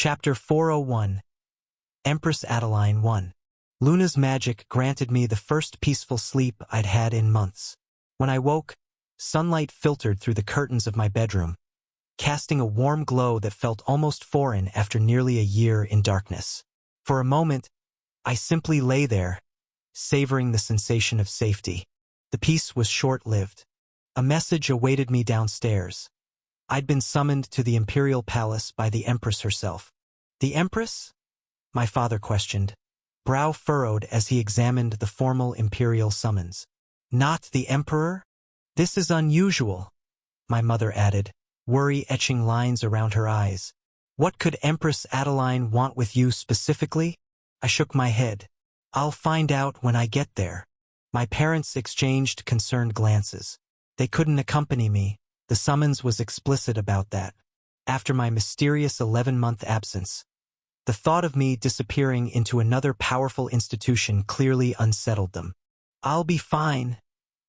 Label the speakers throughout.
Speaker 1: Chapter 401 Empress Adeline 1. Luna's magic granted me the first peaceful sleep I'd had in months. When I woke, sunlight filtered through the curtains of my bedroom, casting a warm glow that felt almost foreign after nearly a year in darkness. For a moment, I simply lay there, savoring the sensation of safety. The peace was short-lived. A message awaited me downstairs. I'd been summoned to the Imperial Palace by the Empress herself. The Empress? My father questioned, brow furrowed as he examined the formal Imperial summons. Not the Emperor? This is unusual, my mother added, worry etching lines around her eyes. What could Empress Adeline want with you specifically? I shook my head. I'll find out when I get there. My parents exchanged concerned glances. They couldn't accompany me. The summons was explicit about that. After my mysterious 11-month absence, the thought of me disappearing into another powerful institution clearly unsettled them. I'll be fine,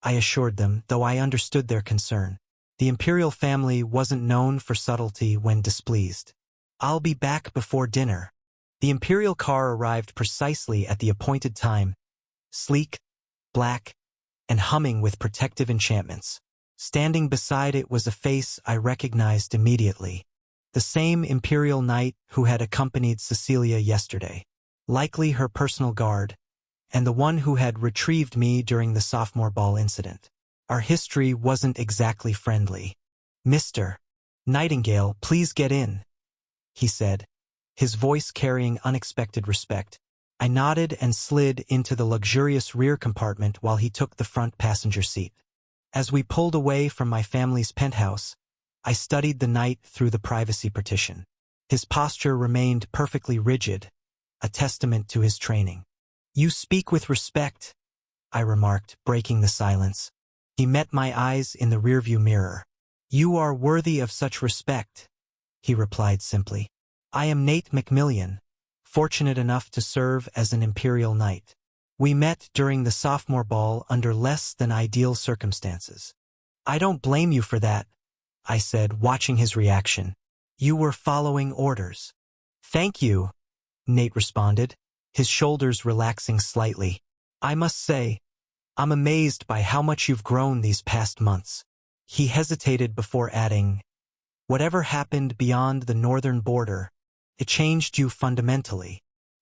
Speaker 1: I assured them, though I understood their concern. The imperial family wasn't known for subtlety when displeased. I'll be back before dinner. The imperial car arrived precisely at the appointed time, sleek, black, and humming with protective enchantments. Standing beside it was a face I recognized immediately. The same imperial knight who had accompanied Cecilia yesterday. Likely her personal guard, and the one who had retrieved me during the sophomore ball incident. Our history wasn't exactly friendly. Mr. Nightingale, please get in, he said, his voice carrying unexpected respect. I nodded and slid into the luxurious rear compartment while he took the front passenger seat. As we pulled away from my family's penthouse, I studied the knight through the privacy partition. His posture remained perfectly rigid, a testament to his training. You speak with respect, I remarked, breaking the silence. He met my eyes in the rearview mirror. You are worthy of such respect, he replied simply. I am Nate Macmillan, fortunate enough to serve as an imperial knight. We met during the sophomore ball under less than ideal circumstances. I don't blame you for that, I said, watching his reaction. You were following orders. Thank you, Nate responded, his shoulders relaxing slightly. I must say, I'm amazed by how much you've grown these past months. He hesitated before adding, whatever happened beyond the northern border, it changed you fundamentally.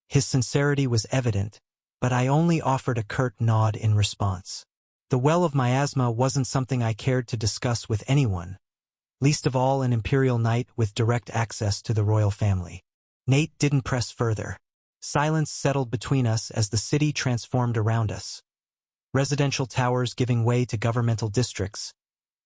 Speaker 1: His sincerity was evident, but I only offered a curt nod in response. The well of miasma wasn't something I cared to discuss with anyone, least of all an imperial knight with direct access to the royal family. Nate didn't press further. Silence settled between us as the city transformed around us. Residential towers giving way to governmental districts,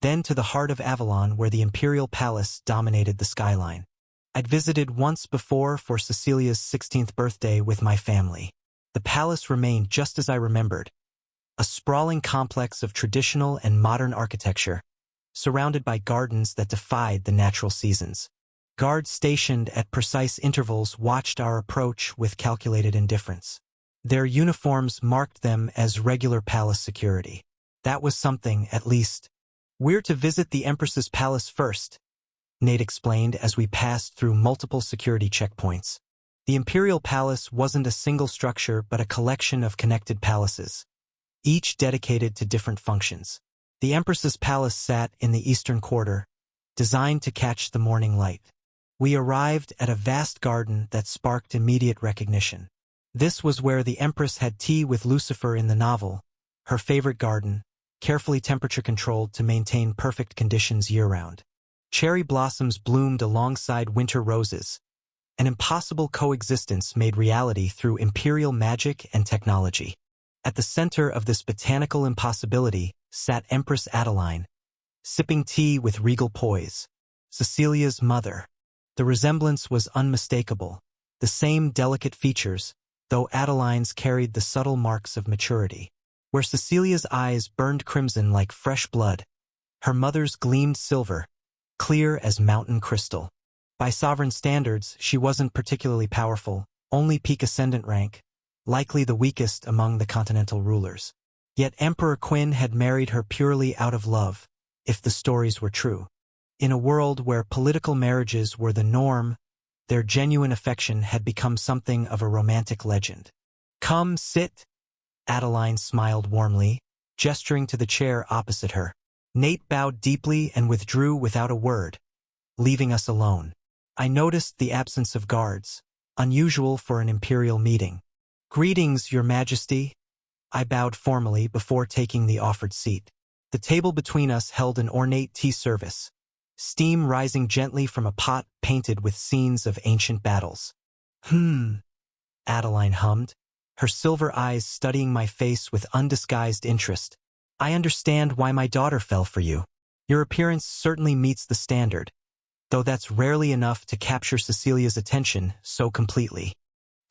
Speaker 1: then to the heart of Avalon where the imperial palace dominated the skyline. I'd visited once before for Cecilia's 16th birthday with my family. The palace remained just as I remembered, a sprawling complex of traditional and modern architecture, surrounded by gardens that defied the natural seasons. Guards stationed at precise intervals watched our approach with calculated indifference. Their uniforms marked them as regular palace security. That was something, at least. We're to visit the Empress's palace first, Nate explained as we passed through multiple security checkpoints. The Imperial Palace wasn't a single structure but a collection of connected palaces, each dedicated to different functions. The Empress's palace sat in the eastern quarter, designed to catch the morning light. We arrived at a vast garden that sparked immediate recognition. This was where the Empress had tea with Lucifer in the novel, her favorite garden, carefully temperature-controlled to maintain perfect conditions year-round. Cherry blossoms bloomed alongside winter roses, an impossible coexistence made reality through imperial magic and technology. At the center of this botanical impossibility sat Empress Adeline, sipping tea with regal poise, Cecilia's mother. The resemblance was unmistakable, the same delicate features, though Adeline's carried the subtle marks of maturity. Where Cecilia's eyes burned crimson like fresh blood, her mother's gleamed silver, clear as mountain crystal. By sovereign standards, she wasn't particularly powerful, only peak ascendant rank, likely the weakest among the continental rulers. Yet Emperor Quinn had married her purely out of love, if the stories were true. In a world where political marriages were the norm, Their genuine affection had become something of a romantic legend. "Come, sit." Adeline smiled warmly, gesturing to the chair opposite her. Nate bowed deeply and withdrew without a word, leaving us alone. I noticed the absence of guards, unusual for an imperial meeting. "Greetings, Your Majesty." I bowed formally before taking the offered seat. The table between us held an ornate tea service, steam rising gently from a pot painted with scenes of ancient battles. Adeline hummed, her silver eyes studying my face with undisguised interest. "I understand why my daughter fell for you. Your appearance certainly meets the standard, though that's rarely enough to capture Cecilia's attention so completely."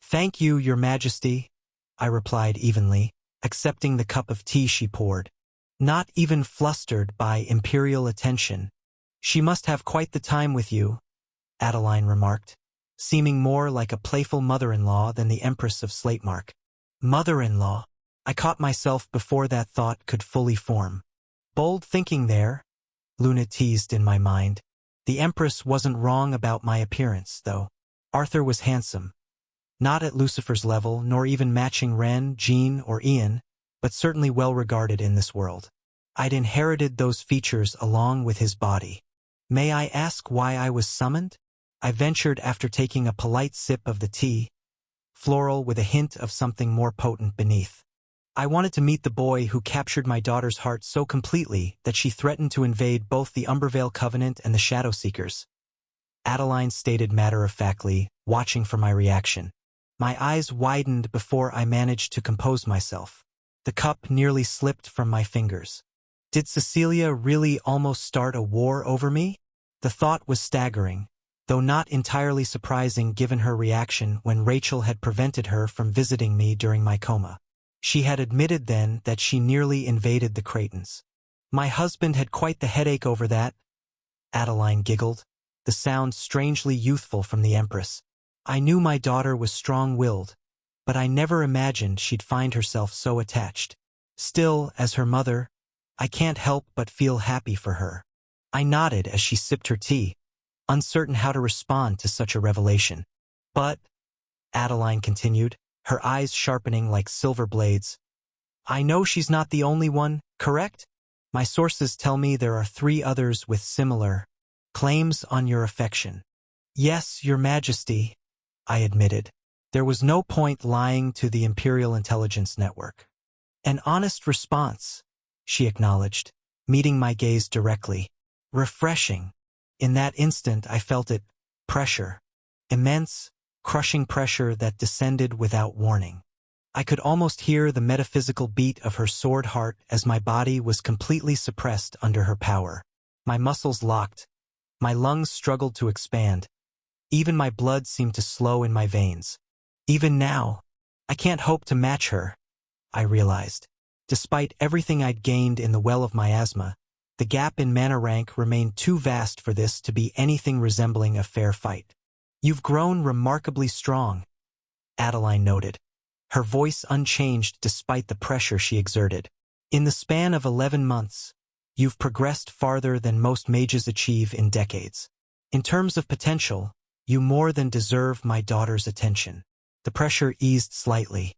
Speaker 1: "Thank you, Your Majesty," I replied evenly, accepting the cup of tea she poured. Not even flustered by imperial attention. "She must have quite the time with you," Adeline remarked, seeming more like a playful mother-in-law than the Empress of Slatemark. Mother-in-law? I caught myself before that thought could fully form. Bold thinking there, Luna teased in my mind. The Empress wasn't wrong about my appearance, though. Arthur was handsome. Not at Lucifer's level, nor even matching Ren, Jean, or Ian, but certainly well-regarded in this world. I'd inherited those features along with his body. "May I ask why I was summoned?" I ventured after taking a polite sip of the tea, floral with a hint of something more potent beneath. "I wanted to meet the boy who captured my daughter's heart so completely that she threatened to invade both the Umbervale Covenant and the Shadowseekers," Adeline stated matter-of-factly, watching for my reaction. My eyes widened before I managed to compose myself. The cup nearly slipped from my fingers. Did Cecilia really almost start a war over me? The thought was staggering, though not entirely surprising given her reaction when Rachel had prevented her from visiting me during my coma. She had admitted then that she nearly invaded the Creightons. "My husband had quite the headache over that," Adeline giggled, the sound strangely youthful from the Empress. "I knew my daughter was strong-willed, but I never imagined she'd find herself so attached. Still, as her mother, I can't help but feel happy for her." I nodded as she sipped her tea, uncertain how to respond to such a revelation. "But," Adeline continued, her eyes sharpening like silver blades, "I know she's not the only one, correct? My sources tell me there are 3 others with similar claims on your affection." "Yes, Your Majesty," I admitted. There was no point lying to the Imperial Intelligence Network. "An honest response," she acknowledged, meeting my gaze directly. "Refreshing." In that instant I felt it. Pressure. Immense, crushing pressure that descended without warning. I could almost hear the metaphysical beat of her sword heart as my body was completely suppressed under her power. My muscles locked. My lungs struggled to expand. Even my blood seemed to slow in my veins. Even now, I can't hope to match her, I realized. Despite everything I'd gained in the well of miasma, the gap in mana rank remained too vast for this to be anything resembling a fair fight. "You've grown remarkably strong," Adeline noted, her voice unchanged despite the pressure she exerted. "In the span of 11 months, you've progressed farther than most mages achieve in decades. In terms of potential, you more than deserve my daughter's attention." The pressure eased slightly.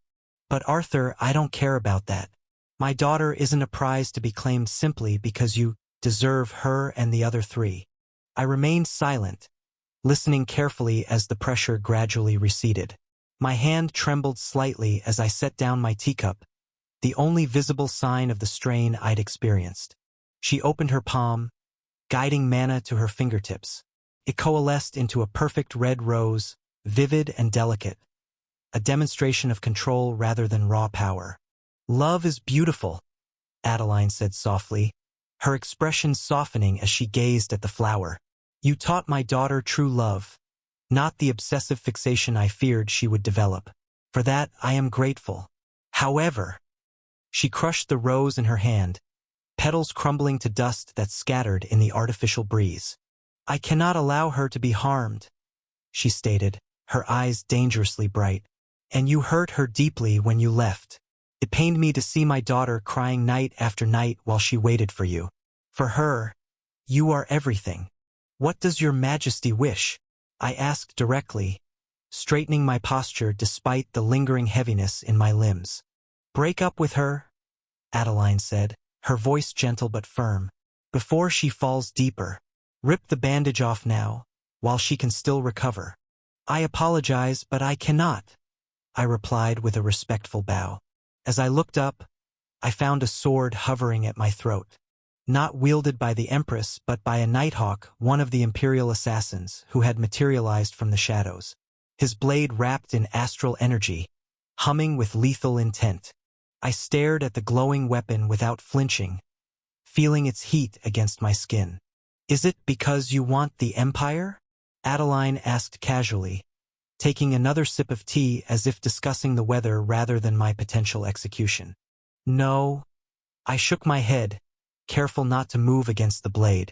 Speaker 1: "But Arthur, I don't care about that. My daughter isn't a prize to be claimed simply because you deserve her and the other 3. I remained silent, listening carefully as the pressure gradually receded. My hand trembled slightly as I set down my teacup, the only visible sign of the strain I'd experienced. She opened her palm, guiding mana to her fingertips. It coalesced into a perfect red rose, vivid and delicate, a demonstration of control rather than raw power. "Love is beautiful," Adeline said softly, her expression softening as she gazed at the flower. "You taught my daughter true love, not the obsessive fixation I feared she would develop. For that, I am grateful. However," she crushed the rose in her hand, petals crumbling to dust that scattered in the artificial breeze. "I cannot allow her to be harmed," she stated, her eyes dangerously bright. "And you hurt her deeply when you left. It pained me to see my daughter crying night after night while she waited for you. For her, you are everything. What does your Majesty wish?" I asked directly, straightening my posture despite the lingering heaviness in my limbs. Break up with her, Adeline said, her voice gentle but firm, before she falls deeper. Rip the bandage off now, while she can still recover. I apologize, but I cannot, I replied with a respectful bow. As I looked up, I found a sword hovering at my throat. Not wielded by the Empress, but by a Nighthawk, one of the Imperial assassins, who had materialized from the shadows. His blade wrapped in astral energy, humming with lethal intent. I stared at the glowing weapon without flinching, feeling its heat against my skin. Is it because you want the Empire? Adeline asked casually, taking another sip of tea as if discussing the weather rather than my potential execution. No. I shook my head, careful not to move against the blade.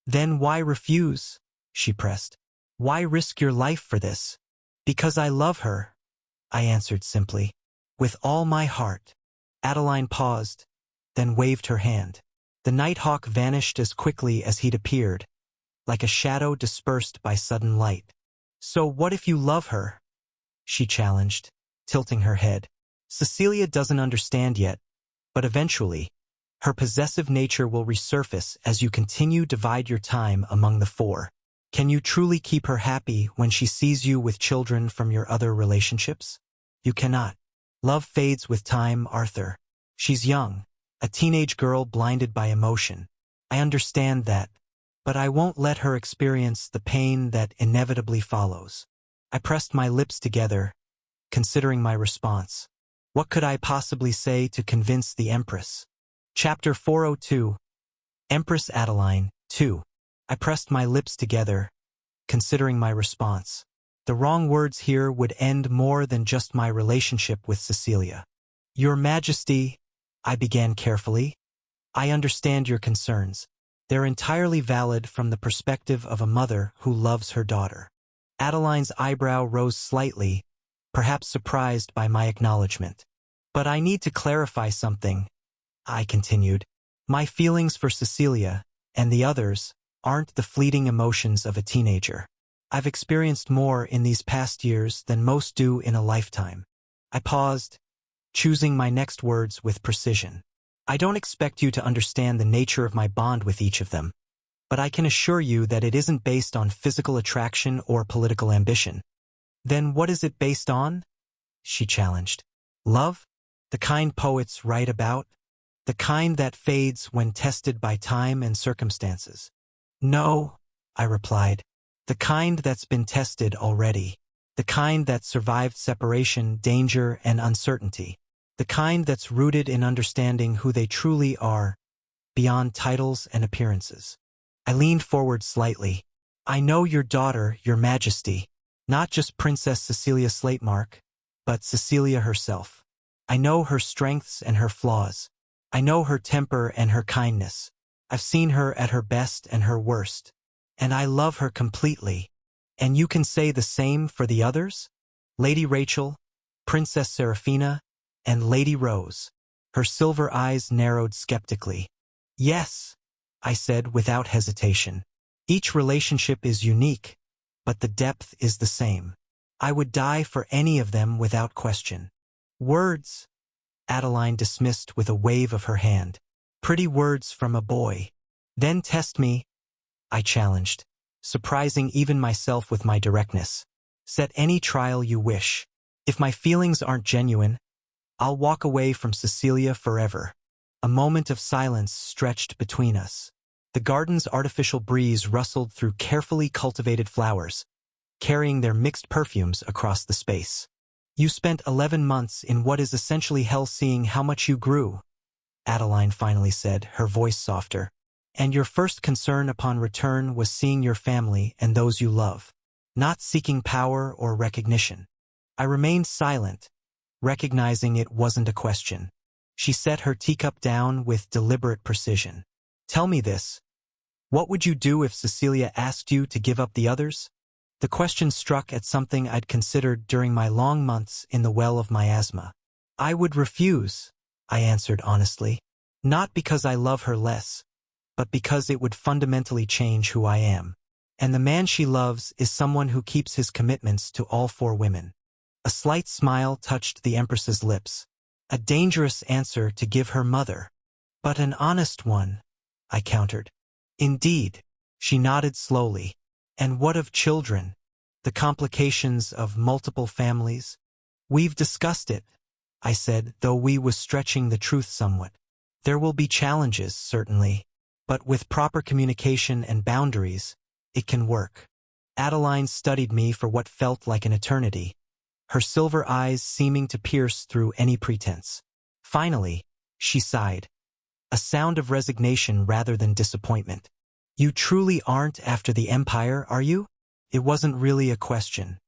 Speaker 1: Then why refuse? She pressed. Why risk your life for this? Because I love her, I answered simply. With all my heart. Adeline paused, then waved her hand. The Nighthawk vanished as quickly as he'd appeared, like a shadow dispersed by sudden light. So what if you love her? She challenged, tilting her head. Cecilia doesn't understand yet, but eventually, her possessive nature will resurface as you continue to divide your time among the four. Can you truly keep her happy when she sees you with children from your other relationships? You cannot. Love fades with time, Arthur. She's young, a teenage girl blinded by emotion. I understand that, but I won't let her experience the pain that inevitably follows. I pressed my lips together, considering my response. What could I possibly say to convince the Empress? Chapter 402. Empress Adeline, 2. I pressed my lips together, considering my response. The wrong words here would end more than just my relationship with Cecilia. Your Majesty, I began carefully. I understand your concerns. They're entirely valid from the perspective of a mother who loves her daughter. Adeline's eyebrow rose slightly, perhaps surprised by my acknowledgement. But I need to clarify something, I continued. My feelings for Cecilia, and the others, aren't the fleeting emotions of a teenager. I've experienced more in these past years than most do in a lifetime. I paused, choosing my next words with precision. I don't expect you to understand the nature of my bond with each of them, but I can assure you that it isn't based on physical attraction or political ambition. Then what is it based on? She challenged. Love? The kind poets write about? The kind that fades when tested by time and circumstances? No, I replied. The kind that's been tested already. The kind that survived separation, danger, and uncertainty. The kind that's rooted in understanding who they truly are, beyond titles and appearances. I leaned forward slightly. I know your daughter, Your Majesty. Not just Princess Cecilia Slatemark, but Cecilia herself. I know her strengths and her flaws. I know her temper and her kindness. I've seen her at her best and her worst. And I love her completely. And you can say the same for the others? Lady Rachel, Princess Seraphina, and Lady Rose. Her silver eyes narrowed skeptically. Yes, I said without hesitation. Each relationship is unique, but the depth is the same. I would die for any of them without question. Words, Adeline dismissed with a wave of her hand. Pretty words from a boy. Then test me, I challenged, surprising even myself with my directness. Set any trial you wish. If my feelings aren't genuine, I'll walk away from Cecilia forever. A moment of silence stretched between us. The garden's artificial breeze rustled through carefully cultivated flowers, carrying their mixed perfumes across the space. You spent 11 months in what is essentially hell, seeing how much you grew, Adeline finally said, her voice softer. And your first concern upon return was seeing your family and those you love, not seeking power or recognition. I remained silent, recognizing it wasn't a question. She set her teacup down with deliberate precision. Tell me this. What would you do if Cecilia asked you to give up the others? The question struck at something I'd considered during my long months in the well of miasma. I would refuse, I answered honestly. Not because I love her less, but because it would fundamentally change who I am. And the man she loves is someone who keeps his commitments to all 4 women. A slight smile touched the Empress's lips. A dangerous answer to give her mother. But an honest one, I countered. Indeed, she nodded slowly. And what of children? The complications of multiple families? We've discussed it, I said, though we was stretching the truth somewhat. There will be challenges, certainly. But with proper communication and boundaries, it can work. Adeline studied me for what felt like an eternity, her silver eyes seeming to pierce through any pretense. Finally, she sighed. A sound of resignation rather than disappointment. You truly aren't after the Empire, are you? It wasn't really a question.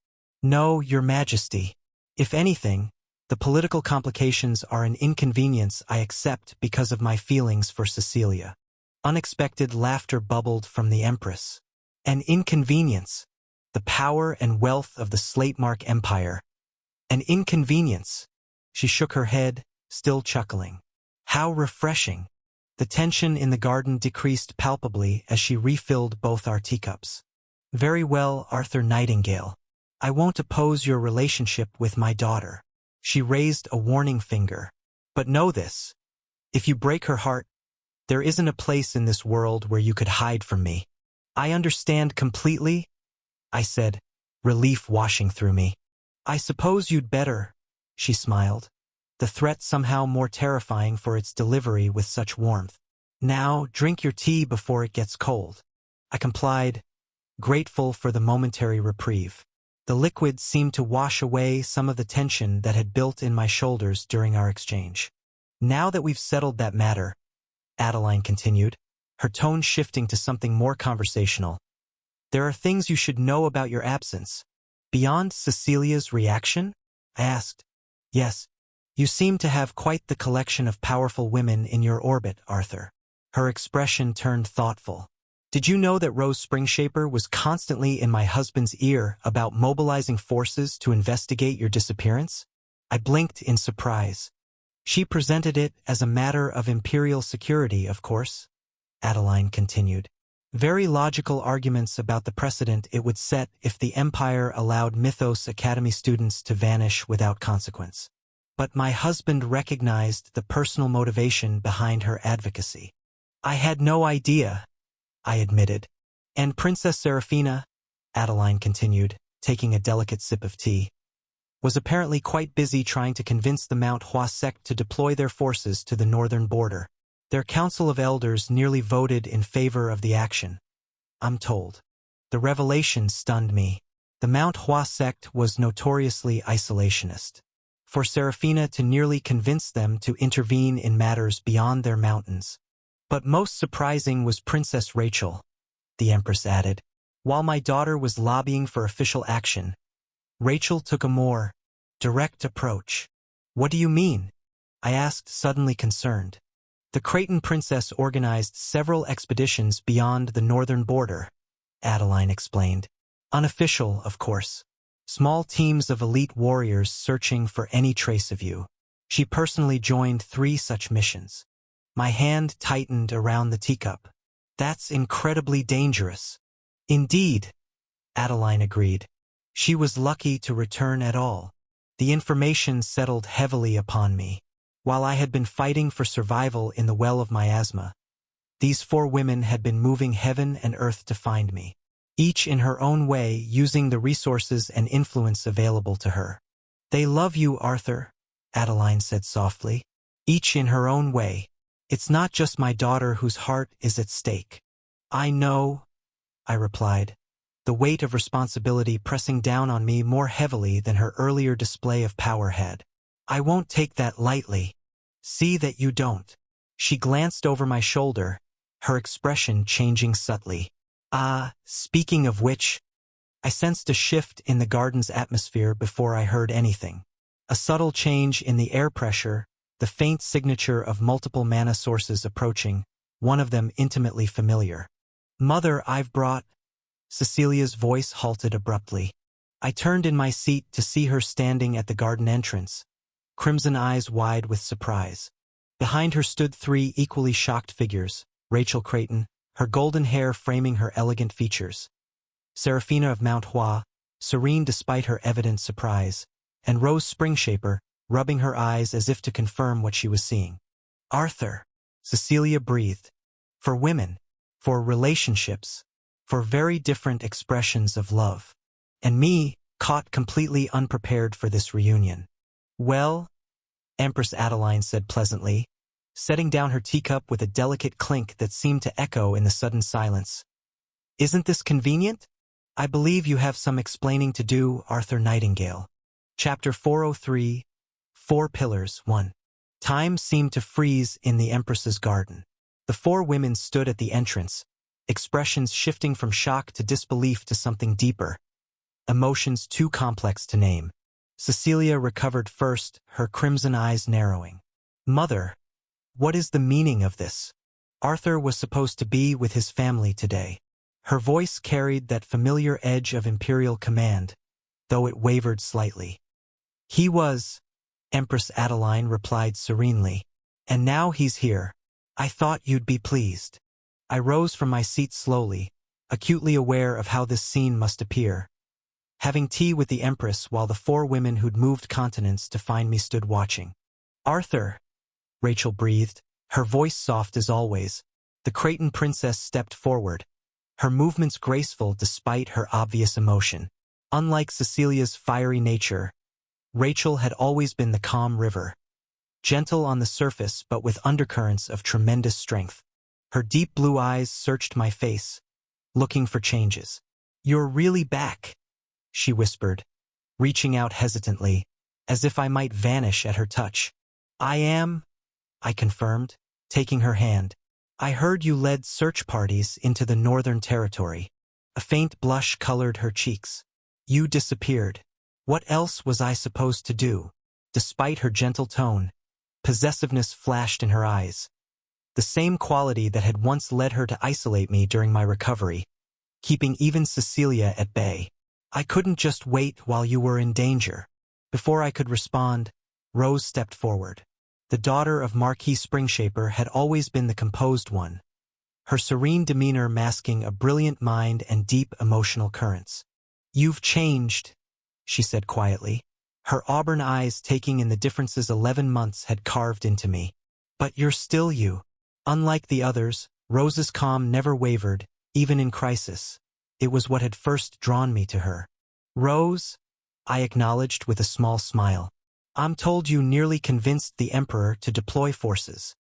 Speaker 1: No, Your Majesty. If anything, the political complications are an inconvenience I accept because of my feelings for Cecilia. Unexpected laughter bubbled from the Empress. An inconvenience. The power and wealth of the Slatemark Empire. An inconvenience. She shook her head, still chuckling. How refreshing. The tension in the garden decreased palpably as she refilled both our teacups. Very well, Arthur Nightingale. I won't oppose your relationship with my daughter. She raised a warning finger. But know this. If you break her heart, there isn't a place in this world where you could hide from me. I understand completely, I said, relief washing through me. I suppose you'd better, she smiled, the threat somehow more terrifying for its delivery with such warmth. Now, drink your tea before it gets cold. I complied, grateful for the momentary reprieve. The liquid seemed to wash away some of the tension that had built in my shoulders during our exchange. Now that we've settled that matter, Adeline continued, her tone shifting to something more conversational. There are things you should know about your absence. Beyond Cecilia's reaction? I asked. Yes. You seem to have quite the collection of powerful women in your orbit, Arthur. Her expression turned thoughtful. Did you know that Rose Springshaper was constantly in my husband's ear about mobilizing forces to investigate your disappearance? I blinked in surprise. She presented it as a matter of imperial security, of course, Adeline continued. Very logical arguments about the precedent it would set if the Empire allowed Mythos Academy students to vanish without consequence. But my husband recognized the personal motivation behind her advocacy. I had no idea, I admitted. And Princess Seraphina, Adeline continued, taking a delicate sip of tea, was apparently quite busy trying to convince the Mount Hua sect to deploy their forces to the northern border. Their Council of Elders nearly voted in favor of the action, I'm told. The revelation stunned me. The Mount Hua sect was notoriously isolationist. For Seraphina to nearly convince them to intervene in matters beyond their mountains. But most surprising was Princess Rachel, the Empress added. While my daughter was lobbying for official action, Rachel took a more direct approach. What do you mean? I asked, suddenly concerned. The Creighton Princess organized several expeditions beyond the northern border, Adeline explained. Unofficial, of course. Small teams of elite warriors searching for any trace of you. She personally joined 3 such missions. My hand tightened around the teacup. That's incredibly dangerous. Indeed, Adeline agreed. She was lucky to return at all. The information settled heavily upon me. While I had been fighting for survival in the well of miasma, these 4 women had been moving heaven and earth to find me, each in her own way using the resources and influence available to her. They love you, Arthur, Adeline said softly, each in her own way. It's not just my daughter whose heart is at stake. I know, I replied, the weight of responsibility pressing down on me more heavily than her earlier display of power had. I won't take that lightly. See that you don't. She glanced over my shoulder, her expression changing subtly. Speaking of which, I sensed a shift in the garden's atmosphere before I heard anything. A subtle change in the air pressure, the faint signature of multiple mana sources approaching, one of them intimately familiar. Mother, I've brought... Cecilia's voice halted abruptly. I turned in my seat to see her standing at the garden entrance, crimson eyes wide with surprise. Behind her stood 3 equally shocked figures, Rachel Creighton, her golden hair framing her elegant features. Seraphina of Mount Hua, serene despite her evident surprise, and Rose Springshaper, rubbing her eyes as if to confirm what she was seeing. Arthur, Cecilia breathed. For women, for relationships, for very different expressions of love. And me, caught completely unprepared for this reunion. Well, Empress Adeline said pleasantly, setting down her teacup with a delicate clink that seemed to echo in the sudden silence. Isn't this convenient? I believe you have some explaining to do, Arthur Nightingale. Chapter 403, Four Pillars 1. Time seemed to freeze in the Empress's garden. The four women stood at the entrance, expressions shifting from shock to disbelief to something deeper. Emotions too complex to name. Cecilia recovered first, her crimson eyes narrowing. Mother, what is the meaning of this? Arthur was supposed to be with his family today. Her voice carried that familiar edge of imperial command, though it wavered slightly. He was, Empress Adeline replied serenely. And now he's here. I thought you'd be pleased. I rose from my seat slowly, acutely aware of how this scene must appear. Having tea with the Empress while the four women who'd moved continents to find me stood watching. Arthur, Rachel breathed, her voice soft as always. The Creighton princess stepped forward, her movements graceful despite her obvious emotion. Unlike Cecilia's fiery nature, Rachel had always been the calm river, gentle on the surface but with undercurrents of tremendous strength. Her deep blue eyes searched my face, looking for changes. You're really back, she whispered, reaching out hesitantly, as if I might vanish at her touch. I am, I confirmed, taking her hand. I heard you led search parties into the Northern Territory. A faint blush colored her cheeks. You disappeared. What else was I supposed to do? Despite her gentle tone, possessiveness flashed in her eyes. The same quality that had once led her to isolate me during my recovery, keeping even Cecilia at bay. I couldn't just wait while you were in danger. Before I could respond, Rose stepped forward. The daughter of Marquis Springshaper had always been the composed one, her serene demeanor masking a brilliant mind and deep emotional currents. You've changed, she said quietly, her auburn eyes taking in the differences 11 months had carved into me. But you're still you. Unlike the others, Rose's calm never wavered, even in crisis. It was what had first drawn me to her. Rose, I acknowledged with a small smile. I'm told you nearly convinced the Emperor to deploy forces.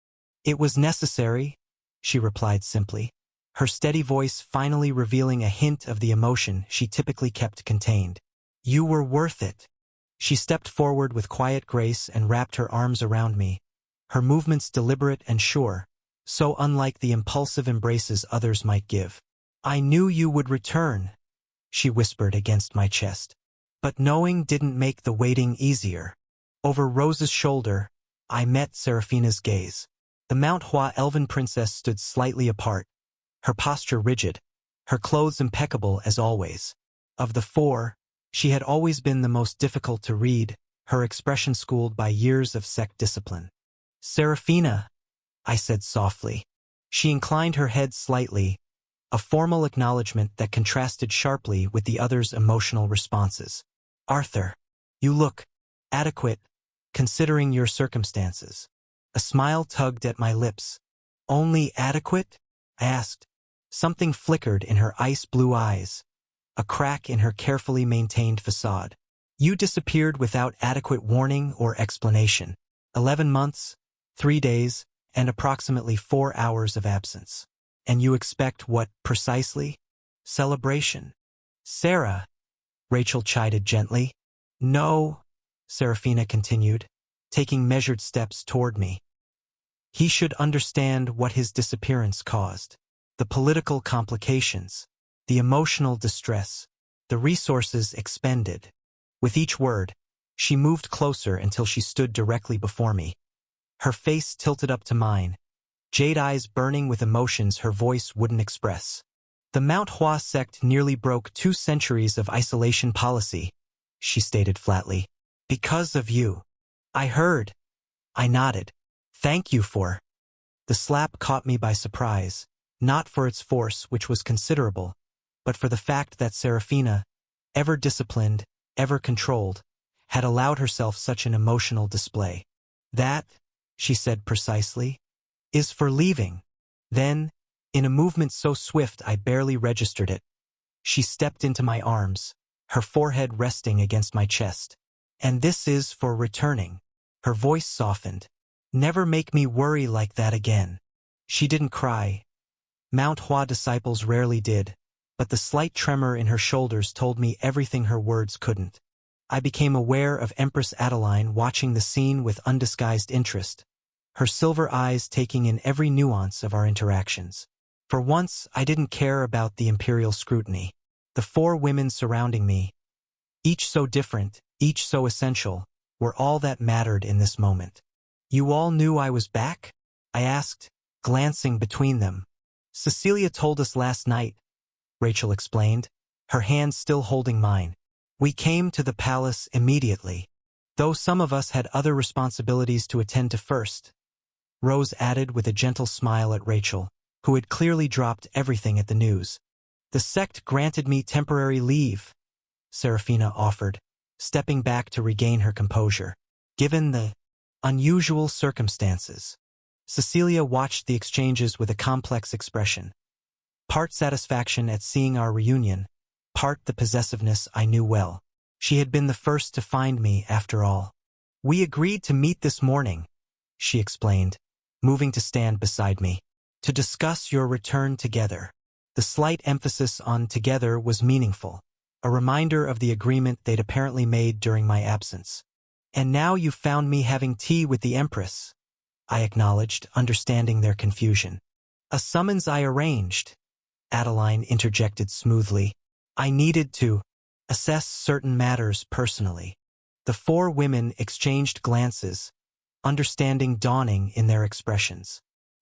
Speaker 1: It was necessary, she replied simply, her steady voice finally revealing a hint of the emotion she typically kept contained. You were worth it. She stepped forward with quiet grace and wrapped her arms around me, her movements deliberate and sure, so unlike the impulsive embraces others might give. I knew you would return, she whispered against my chest. But knowing didn't make the waiting easier. Over Rose's shoulder, I met Seraphina's gaze. The Mount Hua elven princess stood slightly apart, her posture rigid, her clothes impeccable as always. Of the four, she had always been the most difficult to read, her expression schooled by years of sect discipline. Seraphina, I said softly. She inclined her head slightly, a formal acknowledgement that contrasted sharply with the others' emotional responses. Arthur, you look adequate, considering your circumstances. A smile tugged at my lips. Only adequate? I asked. Something flickered in her ice-blue eyes, a crack in her carefully maintained facade. You disappeared without adequate warning or explanation. 11 months, 3 days, and approximately 4 hours of absence. And you expect what, precisely? Celebration. Sarah, Rachel chided gently. No, Seraphina continued, taking measured steps toward me. He should understand what his disappearance caused. The political complications, the emotional distress, the resources expended. With each word, she moved closer until she stood directly before me. Her face tilted up to mine, jade eyes burning with emotions her voice wouldn't express. The Mount Hua sect nearly broke 2 centuries of isolation policy, she stated flatly. Because of you. I heard. I nodded. Thank you for. The slap caught me by surprise, not for its force, which was considerable, but for the fact that Serafina, ever disciplined, ever controlled, had allowed herself such an emotional display. That, she said precisely, is for leaving. Then, in a movement so swift I barely registered it, she stepped into my arms, her forehead resting against my chest. And this is for returning. Her voice softened. Never make me worry like that again. She didn't cry. Mount Hua disciples rarely did, but the slight tremor in her shoulders told me everything her words couldn't. I became aware of Empress Adeline watching the scene with undisguised interest, her silver eyes taking in every nuance of our interactions. For once, I didn't care about the imperial scrutiny. The four women surrounding me, each so different, each so essential, were all that mattered in this moment. You all knew I was back? I asked, glancing between them. Cecilia told us last night, Rachel explained, her hand still holding mine. We came to the palace immediately, though some of us had other responsibilities to attend to first. Rose added with a gentle smile at Rachel, who had clearly dropped everything at the news. The sect granted me temporary leave, Serafina offered, stepping back to regain her composure. Given the unusual circumstances, Cecilia watched the exchanges with a complex expression. Part satisfaction at seeing our reunion, part the possessiveness I knew well. She had been the first to find me, after all. We agreed to meet this morning, she explained, moving to stand beside me, to discuss your return together. The slight emphasis on together was meaningful, a reminder of the agreement they'd apparently made during my absence. And now you've found me having tea with the Empress, I acknowledged, understanding their confusion. A summons I arranged, Adeline interjected smoothly. I needed to assess certain matters personally. The four women exchanged glances, understanding dawning in their expressions.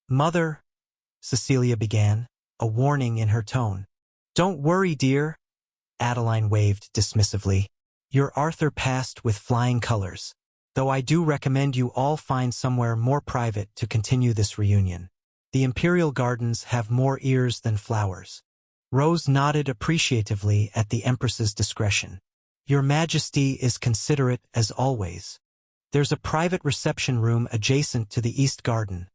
Speaker 1: Mother, Cecilia began, a warning in her tone. Don't worry, dear, Adeline waved dismissively. Your Arthur passed with flying colors, though I do recommend you all find somewhere more private to continue this reunion. The Imperial Gardens have more ears than flowers. Rose nodded appreciatively at the Empress's discretion. Your Majesty is considerate as always. There's a private reception room adjacent to the East Garden,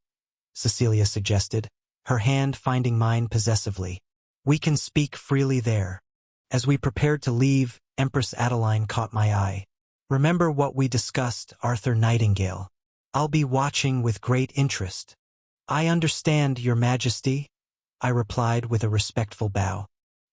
Speaker 1: Cecilia suggested, her hand finding mine possessively. We can speak freely there. As we prepared to leave, Empress Adeline caught my eye. Remember what we discussed, Arthur Nightingale. I'll be watching with great interest. I understand, Your Majesty, I replied with a respectful bow.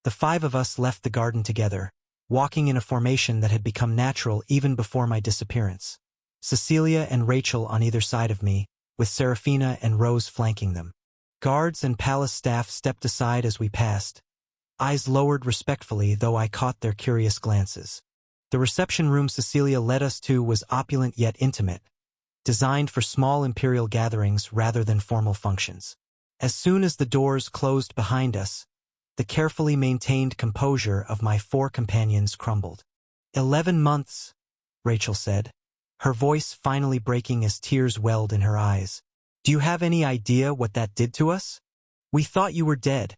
Speaker 1: The five of us left the garden together, walking in a formation that had become natural even before my disappearance. Cecilia and Rachel on either side of me, with Serafina and Rose flanking them. Guards and palace staff stepped aside as we passed, eyes lowered respectfully, though I caught their curious glances. The reception room Cecilia led us to was opulent yet intimate, designed for small imperial gatherings rather than formal functions. As soon as the doors closed behind us, the carefully maintained composure of my four companions crumbled. 11 months, Rachel said, her voice finally breaking as tears welled in her eyes. Do you have any idea what that did to us? We thought you were dead,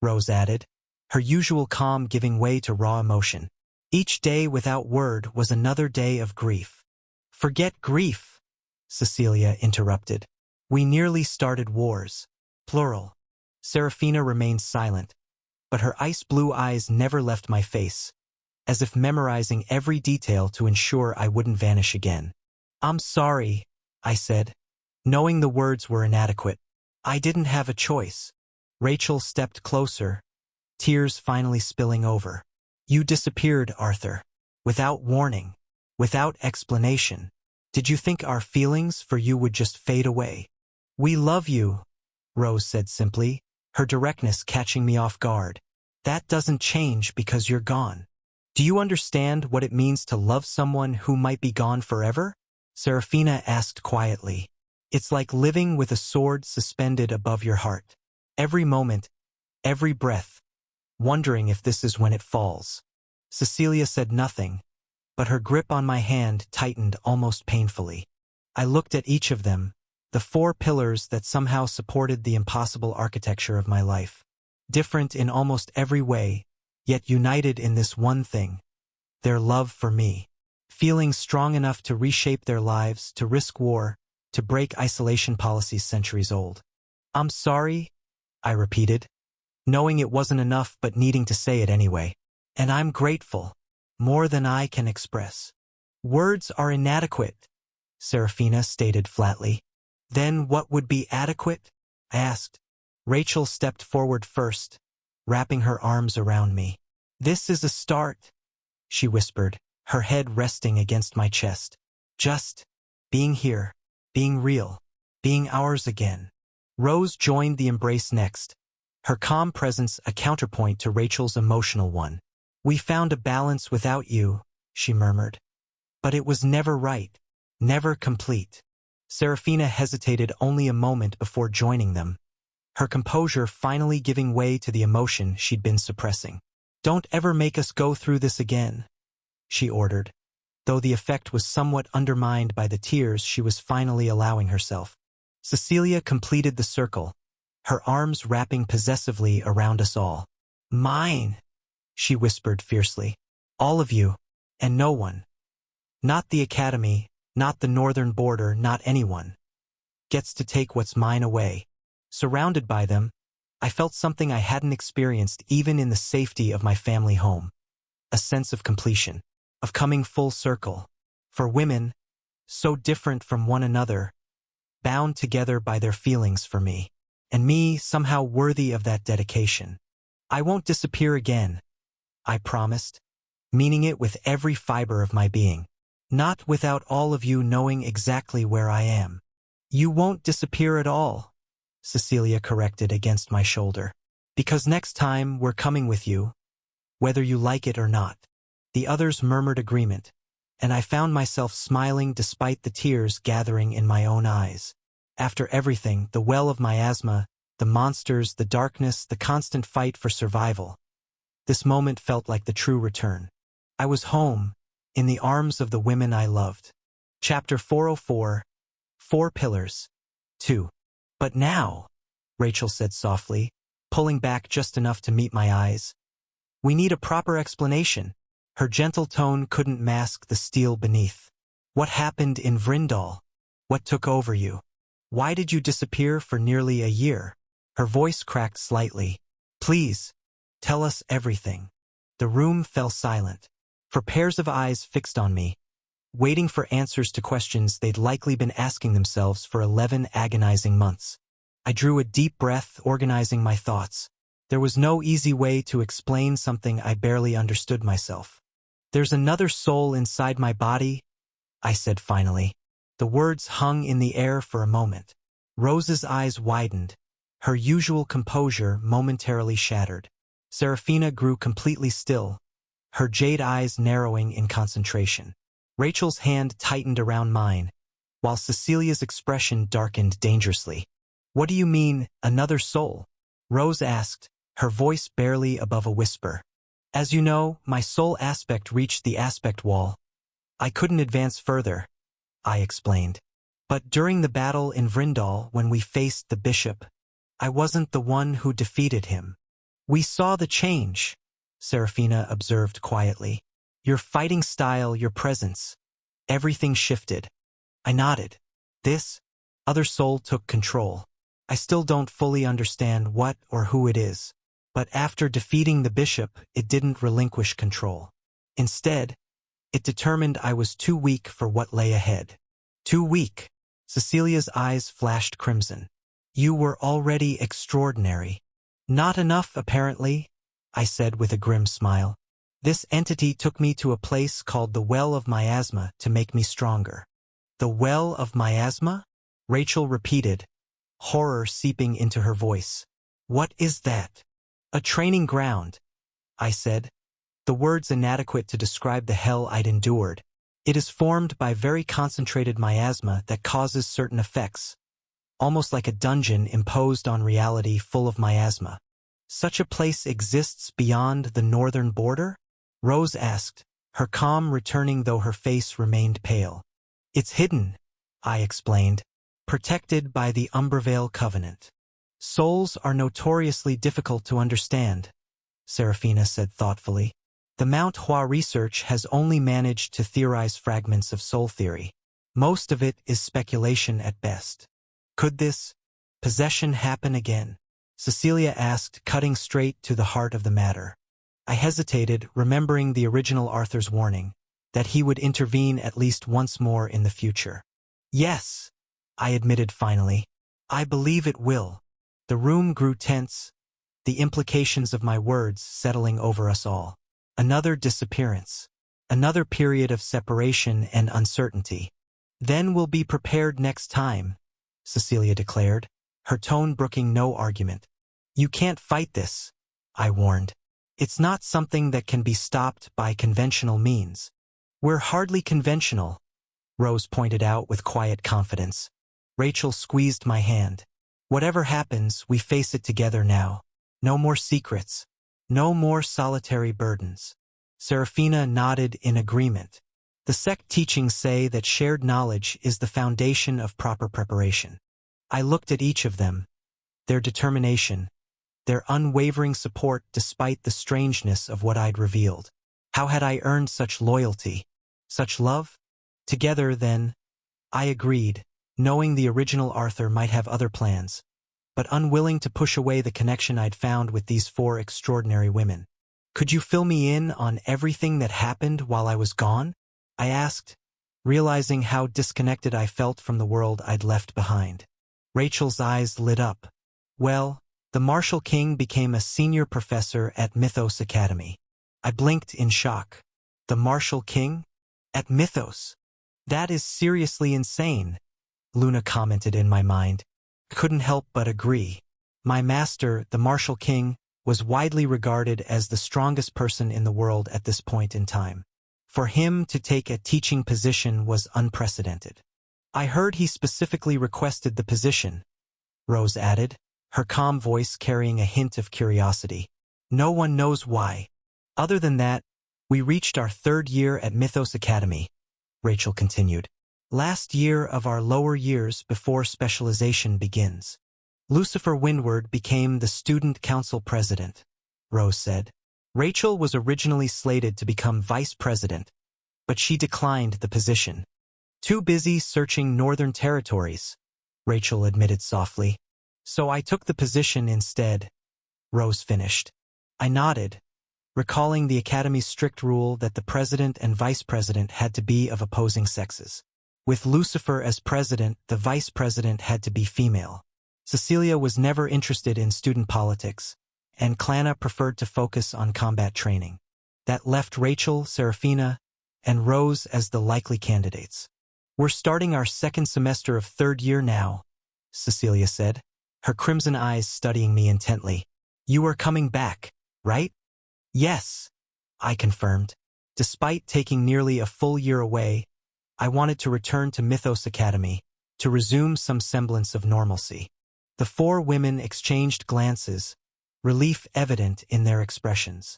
Speaker 1: Rose added, her usual calm giving way to raw emotion. Each day without word was another day of grief. Forget grief, Cecilia interrupted. We nearly started wars. Plural. Serafina remained silent, but her ice-blue eyes never left my face, as if memorizing every detail to ensure I wouldn't vanish again. I'm sorry, I said, knowing the words were inadequate. I didn't have a choice. Rachel stepped closer, tears finally spilling over. You disappeared, Arthur. Without warning. Without explanation. Did you think our feelings for you would just fade away? We love you, Rose said simply, her directness catching me off guard. That doesn't change because you're gone. Do you understand what it means to love someone who might be gone forever? Serafina asked quietly. It's like living with a sword suspended above your heart. Every moment, every breath, wondering if this is when it falls. Cecilia said nothing, but her grip on my hand tightened almost painfully. I looked at each of them, the four pillars that somehow supported the impossible architecture of my life. different in almost every way, yet united in this one thing: their love for me. Feeling strong enough to reshape their lives, to risk war, to break isolation policies centuries old. "I'm sorry," I repeated, knowing it wasn't enough but needing to say it anyway. "And I'm grateful, more than I can express." "Words are inadequate," Serafina stated flatly. "Then what would be adequate?" I asked. Rachel stepped forward first, wrapping her arms around me. "This is a start," she whispered, her head resting against my chest. "Just being here, being real, being ours again." Rose joined the embrace next, her calm presence a counterpoint to Rachel's emotional one. "We found a balance without you," she murmured. "But it was never right, never complete." Serafina hesitated only a moment before joining them, her composure finally giving way to the emotion she'd been suppressing. "Don't ever make us go through this again," she ordered, though the effect was somewhat undermined by the tears she was finally allowing herself. Cecilia completed the circle, her arms wrapping possessively around us all. "Mine," she whispered fiercely. "All of you, and no one. Not the academy, not the northern border, not anyone gets to take what's mine away." Surrounded by them, I felt something I hadn't experienced even in the safety of my family home. A sense of completion, of coming full circle. For women, so different from one another, bound together by their feelings for me. And me, somehow worthy of that dedication. "I won't disappear again," I promised, meaning it with every fiber of my being. "Not without all of you knowing exactly where I am." "You won't disappear at all," Cecilia corrected against my shoulder. "Because next time we're coming with you, whether you like it or not." The others murmured agreement, and I found myself smiling despite the tears gathering in my own eyes. After everything, the well of miasma, the monsters, the darkness, the constant fight for survival, this moment felt like the true return. I was home, in the arms of the women I loved. Chapter 404, 4 Pillars. 2. "But now," Rachel said softly, pulling back just enough to meet my eyes, "we need a proper explanation." Her gentle tone couldn't mask the steel beneath. "What happened in Vrindal? What took over you? Why did you disappear for nearly a year?" Her voice cracked slightly. "Please, tell us everything." The room fell silent, for pairs of eyes fixed on me, waiting for answers to questions they'd likely been asking themselves for 11 agonizing months. I drew a deep breath, organizing my thoughts. There was no easy way to explain something I barely understood myself. "There's another soul inside my body," I said finally. The words hung in the air for a moment. Rose's eyes widened, her usual composure momentarily shattered. Serafina grew completely still, her jade eyes narrowing in concentration. Rachel's hand tightened around mine, while Cecilia's expression darkened dangerously. "What do you mean, another soul?" Rose asked, her voice barely above a whisper. "As you know, my soul aspect reached the aspect wall. I couldn't advance further," I explained. "But during the battle in Vrindal, when we faced the bishop, I wasn't the one who defeated him." "We saw the change," Serafina observed quietly. "Your fighting style, your presence. Everything shifted." I nodded. "This other soul took control. I still don't fully understand what or who it is. But after defeating the bishop, it didn't relinquish control. Instead, it determined I was too weak for what lay ahead." "Too weak?" Cecilia's eyes flashed crimson. "You were already extraordinary." "Not enough, apparently," I said with a grim smile. "This entity took me to a place called the Well of Miasma to make me stronger." "The Well of Miasma?" Rachel repeated, horror seeping into her voice. "What is that?" "A training ground," I said, the words inadequate to describe the hell I'd endured. "It is formed by very concentrated miasma that causes certain effects, almost like a dungeon imposed on reality full of miasma." "Such a place exists beyond the northern border?" Rose asked, her calm returning though her face remained pale. "It's hidden," I explained, "protected by the Umbervale Covenant." Souls are notoriously difficult to understand, Serafina said thoughtfully. The Mount Hua research has only managed to theorize fragments of soul theory. Most of it is speculation at best. Could this possession happen again? Cecilia asked, cutting straight to the heart of the matter. I hesitated, remembering the original Arthur's warning, that he would intervene at least once more in the future. Yes, I admitted finally. I believe it will. The room grew tense, the implications of my words settling over us all. Another disappearance. Another period of separation and uncertainty. Then we'll be prepared next time, Cecilia declared, her tone brooking no argument. You can't fight this, I warned. It's not something that can be stopped by conventional means. We're hardly conventional, Rose pointed out with quiet confidence. Rachel squeezed my hand. Whatever happens, we face it together now. No more secrets. No more solitary burdens. Serafina nodded in agreement. The sect teachings say that shared knowledge is the foundation of proper preparation. I looked at each of them, their determination, their unwavering support despite the strangeness of what I'd revealed. How had I earned such loyalty, such love? Together, then, I agreed, knowing the original Arthur might have other plans, but unwilling to push away the connection I'd found with these four extraordinary women. Could you fill me in on everything that happened while I was gone? I asked, realizing how disconnected I felt from the world I'd left behind. Rachel's eyes lit up. Well, the Marshall King became a senior professor at Mythos Academy. I blinked in shock. The Marshall King? At Mythos? That is seriously insane, Luna commented in my mind. Couldn't help but agree. My master, the Marshall King, was widely regarded as the strongest person in the world at this point in time. For him to take a teaching position was unprecedented. I heard he specifically requested the position, Rose added, her calm voice carrying a hint of curiosity. No one knows why. Other than that, we reached our 3rd year at Mythos Academy, Rachel continued. Last year of our lower years before specialization begins. Lucifer Windward became the student council president, Rose said. Rachel was originally slated to become vice president, but she declined the position. Too busy searching northern territories, Rachel admitted softly. So I took the position instead, Rose finished. I nodded, recalling the Academy's strict rule that the president and vice president had to be of opposing sexes. With Lucifer as president, the vice president had to be female. Cecilia was never interested in student politics, and Klana preferred to focus on combat training. That left Rachel, Serafina, and Rose as the likely candidates. We're starting our 2nd semester of 3rd year now, Cecilia said, her crimson eyes studying me intently. You are coming back, right? Yes, I confirmed. Despite taking nearly a full year away, I wanted to return to Mythos Academy, to resume some semblance of normalcy. The 4 women exchanged glances, relief evident in their expressions.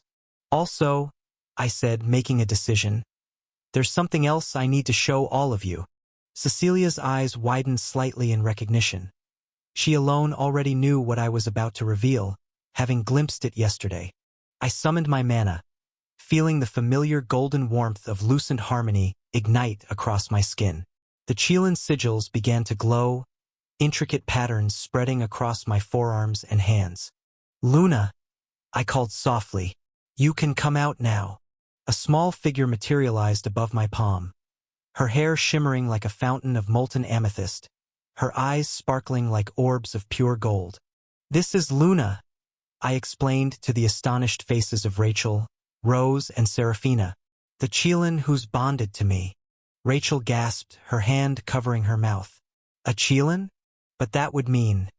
Speaker 1: Also, I said, making a decision, there's something else I need to show all of you. Cecilia's eyes widened slightly in recognition. She alone already knew what I was about to reveal, having glimpsed it yesterday. I summoned my mana, feeling the familiar golden warmth of Lucent Harmony ignite across my skin. The Qilin sigils began to glow, intricate patterns spreading across my forearms and hands. Luna, I called softly. You can come out now. A small figure materialized above my palm, her hair shimmering like a fountain of molten amethyst, her eyes sparkling like orbs of pure gold. This is Luna, I explained to the astonished faces of Rachel, Rose, and Serafina, the Qilin who's bonded to me. Rachel gasped, her hand covering her mouth. A Qilin? But that would mean.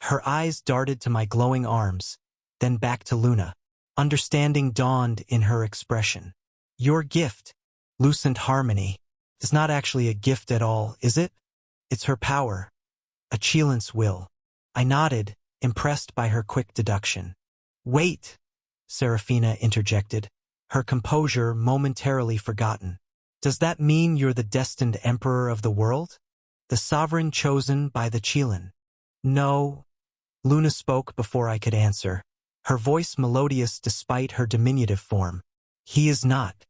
Speaker 1: Her eyes darted to my glowing arms, then back to Luna. Understanding dawned in her expression. Your gift, Lucent Harmony, is not actually a gift at all, is it? It's her power. A Qilin's will. I nodded, impressed by her quick deduction. Wait, Serafina interjected, her composure momentarily forgotten. Does that mean you're the destined emperor of the world? The sovereign chosen by the Qilin? No, Luna spoke before I could answer, her voice melodious despite her diminutive form. He is not.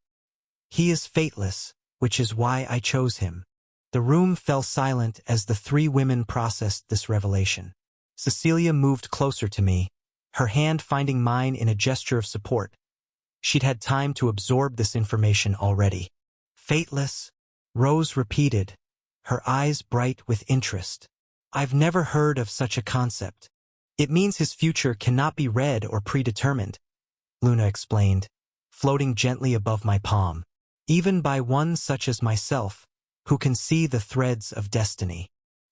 Speaker 1: He is fateless, which is why I chose him. The room fell silent as the three women processed this revelation. Cecilia moved closer to me, her hand finding mine in a gesture of support. She'd had time to absorb this information already. Fateless? Rose repeated, her eyes bright with interest. I've never heard of such a concept. It means his future cannot be read or predetermined, Luna explained, floating gently above my palm. Even by one such as myself, who can see the threads of destiny.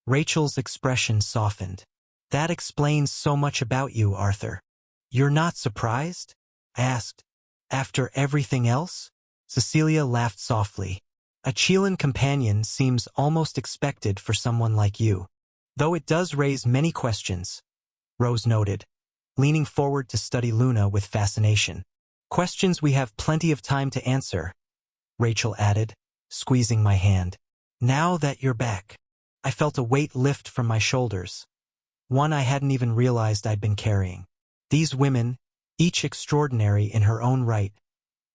Speaker 1: Rachel's expression softened. That explains so much about you, Arthur. You're not surprised? I asked. After everything else? Cecilia laughed softly. A Chelan companion seems almost expected for someone like you. Though it does raise many questions, Rose noted, leaning forward to study Luna with fascination. Questions we have plenty of time to answer, Rachel added, squeezing my hand. Now that you're back. I felt a weight lift from my shoulders. One I hadn't even realized I'd been carrying. These women, each extraordinary in her own right,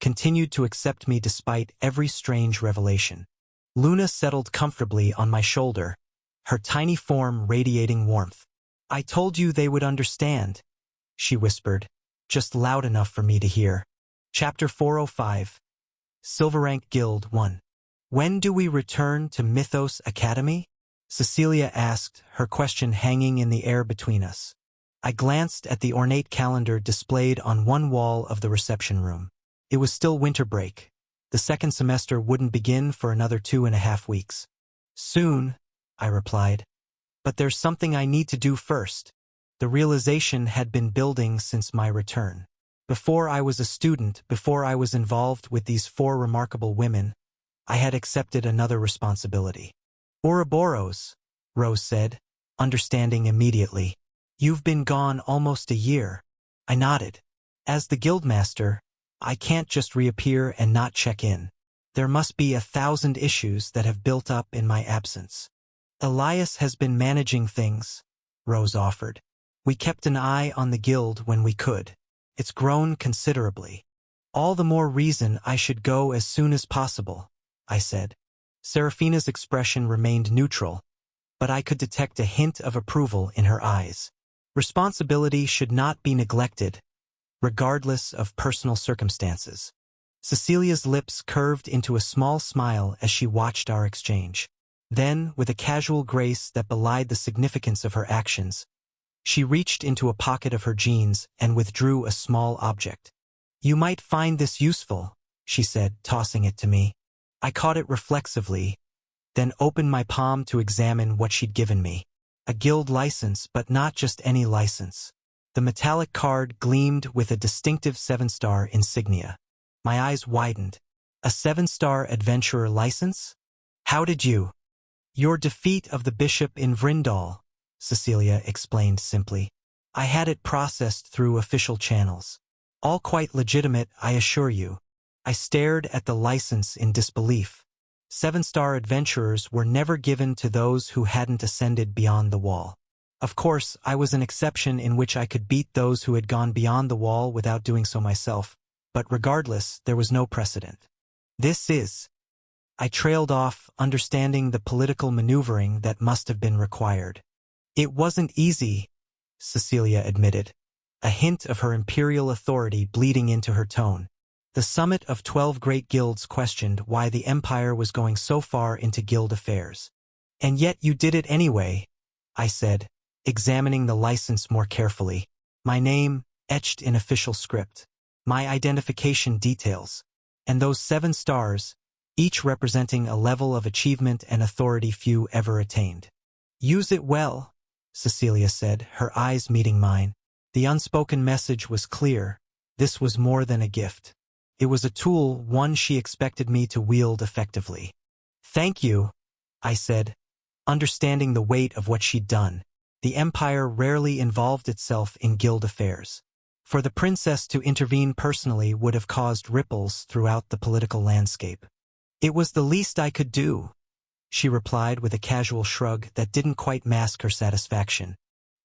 Speaker 1: continued to accept me despite every strange revelation. Luna settled comfortably on my shoulder, her tiny form radiating warmth. I told you they would understand, she whispered, just loud enough for me to hear. Chapter 405. Silverrank Guild 1. When do we return to Mythos Academy? Cecilia asked, her question hanging in the air between us. I glanced at the ornate calendar displayed on one wall of the reception room. It was still winter break. The second semester wouldn't begin for another 2.5 weeks. Soon, I replied. But there's something I need to do first. The realization had been building since my return. Before I was a student, before I was involved with these 4 remarkable women, I had accepted another responsibility. Ouroboros, Rose said, understanding immediately. You've been gone almost a year. I nodded. As the guildmaster, I can't just reappear and not check in. There must be 1,000 issues that have built up in my absence. Elias has been managing things, Rose offered. We kept an eye on the guild when we could. It's grown considerably. All the more reason I should go as soon as possible, I said. Seraphina's expression remained neutral, but I could detect a hint of approval in her eyes. Responsibility should not be neglected, regardless of personal circumstances. Cecilia's lips curved into a small smile as she watched our exchange. Then, with a casual grace that belied the significance of her actions, she reached into a pocket of her jeans and withdrew a small object. You might find this useful, she said, tossing it to me. I caught it reflexively, then opened my palm to examine what she'd given me. A guild license, but not just any license. The metallic card gleamed with a distinctive 7-star insignia. My eyes widened. A 7-star adventurer license? How did you? Your defeat of the bishop in Vrindal, Cecilia explained simply. I had it processed through official channels. All quite legitimate, I assure you. I stared at the license in disbelief. 7-star adventurers were never given to those who hadn't ascended beyond the wall. Of course, I was an exception in which I could beat those who had gone beyond the wall without doing so myself, but regardless, there was no precedent. This is... I trailed off, understanding the political maneuvering that must have been required. It wasn't easy, Cecilia admitted, a hint of her imperial authority bleeding into her tone. The summit of 12 great guilds questioned why the empire was going so far into guild affairs. And yet you did it anyway, I said, examining the license more carefully. My name, etched in official script. My identification details. And those 7 stars, each representing a level of achievement and authority few ever attained. Use it well, Cecilia said, her eyes meeting mine. The unspoken message was clear. This was more than a gift. It was a tool, one she expected me to wield effectively. Thank you, I said, understanding the weight of what she'd done. The empire rarely involved itself in guild affairs. For the princess to intervene personally would have caused ripples throughout the political landscape. It was the least I could do, she replied with a casual shrug that didn't quite mask her satisfaction.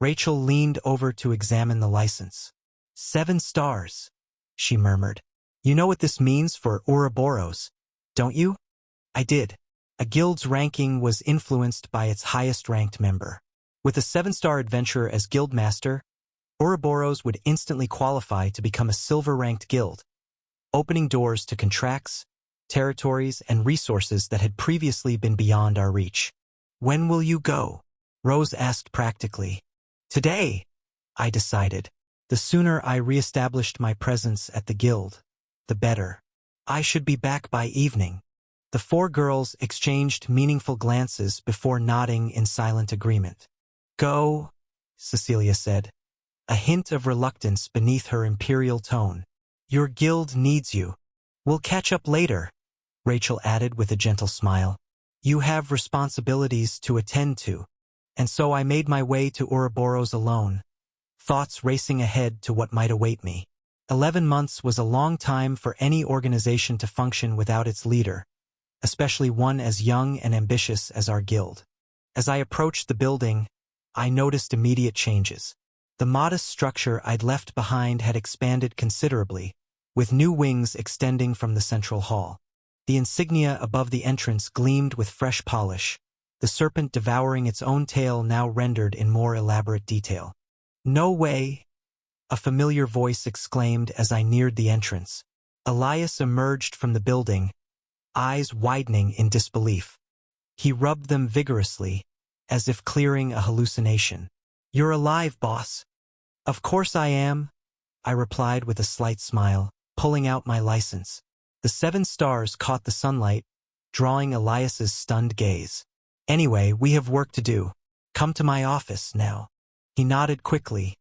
Speaker 1: Rachel leaned over to examine the license. 7 stars, she murmured. You know what this means for Ouroboros, don't you? I did. A guild's ranking was influenced by its highest-ranked member. With a 7-star adventurer as guildmaster, Ouroboros would instantly qualify to become a silver-ranked guild, opening doors to contracts, territories, and resources that had previously been beyond our reach. When will you go? Rose asked practically. Today, I decided. The sooner I re-established my presence at the guild, the better. I should be back by evening. The 4 girls exchanged meaningful glances before nodding in silent agreement. Go, Cecilia said, a hint of reluctance beneath her imperial tone. Your guild needs you. We'll catch up later, Rachel added with a gentle smile. You have responsibilities to attend to. And so I made my way to Ouroboros alone, thoughts racing ahead to what might await me. 11 months was a long time for any organization to function without its leader, especially one as young and ambitious as our guild. As I approached the building, I noticed immediate changes. The modest structure I'd left behind had expanded considerably, with new wings extending from the central hall. The insignia above the entrance gleamed with fresh polish, the serpent devouring its own tail now rendered in more elaborate detail. No way, a familiar voice exclaimed as I neared the entrance. Elias emerged from the building, eyes widening in disbelief. He rubbed them vigorously, as if clearing a hallucination. You're alive, boss. Of course I am, I replied with a slight smile, pulling out my license. The 7 stars caught the sunlight, drawing Elias's stunned gaze. Anyway, we have work to do. Come to my office now. He nodded quickly,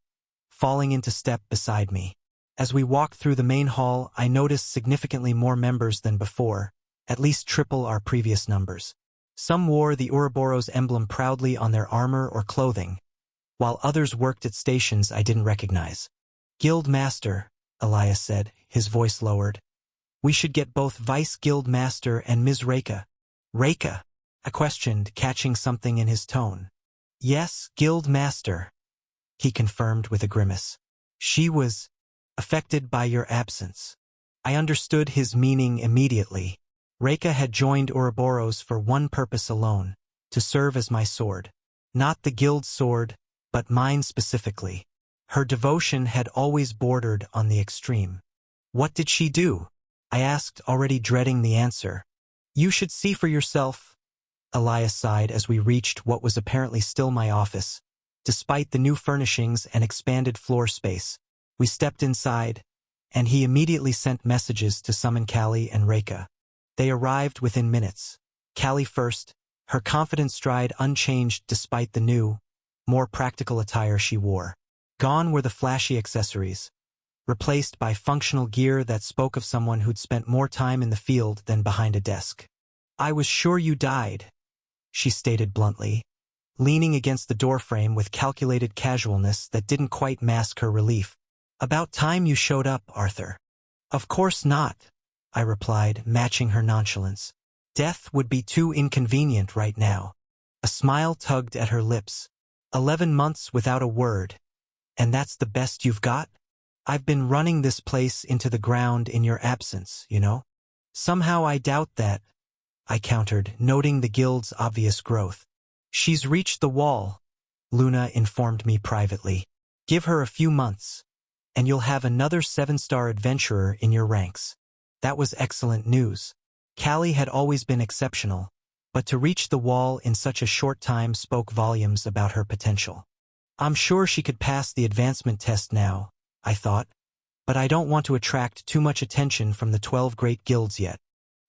Speaker 1: falling into step beside me. As we walked through the main hall, I noticed significantly more members than before, at least triple our previous numbers. Some wore the Ouroboros emblem proudly on their armor or clothing, while others worked at stations I didn't recognize. Guild Master, Elias said, his voice lowered. We should get both Vice Guild Master and Ms. Reka. Reka? I questioned, catching something in his tone. Yes, Guild Master, he confirmed with a grimace. She was affected by your absence. I understood his meaning immediately. Reka had joined Ouroboros for one purpose alone, to serve as my sword. Not the guild's sword, but mine specifically. Her devotion had always bordered on the extreme. What did she do? I asked, already dreading the answer. You should see for yourself, Elias sighed as we reached what was apparently still my office. Despite the new furnishings and expanded floor space, we stepped inside, and he immediately sent messages to summon Callie and Reka. They arrived within minutes. Callie first, her confident stride unchanged despite the new, more practical attire she wore. Gone were the flashy accessories, replaced by functional gear that spoke of someone who'd spent more time in the field than behind a desk. I was sure you died, she stated bluntly, leaning against the doorframe with calculated casualness that didn't quite mask her relief. About time you showed up, Arthur. Of course not, I replied, matching her nonchalance. Death would be too inconvenient right now. A smile tugged at her lips. 11 months without a word. And that's the best you've got? I've been running this place into the ground in your absence, you know? Somehow I doubt that, I countered, noting the guild's obvious growth. She's reached the wall, Luna informed me privately. Give her a few months, and you'll have another 7-star adventurer in your ranks. That was excellent news. Callie had always been exceptional, but to reach the wall in such a short time spoke volumes about her potential. I'm sure she could pass the advancement test now, I thought, but I don't want to attract too much attention from the 12 great guilds yet.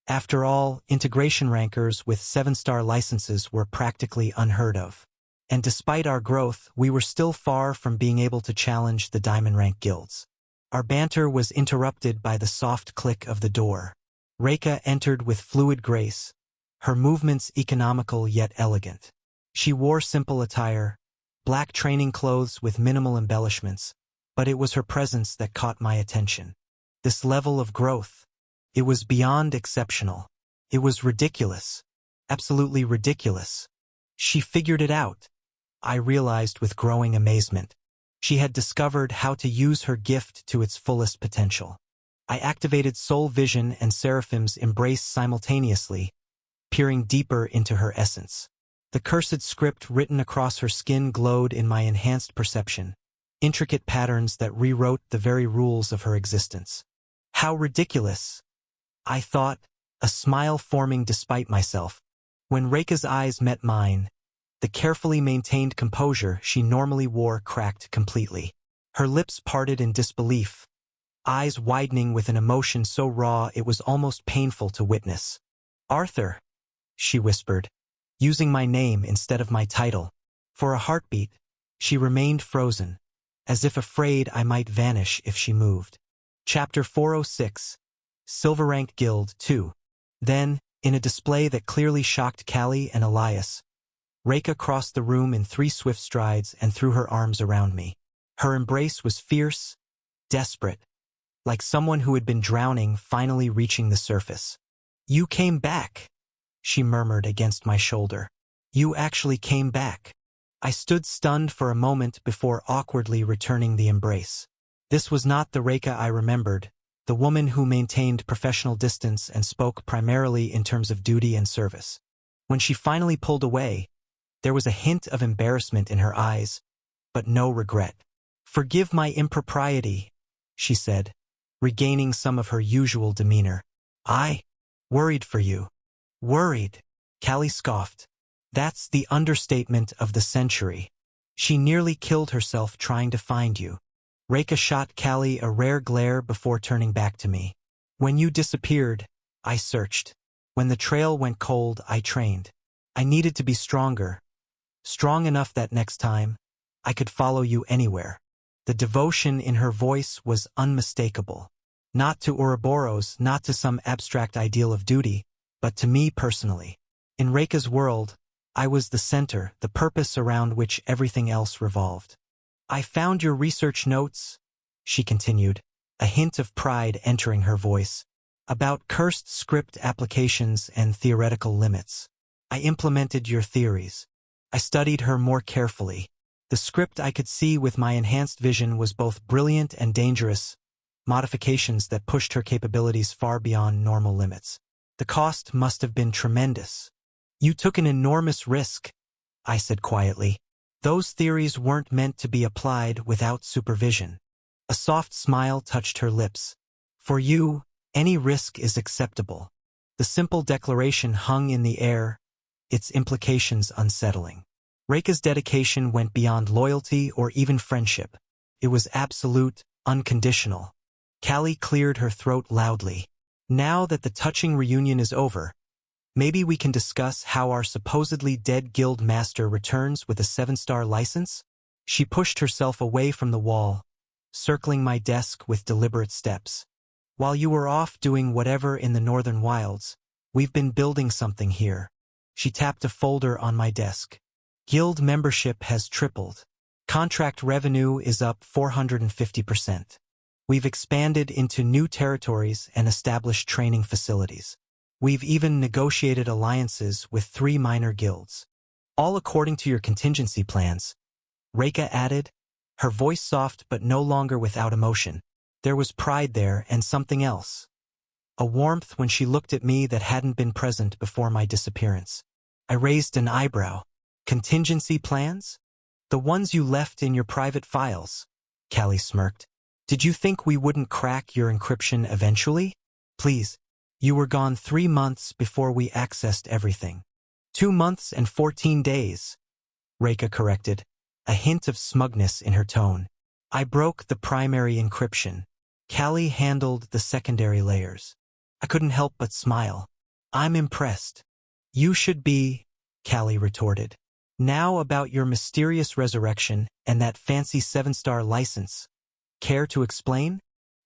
Speaker 1: After all, integration rankers with 7-star licenses were practically unheard of. And despite our growth, we were still far from being able to challenge the diamond rank guilds. Our banter was interrupted by the soft click of the door. Reka entered with fluid grace, her movements economical yet elegant. She wore simple attire, black training clothes with minimal embellishments, but it was her presence that caught my attention. This level of growth, it was beyond exceptional. It was ridiculous. Absolutely ridiculous. She figured it out. I realized with growing amazement. She had discovered how to use her gift to its fullest potential. I activated Soul Vision and Seraphim's Embrace simultaneously, peering deeper into her essence. The cursed script written across her skin glowed in my enhanced perception, intricate patterns that rewrote the very rules of her existence. How ridiculous! I thought, a smile forming despite myself. When Reika's eyes met mine, the carefully maintained composure she normally wore cracked completely. Her lips parted in disbelief, eyes widening with an emotion so raw it was almost painful to witness. "Arthur," she whispered, using my name instead of my title. For a heartbeat, she remained frozen, as if afraid I might vanish if she moved. Chapter 406, Silver Rank Guild 2. Then, in a display that clearly shocked Callie and Elias, Reika crossed the room in 3 swift strides and threw her arms around me. Her embrace was fierce, desperate, like someone who had been drowning finally reaching the surface. "You came back," she murmured against my shoulder. "You actually came back." I stood stunned for a moment before awkwardly returning the embrace. This was not the Reika I remembered, the woman who maintained professional distance and spoke primarily in terms of duty and service. When she finally pulled away, there was a hint of embarrassment in her eyes, but no regret. "Forgive my impropriety," she said, regaining some of her usual demeanor. "I worried for you." "Worried?" Callie scoffed. "That's the understatement of the century. She nearly killed herself trying to find you." Reika shot Callie a rare glare before turning back to me. "When you disappeared, I searched. When the trail went cold, I trained. I needed to be stronger. Strong enough that next time, I could follow you anywhere." The devotion in her voice was unmistakable. Not to Ouroboros, not to some abstract ideal of duty, but to me personally. In Reika's world, I was the center, the purpose around which everything else revolved. "I found your research notes," she continued, a hint of pride entering her voice, "about cursed script applications and theoretical limits. I implemented your theories. I studied her more carefully. The script I could see with my enhanced vision was both brilliant and dangerous, modifications that pushed her capabilities far beyond normal limits. The cost must have been tremendous." "You took an enormous risk," I said quietly. "Those theories weren't meant to be applied without supervision." A soft smile touched her lips. "For you, any risk is acceptable." The simple declaration hung in the air, its implications unsettling. Reika's dedication went beyond loyalty or even friendship. It was absolute, unconditional. Callie cleared her throat loudly. "Now that the touching reunion is over, maybe we can discuss how our supposedly dead guild master returns with a 7-star license?" She pushed herself away from the wall, circling my desk with deliberate steps. "While you were off doing whatever in the northern wilds, we've been building something here." She tapped a folder on my desk. "Guild membership has tripled. Contract revenue is up 450%. We've expanded into new territories and established training facilities. We've even negotiated alliances with 3 minor guilds. All according to your contingency plans," Reika added, her voice soft but no longer without emotion. There was pride there and something else. A warmth when she looked at me that hadn't been present before my disappearance. I raised an eyebrow. "Contingency plans? The ones you left in your private files?" Callie smirked. "Did you think we wouldn't crack your encryption eventually? Please, you were gone 3 months before we accessed everything." 2 months and 14 days, Reika corrected, a hint of smugness in her tone. "I broke the primary encryption. Callie handled the secondary layers." I couldn't help but smile. "I'm impressed." "You should be," Callie retorted. "Now about your mysterious resurrection and that fancy 7-star license. Care to explain?"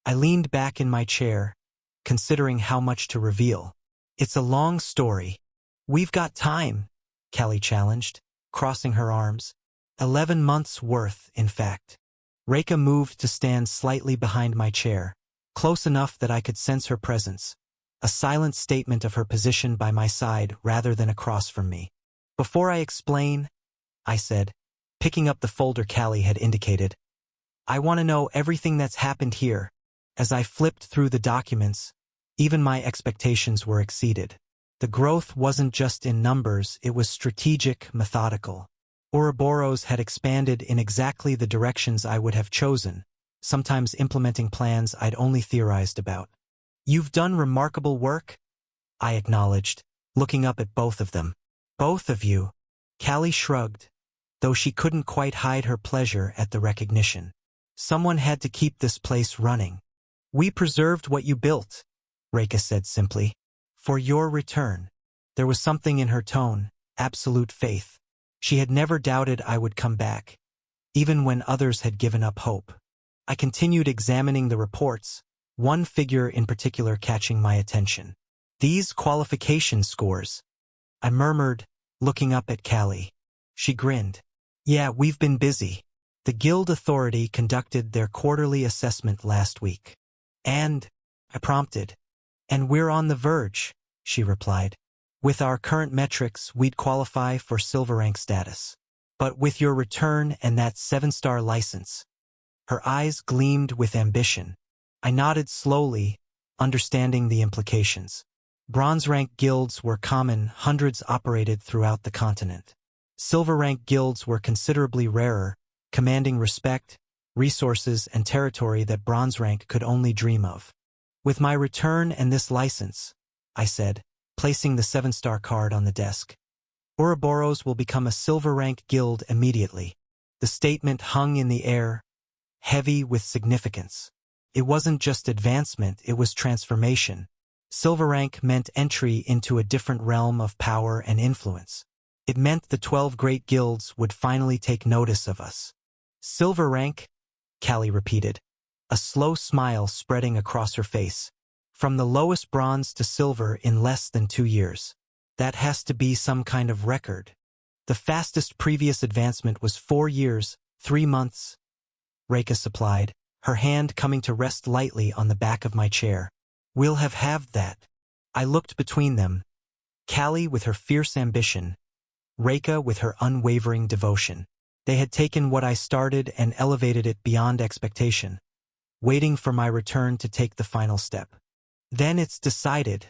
Speaker 1: I leaned back in my chair, considering how much to reveal. "It's a long story." "We've got time," Callie challenged, crossing her arms. 11 months worth, in fact. Reika moved to stand slightly behind my chair, close enough that I could sense her presence, a silent statement of her position by my side rather than across from me. "Before I explain," I said, picking up the folder Callie had indicated. I want to know everything that's happened here. As I flipped through the documents, even my expectations were exceeded. The growth wasn't just in numbers, it was strategic, methodical. Ouroboros had expanded in exactly the directions I would have chosen, sometimes implementing plans I'd only theorized about. You've done remarkable work, I acknowledged, looking up at both of them. Both of you. Callie shrugged, though she couldn't quite hide her pleasure at the recognition. Someone had to keep this place running. We preserved what you built, Reika said simply. For your return. There was something in her tone, absolute faith. She had never doubted I would come back, even when others had given up hope. I continued examining the reports, one figure in particular catching my attention. These qualification scores, I murmured, looking up at Callie. She grinned. Yeah, we've been busy. The Guild Authority conducted their quarterly assessment last week. And, I prompted. And we're on the verge, she replied. With our current metrics, we'd qualify for silver rank status. But with your return and that 7-star license. Her eyes gleamed with ambition. I nodded slowly, understanding the implications. Bronze rank guilds were common, hundreds operated throughout the continent. Silver rank guilds were considerably rarer, commanding respect, resources, and territory that bronze rank could only dream of. With my return and this license, I said, placing the 7-star card on the desk, Ouroboros will become a silver rank guild immediately. The statement hung in the air, heavy with significance. It wasn't just advancement, it was transformation. Silver rank meant entry into a different realm of power and influence. It meant the 12 great guilds would finally take notice of us. Silver rank, Callie repeated, a slow smile spreading across her face. From the lowest bronze to silver in less than 2 years. That has to be some kind of record. The fastest previous advancement was 4 years, 3 months. Reika supplied, her hand coming to rest lightly on the back of my chair. We'll have halved that. I looked between them. Callie with her fierce ambition, Reika with her unwavering devotion. They had taken what I started and elevated it beyond expectation, waiting for my return to take the final step. Then it's decided,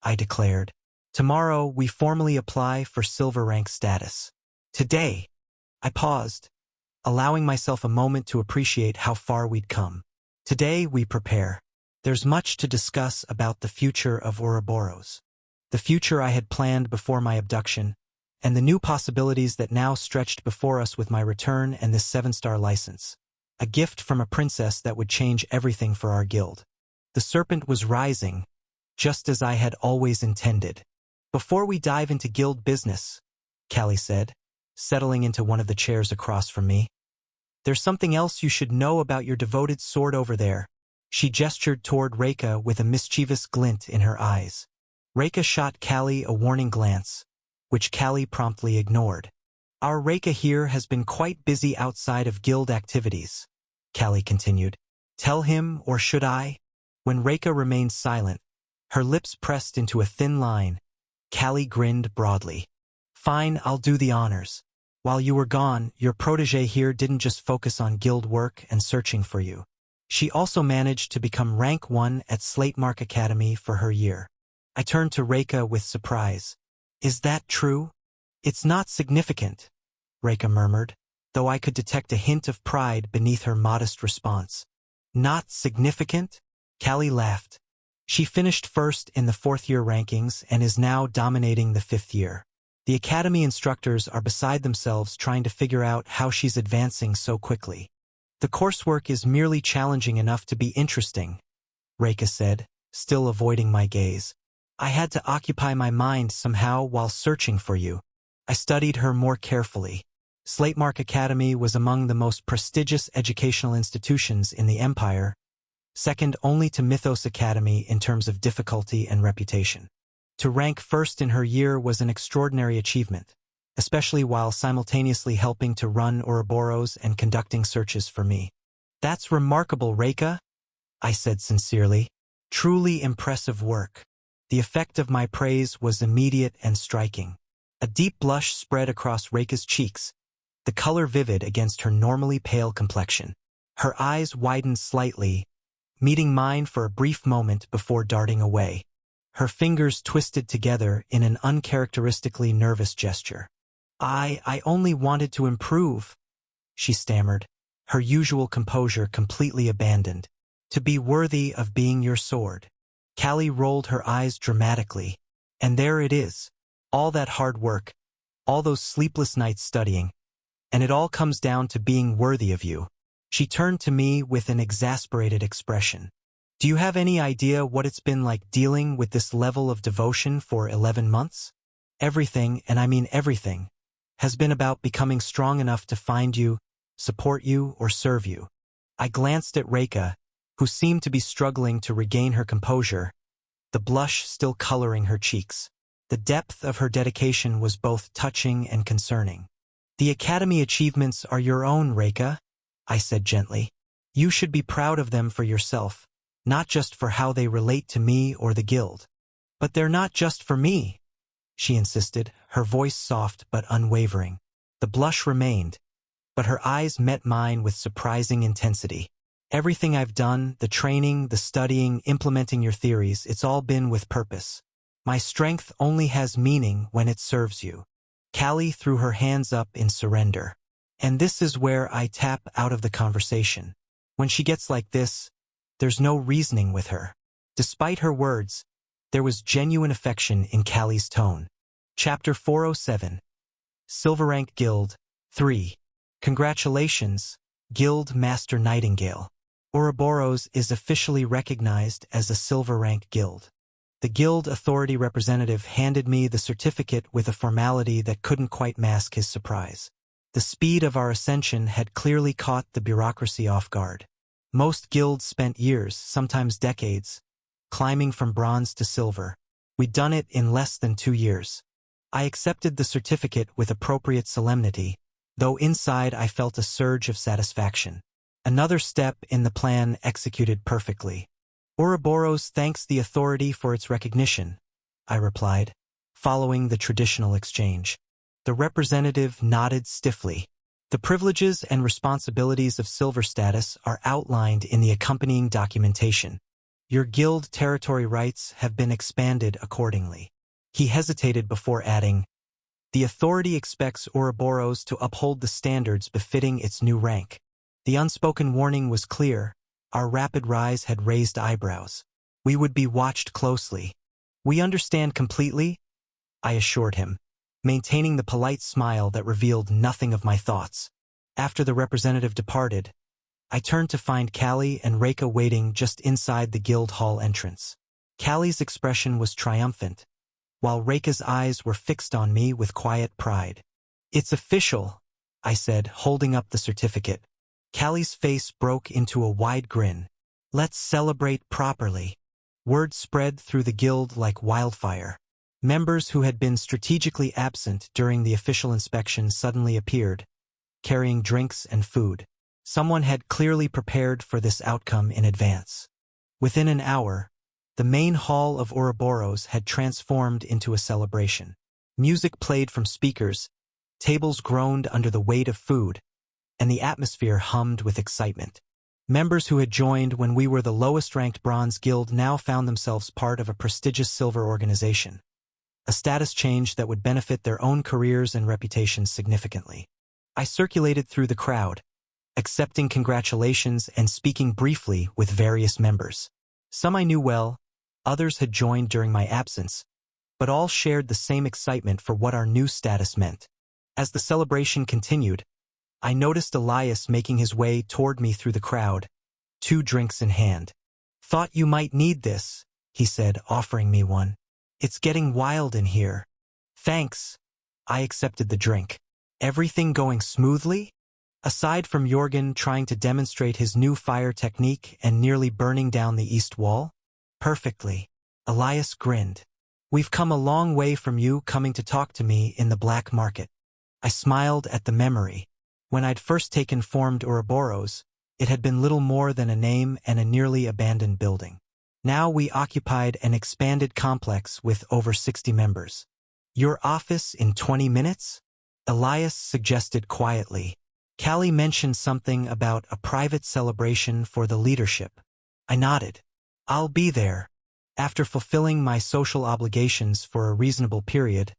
Speaker 1: I declared. Tomorrow we formally apply for silver rank status. Today, I paused, allowing myself a moment to appreciate how far we'd come. Today we prepare. There's much to discuss about the future of Ouroboros. The future I had planned before my abduction, and the new possibilities that now stretched before us with my return and this 7-star license. A gift from a princess that would change everything for our guild. The serpent was rising, just as I had always intended. Before we dive into guild business, Callie said, settling into one of the chairs across from me. There's something else you should know about your devoted sword over there. She gestured toward Reika with a mischievous glint in her eyes. Reika shot Callie a warning glance, which Callie promptly ignored. Our Reika here has been quite busy outside of guild activities, Callie continued. Tell him, or should I? When Reika remained silent, her lips pressed into a thin line, Callie grinned broadly. Fine, I'll do the honors. While you were gone, your protégé here didn't just focus on guild work and searching for you. She also managed to become rank 1 at Slatemark Academy for her year. I turned to Reika with surprise. Is that true? It's not significant, Reika murmured, though I could detect a hint of pride beneath her modest response. Not significant? Callie laughed. She finished first in the 4th-year rankings and is now dominating the 5th year. The academy instructors are beside themselves trying to figure out how she's advancing so quickly. The coursework is merely challenging enough to be interesting, Reika said, still avoiding my gaze. I had to occupy my mind somehow while searching for you. I studied her more carefully. Slatemark Academy was among the most prestigious educational institutions in the Empire, second only to Mythos Academy in terms of difficulty and reputation. To rank first in her year was an extraordinary achievement, especially while simultaneously helping to run Ouroboros and conducting searches for me. That's remarkable, Reika, I said sincerely. Truly impressive work. The effect of my praise was immediate and striking. A deep blush spread across Reika's cheeks, the color vivid against her normally pale complexion. Her eyes widened slightly, meeting mine for a brief moment before darting away. Her fingers twisted together in an uncharacteristically nervous gesture. I only wanted to improve," she stammered, her usual composure completely abandoned. "To be worthy of being your sword." Callie rolled her eyes dramatically. "And there it is. All that hard work, all those sleepless nights studying, and it all comes down to being worthy of you." She turned to me with an exasperated expression. "Do you have any idea what it's been like dealing with this level of devotion for 11 months? Everything, and I mean everything, has been about becoming strong enough to find you, support you, or serve you." I glanced at Reika, who seemed to be struggling to regain her composure, the blush still coloring her cheeks. The depth of her dedication was both touching and concerning. "The Academy achievements are your own, Reika," I said gently. "You should be proud of them for yourself, not just for how they relate to me or the Guild." "But they're not just for me," she insisted, her voice soft but unwavering. The blush remained, but her eyes met mine with surprising intensity. "Everything I've done, the training, the studying, implementing your theories, it's all been with purpose. My strength only has meaning when it serves you." Callie threw her hands up in surrender. And this is where I tap out of the conversation. When she gets like this, there's no reasoning with her. Despite her words, there was genuine affection in Callie's tone. Chapter 407. Silver Rank Guild 3. Congratulations, Guild Master Nightingale. Ouroboros is officially recognized as a Silver Rank Guild. The Guild Authority representative handed me the certificate with a formality that couldn't quite mask his surprise. The speed of our ascension had clearly caught the bureaucracy off guard. Most guilds spent years, sometimes decades, climbing from bronze to silver. We'd done it in less than 2 years. I accepted the certificate with appropriate solemnity, though inside I felt a surge of satisfaction. Another step in the plan executed perfectly. "Ouroboros thanks the authority for its recognition," I replied, following the traditional exchange. The representative nodded stiffly. "The privileges and responsibilities of silver status are outlined in the accompanying documentation. Your guild territory rights have been expanded accordingly." He hesitated before adding, "The authority expects Ouroboros to uphold the standards befitting its new rank." The unspoken warning was clear. Our rapid rise had raised eyebrows. We would be watched closely. "We understand completely," I assured him, maintaining the polite smile that revealed nothing of my thoughts. After the representative departed, I turned to find Callie and Reika waiting just inside the guild hall entrance. Callie's expression was triumphant, while Reika's eyes were fixed on me with quiet pride. "It's official," I said, holding up the certificate. Callie's face broke into a wide grin. "Let's celebrate properly." Word spread through the guild like wildfire. Members who had been strategically absent during the official inspection suddenly appeared, carrying drinks and food. Someone had clearly prepared for this outcome in advance. Within an hour, the main hall of Ouroboros had transformed into a celebration. Music played from speakers, tables groaned under the weight of food, and the atmosphere hummed with excitement. Members who had joined when we were the lowest-ranked Bronze Guild now found themselves part of a prestigious silver organization, a status change that would benefit their own careers and reputations significantly. I circulated through the crowd, accepting congratulations and speaking briefly with various members. Some I knew well, others had joined during my absence, but all shared the same excitement for what our new status meant. As the celebration continued, I noticed Elias making his way toward me through the crowd, 2 drinks in hand. "Thought you might need this," he said, offering me one. "It's getting wild in here." "Thanks." I accepted the drink. "Everything going smoothly?" Aside from Jorgen trying to demonstrate his new fire technique and nearly burning down the east wall? "Perfectly." Elias grinned. "We've come a long way from you coming to talk to me in the black market." I smiled at the memory. When I'd first taken formed Ouroboros, it had been little more than a name and a nearly abandoned building. Now we occupied an expanded complex with over 60 members. "Your office in 20 minutes?" Elias suggested quietly. Callie mentioned something about a private celebration for the leadership. I nodded. I'll be there. After fulfilling my social obligations for a reasonable period,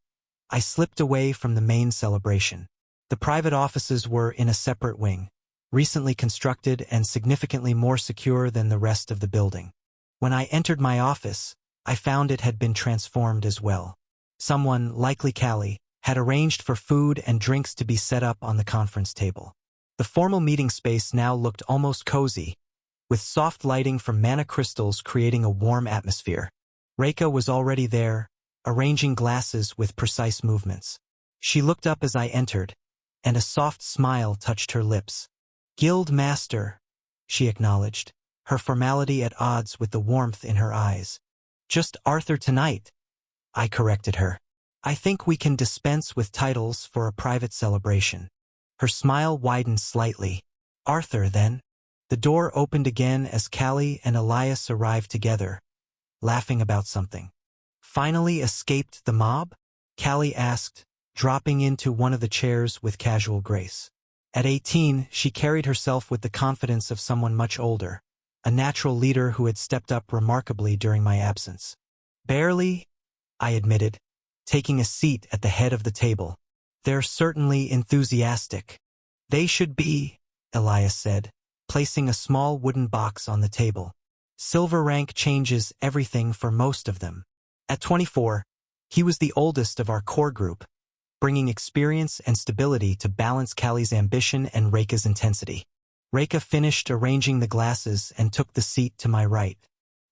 Speaker 1: I slipped away from the main celebration. The private offices were in a separate wing, recently constructed and significantly more secure than the rest of the building. When I entered my office, I found it had been transformed as well. Someone, likely Callie, had arranged for food and drinks to be set up on the conference table. The formal meeting space now looked almost cozy, with soft lighting from mana crystals creating a warm atmosphere. Reika was already there, arranging glasses with precise movements. She looked up as I entered, and a soft smile touched her lips. "Guild Master," she acknowledged, her formality at odds with the warmth in her eyes. "Just Arthur tonight," I corrected her. "I think we can dispense with titles for a private celebration." Her smile widened slightly. "Arthur, then?" The door opened again as Callie and Elias arrived together, laughing about something. "Finally escaped the mob?" Callie asked, dropping into one of the chairs with casual grace. At 18, she carried herself with the confidence of someone much older, a natural leader who had stepped up remarkably during my absence. "Barely," I admitted, taking a seat at the head of the table. "They're certainly enthusiastic." "They should be," Elias said, placing a small wooden box on the table. "Silver rank changes everything for most of them." At 24, he was the oldest of our core group, bringing experience and stability to balance Callie's ambition and Reika's intensity. Reika finished arranging the glasses and took the seat to my right.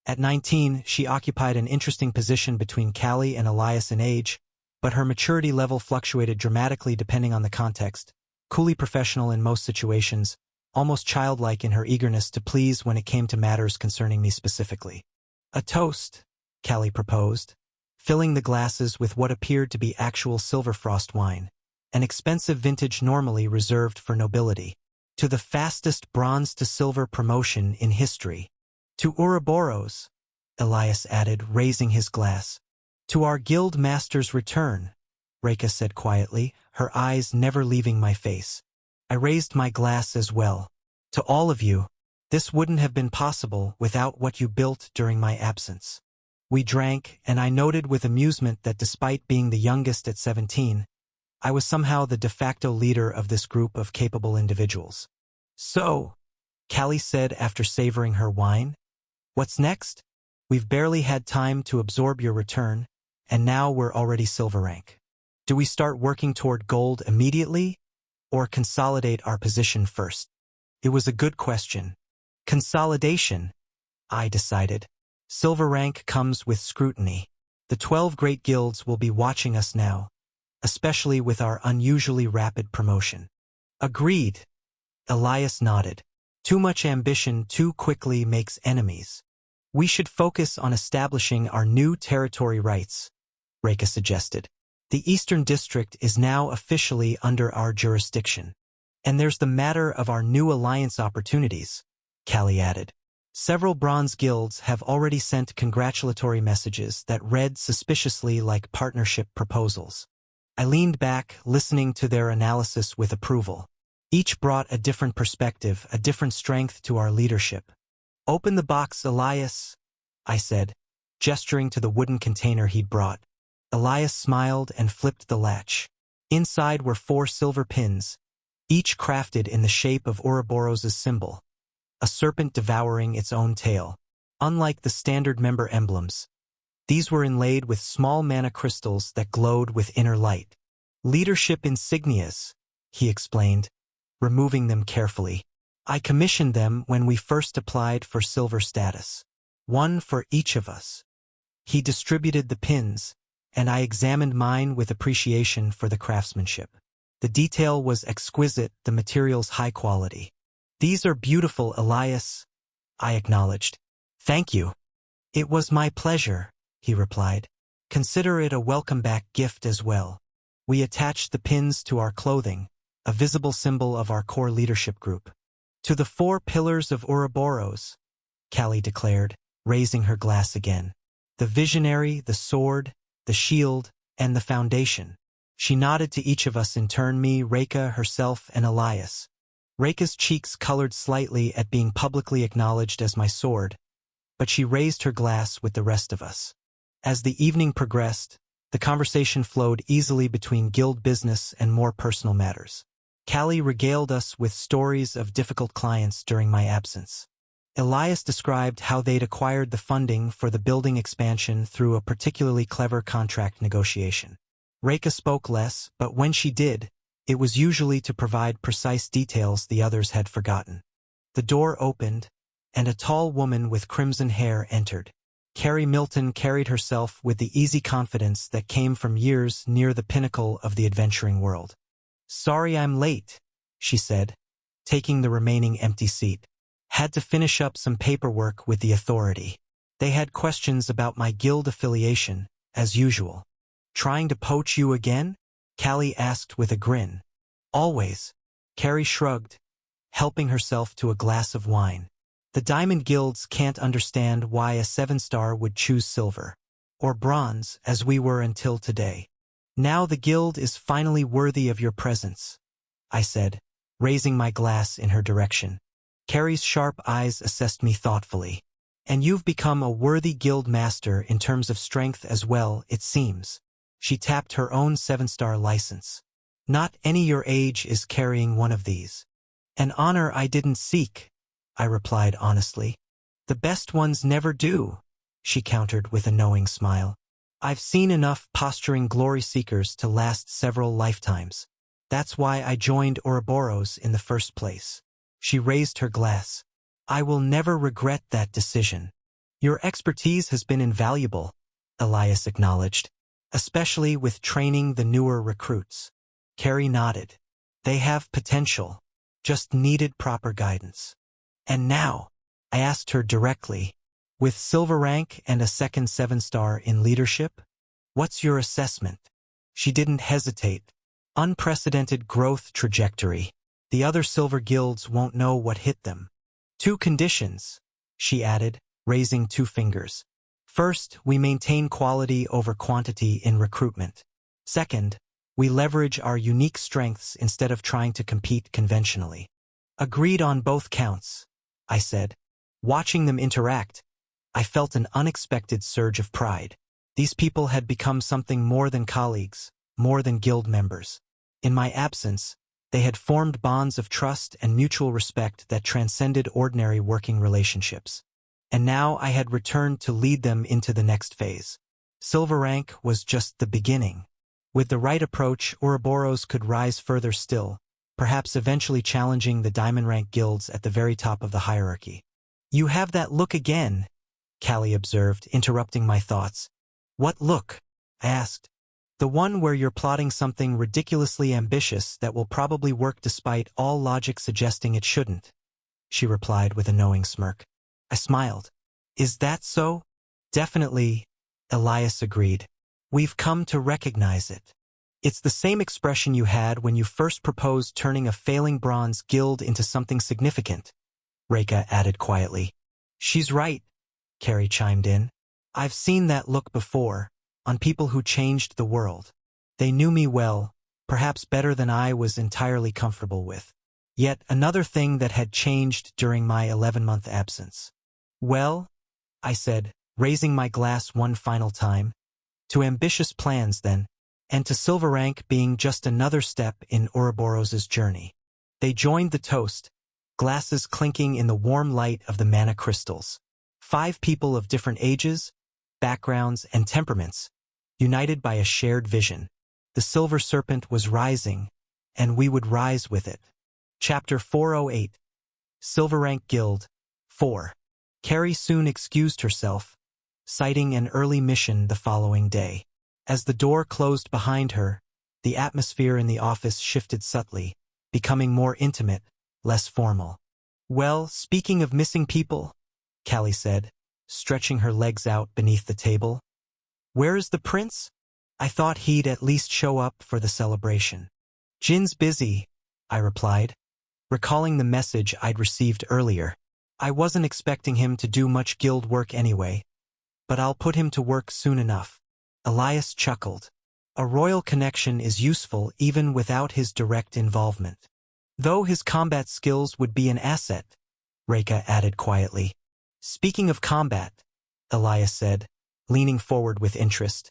Speaker 1: At 19, she occupied an interesting position between Callie and Elias in age, but her maturity level fluctuated dramatically depending on the context. Coolly professional in most situations, almost childlike in her eagerness to please when it came to matters concerning me specifically. "A toast," Callie proposed, filling the glasses with what appeared to be actual Silverfrost wine, an expensive vintage normally reserved for nobility. "To the fastest bronze to silver promotion in history. To Ouroboros," Elias added, raising his glass. "To our guild master's return," Reika said quietly, her eyes never leaving my face. I raised my glass as well. "To all of you. This wouldn't have been possible without what you built during my absence." We drank, and I noted with amusement that despite being the youngest at 17, I was somehow the de facto leader of this group of capable individuals. "So," Callie said after savoring her wine, "what's next? We've barely had time to absorb your return, and now we're already silver rank. Do we start working toward gold immediately, or consolidate our position first?" It was a good question. Consolidation, I decided. Silver rank comes with scrutiny. The 12 great guilds will be watching us now, especially with our unusually rapid promotion. "Agreed," Elias nodded. "Too much ambition too quickly makes enemies. We should focus on establishing our new territory rights," Reika suggested. "The Eastern District is now officially under our jurisdiction. And there's the matter of our new alliance opportunities," Callie added. "Several bronze guilds have already sent congratulatory messages that read suspiciously like partnership proposals." I leaned back, listening to their analysis with approval. Each brought a different perspective, a different strength to our leadership. "Open the box, Elias," I said, gesturing to the wooden container he'd brought. Elias smiled and flipped the latch. Inside were 4 silver pins, each crafted in the shape of Ouroboros' symbol, a serpent devouring its own tail. Unlike the standard member emblems, these were inlaid with small mana crystals that glowed with inner light. "Leadership insignias," he explained, removing them carefully. "I commissioned them when we first applied for silver status. 1 for each of us." He distributed the pins, and I examined mine with appreciation for the craftsmanship. The detail was exquisite, the materials high quality. "These are beautiful, Elias," I acknowledged. "Thank you." "It was my pleasure," he replied. "Consider it a welcome-back gift as well." We attached the pins to our clothing, a visible symbol of our core leadership group. "To the 4 pillars of Ouroboros," Callie declared, raising her glass again. "The visionary, the sword, the shield, and the foundation. She nodded to each of us in turn, me, Reka, herself, and Elias. Reka's cheeks colored slightly at being publicly acknowledged as my sword, but she raised her glass with the rest of us. As the evening progressed, the conversation flowed easily between guild business and more personal matters. Callie regaled us with stories of difficult clients during my absence. Elias described how they'd acquired the funding for the building expansion through a particularly clever contract negotiation. Reka spoke less, but when she did, it was usually to provide precise details the others had forgotten. The door opened, and a tall woman with crimson hair entered. Carrie Milton carried herself with the easy confidence that came from years near the pinnacle of the adventuring world. "Sorry I'm late," she said, taking the remaining empty seat. "Had to finish up some paperwork with the authority. They had questions about my guild affiliation, as usual." "Trying to poach you again?" Callie asked with a grin. "Always." Carrie shrugged, helping herself to a glass of wine. "The diamond guilds can't understand why a 7-star would choose silver. Or bronze, as we were until today. Now the guild is finally worthy of your presence," I said, raising my glass in her direction. Carrie's sharp eyes assessed me thoughtfully. "And you've become a worthy guild master in terms of strength as well, it seems." She tapped her own 7-star license. "Not any your age is carrying one of these." "An honor I didn't seek," I replied honestly. "The best ones never do," she countered with a knowing smile. "I've seen enough posturing glory seekers to last several lifetimes. That's why I joined Ouroboros in the first place." She raised her glass. "I will never regret that decision." "Your expertise has been invaluable," Elias acknowledged, "especially with training the newer recruits." Carrie nodded. "They have potential, just needed proper guidance." "And now," I asked her directly, "with silver rank and a second 7-star in leadership, what's your assessment?" She didn't hesitate. "Unprecedented growth trajectory. The other silver guilds won't know what hit them. 2 conditions," she added, raising 2 fingers. "First, we maintain quality over quantity in recruitment. Second, we leverage our unique strengths instead of trying to compete conventionally." "Agreed on both counts," I said. Watching them interact, I felt an unexpected surge of pride. These people had become something more than colleagues, more than guild members. In my absence, they had formed bonds of trust and mutual respect that transcended ordinary working relationships. And now I had returned to lead them into the next phase. Silver rank was just the beginning. With the right approach, Ouroboros could rise further still, perhaps eventually challenging the diamond rank guilds at the very top of the hierarchy. "You have that look again," Callie observed, interrupting my thoughts. "What look?" I asked. "The one where you're plotting something ridiculously ambitious that will probably work despite all logic suggesting it shouldn't," she replied with a knowing smirk. I smiled. "Is that so?" "Definitely," Elias agreed. "We've come to recognize it. It's the same expression you had when you first proposed turning a failing bronze guild into something significant," Reka added quietly. "She's right," Carrie chimed in. "I've seen that look before, on people who changed the world. They knew me well, perhaps better than I was entirely comfortable with. Yet another thing that had changed during my 11-month absence." "Well," I said, raising my glass one final time, "to ambitious plans then, and to silver rank being just another step in Ouroboros' journey." They joined the toast, glasses clinking in the warm light of the mana crystals. 5 people of different ages, backgrounds, and temperaments, united by a shared vision. The silver serpent was rising, and we would rise with it. Chapter 408. Silver Rank Guild 4. Carrie soon excused herself, citing an early mission the following day. As the door closed behind her, the atmosphere in the office shifted subtly, becoming more intimate, less formal. "Well, speaking of missing people," Callie said, stretching her legs out beneath the table. "Where is the prince? I thought he'd at least show up for the celebration." "Jin's busy," I replied, recalling the message I'd received earlier. I wasn't expecting him to do much guild work anyway, but I'll put him to work soon enough. Elias chuckled. A royal connection is useful even without his direct involvement. Though his combat skills would be an asset, Reka added quietly. Speaking of combat, Elias said, leaning forward with interest.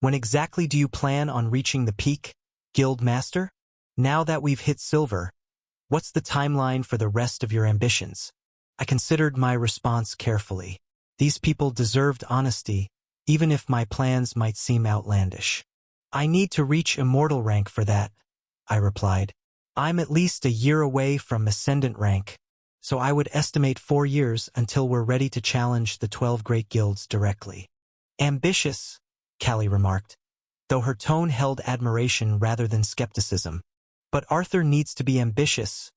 Speaker 1: When exactly do you plan on reaching the peak, Guild Master? Now that we've hit silver, what's the timeline for the rest of your ambitions? I considered my response carefully. These people deserved honesty, even if my plans might seem outlandish. I need to reach immortal rank for that, I replied. I'm at least a year away from ascendant rank, so I would estimate 4 years until we're ready to challenge the 12 great guilds directly. Ambitious, Callie remarked, though her tone held admiration rather than skepticism. But Arthur needs to be ambitious,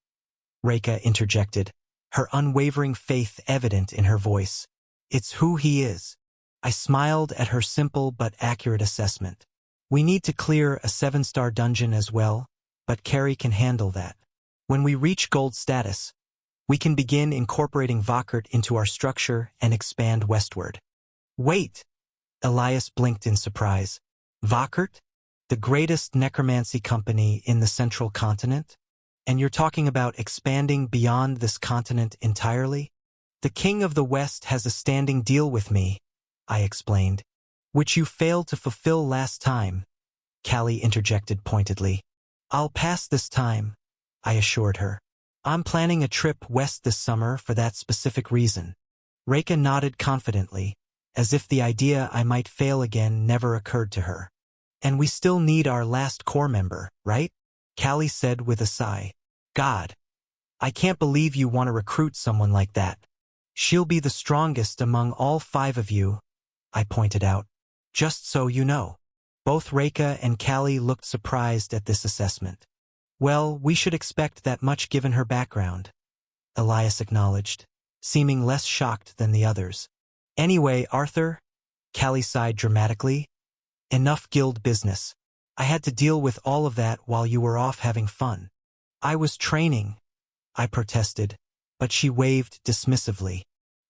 Speaker 1: Reka interjected, her unwavering faith evident in her voice. It's who he is. I smiled at her simple but accurate assessment. We need to clear a 7-star dungeon as well, but Carrie can handle that. When we reach gold status, we can begin incorporating Vakert into our structure and expand westward. Wait! Elias blinked in surprise. Vakert? The greatest necromancy company in the central continent? And you're talking about expanding beyond this continent entirely? The King of the West has a standing deal with me, I explained, which you failed to fulfill last time, Callie interjected pointedly. I'll pass this time, I assured her. I'm planning a trip west this summer for that specific reason. Reka nodded confidently, as if the idea I might fail again never occurred to her. And we still need our last core member, right? Callie said with a sigh. God, I can't believe you want to recruit someone like that. She'll be the strongest among all 5 of you, I pointed out. Just so you know. Both Reka and Callie looked surprised at this assessment. Well, we should expect that much given her background, Elias acknowledged, seeming less shocked than the others. Anyway, Arthur, Callie sighed dramatically, enough guild business. I had to deal with all of that while you were off having fun. I was training, I protested, but she waved dismissively.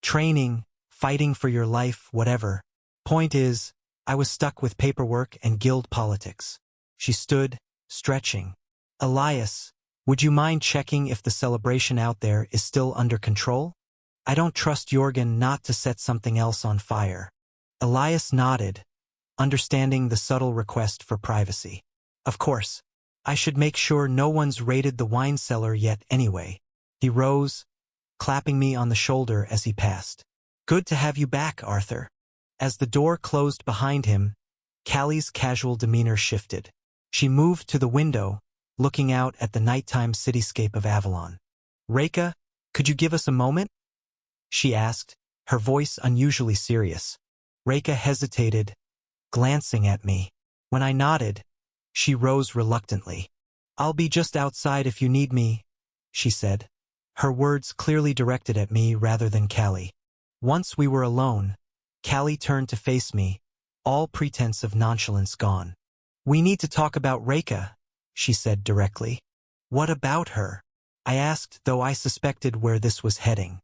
Speaker 1: Training, fighting for your life, whatever. Point is, I was stuck with paperwork and guild politics. She stood, stretching. Elias, would you mind checking if the celebration out there is still under control? I don't trust Jorgen not to set something else on fire. Elias nodded, understanding the subtle request for privacy. Of course, I should make sure no one's raided the wine cellar yet anyway. He rose, clapping me on the shoulder as he passed. Good to have you back, Arthur. As the door closed behind him, Callie's casual demeanor shifted. She moved to the window, looking out at the nighttime cityscape of Avalon. Reka, could you give us a moment? She asked, her voice unusually serious. Reka hesitated, glancing at me. When I nodded, she rose reluctantly. I'll be just outside if you need me, she said, her words clearly directed at me rather than Callie. Once we were alone, Callie turned to face me, all pretense of nonchalance gone. We need to talk about Reka, she said directly. What about her? I asked, though I suspected where this was heading.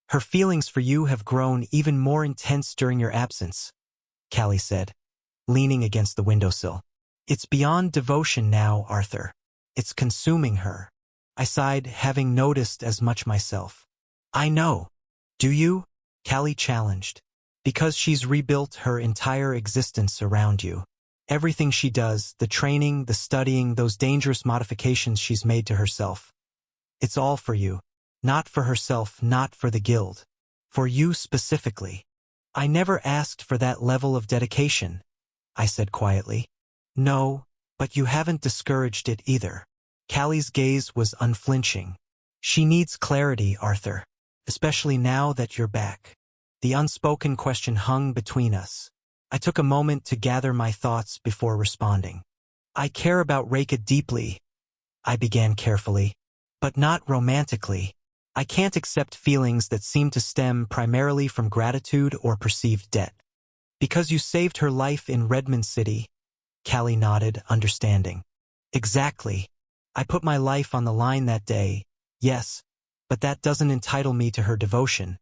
Speaker 1: Her feelings for you have grown even more intense during your absence, Callie said, leaning against the windowsill. It's beyond devotion now, Arthur. It's consuming her. I sighed, having noticed as much myself. I know. Do you? Callie challenged. Because she's rebuilt her entire existence around you. Everything she does, the training, the studying, those dangerous modifications she's made to herself. It's all for you. Not for herself, not for the guild. For you specifically. I never asked for that level of dedication, I said quietly. No, but you haven't discouraged it either. Callie's gaze was unflinching. She needs clarity, Arthur. Especially now that you're back. The unspoken question hung between us. I took a moment to gather my thoughts before responding. I care about Reka deeply, I began carefully, but not romantically. I can't accept feelings that seem to stem primarily from gratitude or perceived debt. Because you saved her life in Redmond City, Callie nodded, understanding. Exactly. I put my life on the line that day, yes, but that doesn't entitle me to her devotion,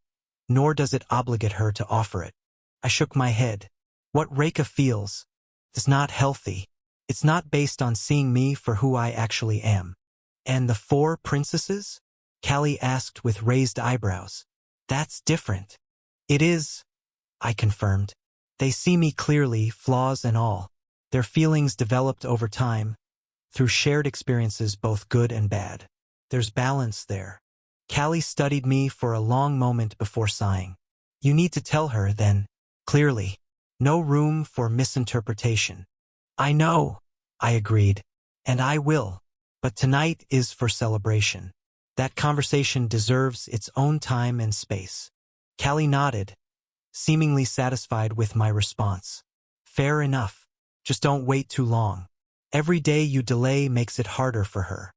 Speaker 1: nor does it obligate her to offer it. I shook my head. What Reka feels is not healthy. It's not based on seeing me for who I actually am. And the 4 princesses? Callie asked with raised eyebrows. That's different. It is, I confirmed. They see me clearly, flaws and all. Their feelings developed over time, through shared experiences both good and bad. There's balance there. Callie studied me for a long moment before sighing. You need to tell her, then, clearly. No room for misinterpretation. I know, I agreed, and I will. But tonight is for celebration. That conversation deserves its own time and space. Callie nodded, seemingly satisfied with my response. Fair enough. Just don't wait too long. Every day you delay makes it harder for her.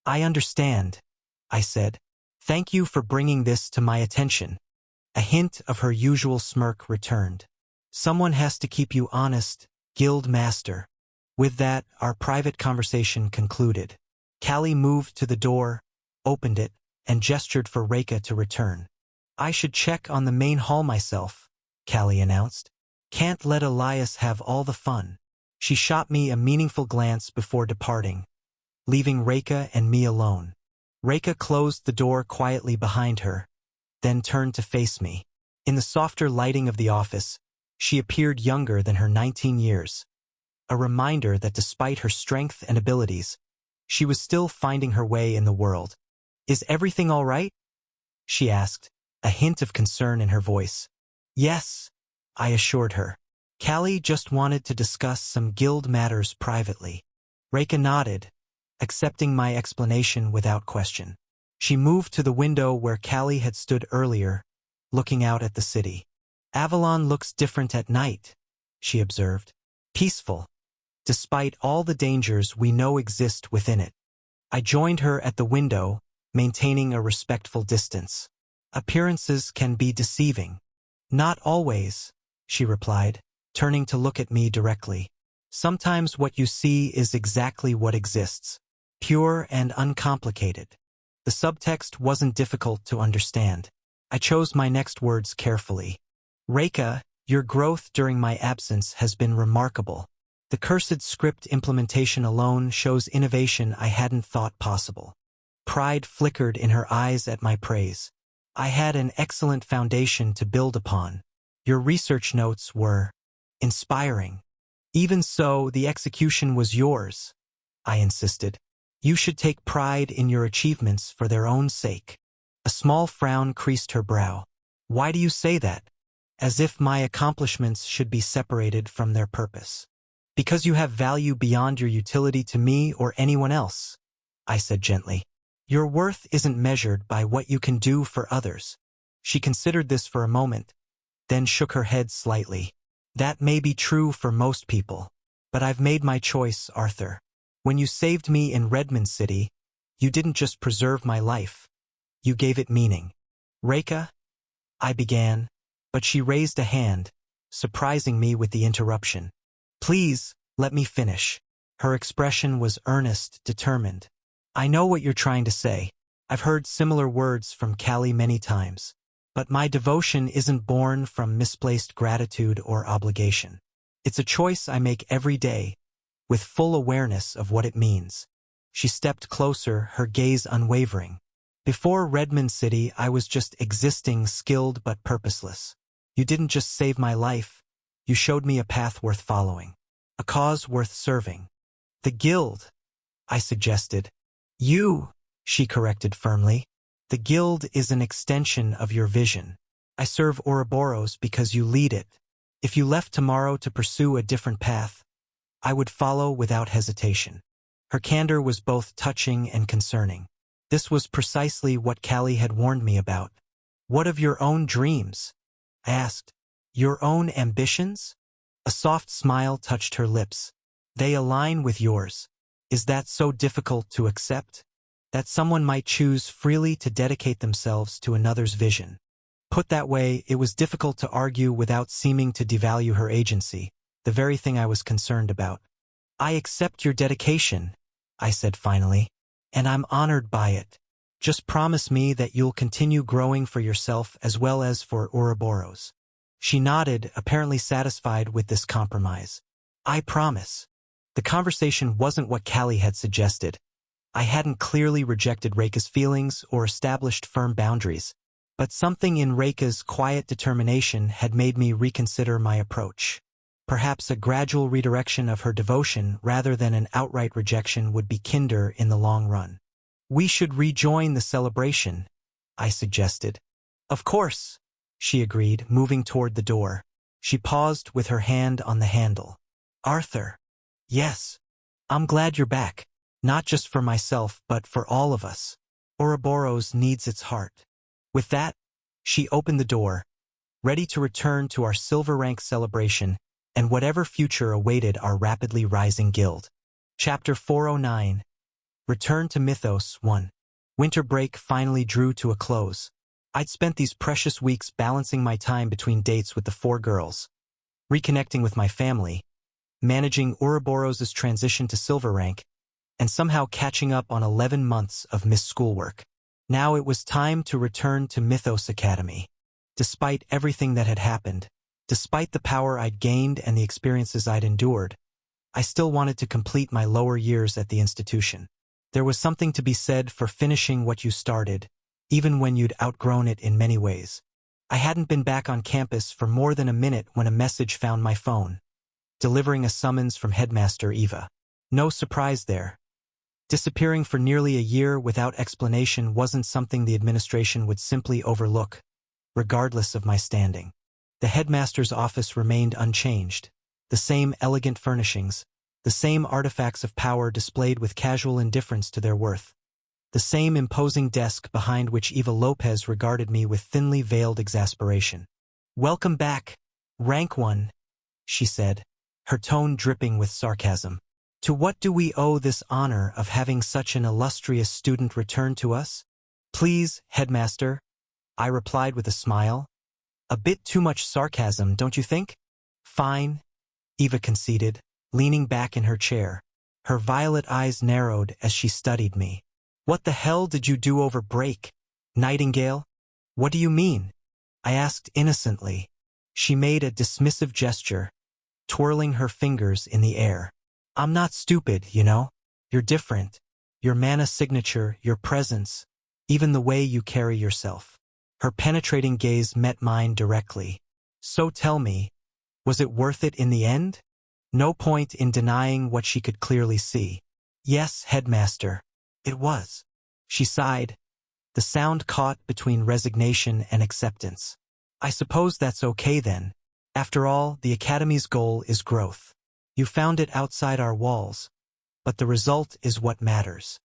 Speaker 1: I understand, I said. Thank you for bringing this to my attention. A hint of her usual smirk returned. Someone has to keep you honest, Guild Master. With that, our private conversation concluded. Callie moved to the door, opened it, and gestured for Reika to return. I should check on the main hall myself, Callie announced. Can't let Elias have all the fun. She shot me a meaningful glance before departing, leaving Reika and me alone. Reika closed the door quietly behind her, then turned to face me. In the softer lighting of the office, she appeared younger than her 19 years, a reminder that despite her strength and abilities, she was still finding her way in the world. Is everything all right? She asked, a hint of concern in her voice. Yes, I assured her. Callie just wanted to discuss some guild matters privately. Reika nodded, accepting my explanation without question. She moved to the window where Callie had stood earlier, looking out at the city. Avalon looks different at night, she observed. Peaceful, despite all the dangers we know exist within it. I joined her at the window, maintaining a respectful distance. Appearances can be deceiving. Not always, she replied, turning to look at me directly. Sometimes what you see is exactly what exists, pure and uncomplicated. The subtext wasn't difficult to understand. I chose my next words carefully. Reika, your growth during my absence has been remarkable. The cursed script implementation alone shows innovation I hadn't thought possible. Pride flickered in her eyes at my praise. I had an excellent foundation to build upon. Your research notes were inspiring. Even so, the execution was yours, I insisted. You should take pride in your achievements for their own sake. A small frown creased her brow. Why do you say that? As if my accomplishments should be separated from their purpose. Because you have value beyond your utility to me or anyone else, I said gently. Your worth isn't measured by what you can do for others. She considered this for a moment, then shook her head slightly. That may be true for most people, but I've made my choice, Arthur. When you saved me in Redmond City, you didn't just preserve my life. You gave it meaning. Reika, I began, but she raised a hand, surprising me with the interruption. Please, let me finish. Her expression was earnest, determined. I know what you're trying to say. I've heard similar words from Callie many times. But my devotion isn't born from misplaced gratitude or obligation. It's a choice I make every day, with full awareness of what it means. She stepped closer, her gaze unwavering. Before Redmond City, I was just existing, skilled but purposeless. You didn't just save my life. You showed me a path worth following, a cause worth serving. The Guild, I suggested. You, she corrected firmly. The Guild is an extension of your vision. I serve Ouroboros because you lead it. If you left tomorrow to pursue a different path, I would follow without hesitation. Her candor was both touching and concerning. This was precisely what Callie had warned me about. What of your own dreams? I asked. Your own ambitions? A soft smile touched her lips. They align with yours. Is that so difficult to accept? That someone might choose freely to dedicate themselves to another's vision. Put that way, it was difficult to argue without seeming to devalue her agency, the very thing I was concerned about. I accept your dedication, I said finally, and I'm honored by it. Just promise me that you'll continue growing for yourself as well as for Ouroboros. She nodded, apparently satisfied with this compromise. I promise. The conversation wasn't what Callie had suggested. I hadn't clearly rejected Reika's feelings or established firm boundaries, but something in Reika's quiet determination had made me reconsider my approach. Perhaps a gradual redirection of her devotion rather than an outright rejection would be kinder in the long run. We should rejoin the celebration, I suggested. Of course, she agreed, moving toward the door. She paused with her hand on the handle. Arthur. Yes. I'm glad you're back. Not just for myself, but for all of us. Ouroboros needs its heart. With that, she opened the door, ready to return to our silver rank celebration and whatever future awaited our rapidly rising guild. Chapter 409. Return to Mythos 1. Winter break finally drew to a close. I'd spent these precious weeks balancing my time between dates with the 4 girls, reconnecting with my family, managing Ouroboros' transition to silver rank, and somehow catching up on 11 months of missed schoolwork. Now it was time to return to Mythos Academy. Despite everything that had happened, despite the power I'd gained and the experiences I'd endured, I still wanted to complete my lower years at the institution. There was something to be said for finishing what you started, even when you'd outgrown it in many ways. I hadn't been back on campus for more than a minute when a message found my phone, delivering a summons from Headmaster Eva. No surprise there. Disappearing for nearly a year without explanation wasn't something the administration would simply overlook, regardless of my standing. The headmaster's office remained unchanged, the same elegant furnishings, the same artifacts of power displayed with casual indifference to their worth, the same imposing desk behind which Eva Lopez regarded me with thinly veiled exasperation. "Welcome back, Rank 1, she said, her tone dripping with sarcasm. "To what do we owe this honor of having such an illustrious student return to us?" "Please, Headmaster," I replied with a smile. "A bit too much sarcasm, don't you think?" "Fine," Eva conceded, leaning back in her chair. Her violet eyes narrowed as she studied me. "What the hell did you do over break, Nightingale?" "What do you mean?" I asked innocently. She made a dismissive gesture, twirling her fingers in the air. "I'm not stupid, you know. You're different. Your mana signature, your presence, even the way you carry yourself." Her penetrating gaze met mine directly. "So tell me, was it worth it in the end?" No point in denying what she could clearly see. "Yes, Headmaster, it was." She sighed, the sound caught between resignation and acceptance. "I suppose that's okay then. After all, the Academy's goal is growth. You found it outside our walls, but the result is what matters."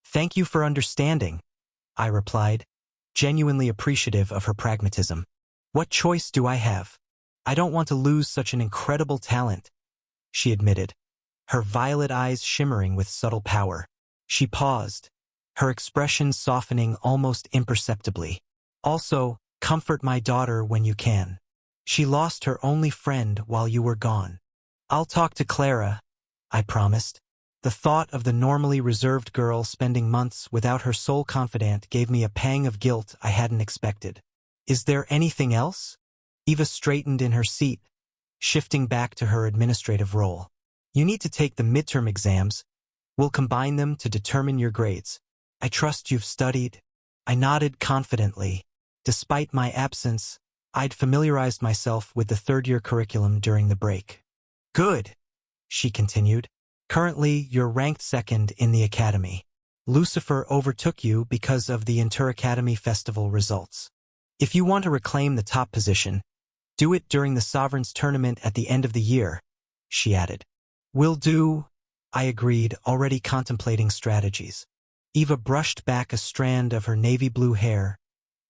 Speaker 1: "Thank you for understanding," I replied, genuinely appreciative of her pragmatism. "What choice do I have? I don't want to lose such an incredible talent," she admitted, her violet eyes shimmering with subtle power. She paused, her expression softening almost imperceptibly. "Also, comfort my daughter when you can. She lost her only friend while you were gone." "I'll talk to Clara," I promised. The thought of the normally reserved girl spending months without her sole confidant gave me a pang of guilt I hadn't expected. "Is there anything else?" Eva straightened in her seat, shifting back to her administrative role. "You need to take the midterm exams. We'll combine them to determine your grades. I trust you've studied." I nodded confidently. Despite my absence, I'd familiarized myself with the third-year curriculum during the break. "Good," she continued. "Currently, you're ranked second in the Academy. Lucifer overtook you because of the Inter-Academy Festival results. If you want to reclaim the top position, do it during the Sovereigns Tournament at the end of the year," she added. "Will do," I agreed, already contemplating strategies. Eva brushed back a strand of her navy blue hair,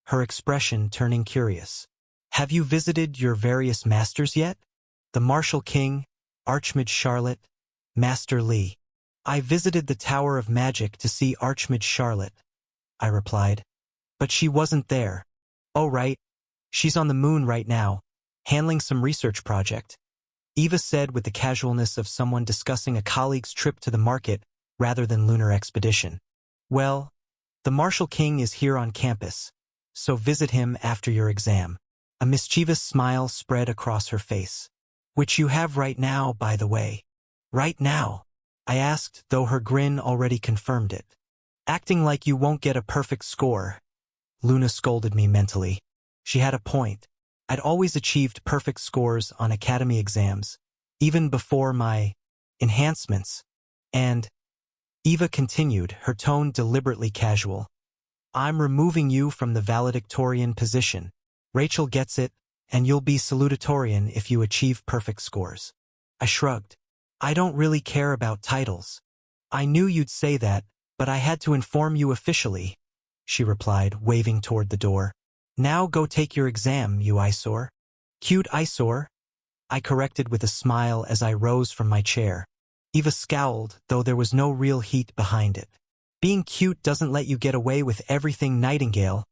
Speaker 1: her expression turning curious. "Have you visited your various masters yet? The Martial King, Archmage Charlotte, Master Lee." "I visited the Tower of Magic to see Archmage Charlotte," I replied. "But she wasn't there." "Oh right. She's on the moon right now, handling some research project," Eva said with the casualness of someone discussing a colleague's trip to the market rather than lunar expedition. "Well, the Martial King is here on campus, so visit him after your exam." A mischievous smile spread across her face. "Which you have right now, by the way." "Right now?" I asked, though her grin already confirmed it. Acting like you won't get a perfect score. Luna scolded me mentally. She had a point. I'd always achieved perfect scores on academy exams, even before my enhancements. And Eva continued, her tone deliberately casual. I'm removing you from the valedictorian position. Rachel gets it, and you'll be salutatorian if you achieve perfect scores. I shrugged. I don't really care about titles. I knew you'd say that, but I had to inform you officially, she replied, waving toward the door. Now go take your exam, you eyesore. Cute eyesore, I corrected with a smile as I rose from my chair. Eva scowled, though there was no real heat behind it. Being cute doesn't let you get away with everything, Nightingale,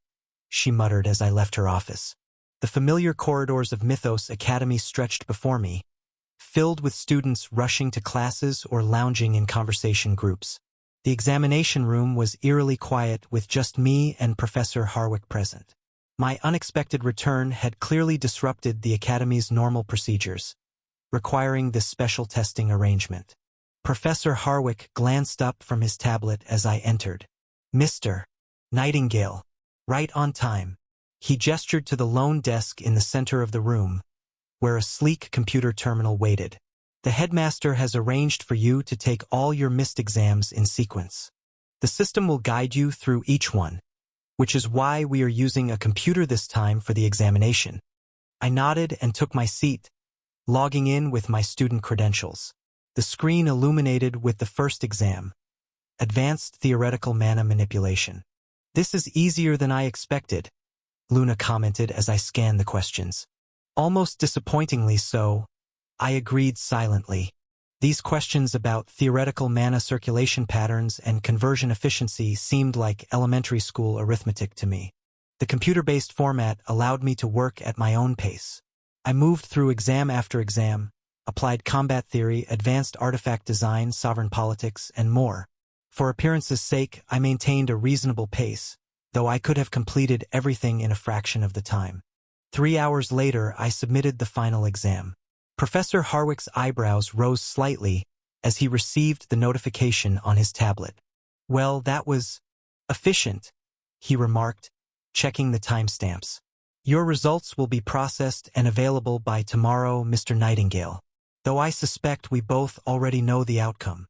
Speaker 1: she muttered as I left her office. The familiar corridors of Mythos Academy stretched before me, filled with students rushing to classes or lounging in conversation groups. The examination room was eerily quiet, with just me and Professor Harwick present. My unexpected return had clearly disrupted the Academy's normal procedures, requiring this special testing arrangement. Professor Harwick glanced up from his tablet as I entered. Mr. Nightingale, right on time. He gestured to the lone desk in the center of the room, where a sleek computer terminal waited. The headmaster has arranged for you to take all your missed exams in sequence. The system will guide you through each one, which is why we are using a computer this time for the examination. I nodded and took my seat, logging in with my student credentials. The screen illuminated with the first exam, Advanced Theoretical Mana Manipulation. This is easier than I expected, Luna commented as I scanned the questions. Almost disappointingly so, I agreed silently. These questions about theoretical mana circulation patterns and conversion efficiency seemed like elementary school arithmetic to me. The computer-based format allowed me to work at my own pace. I moved through exam after exam, applied combat theory, advanced artifact design, sovereign politics, and more. For appearance's sake, I maintained a reasonable pace, though I could have completed everything in a fraction of the time. 3 hours later, I submitted the final exam. Professor Harwick's eyebrows rose slightly as he received the notification on his tablet. Well, that was efficient, he remarked, checking the timestamps. Your results will be processed and available by tomorrow, Mr. Nightingale, though I suspect we both already know the outcome.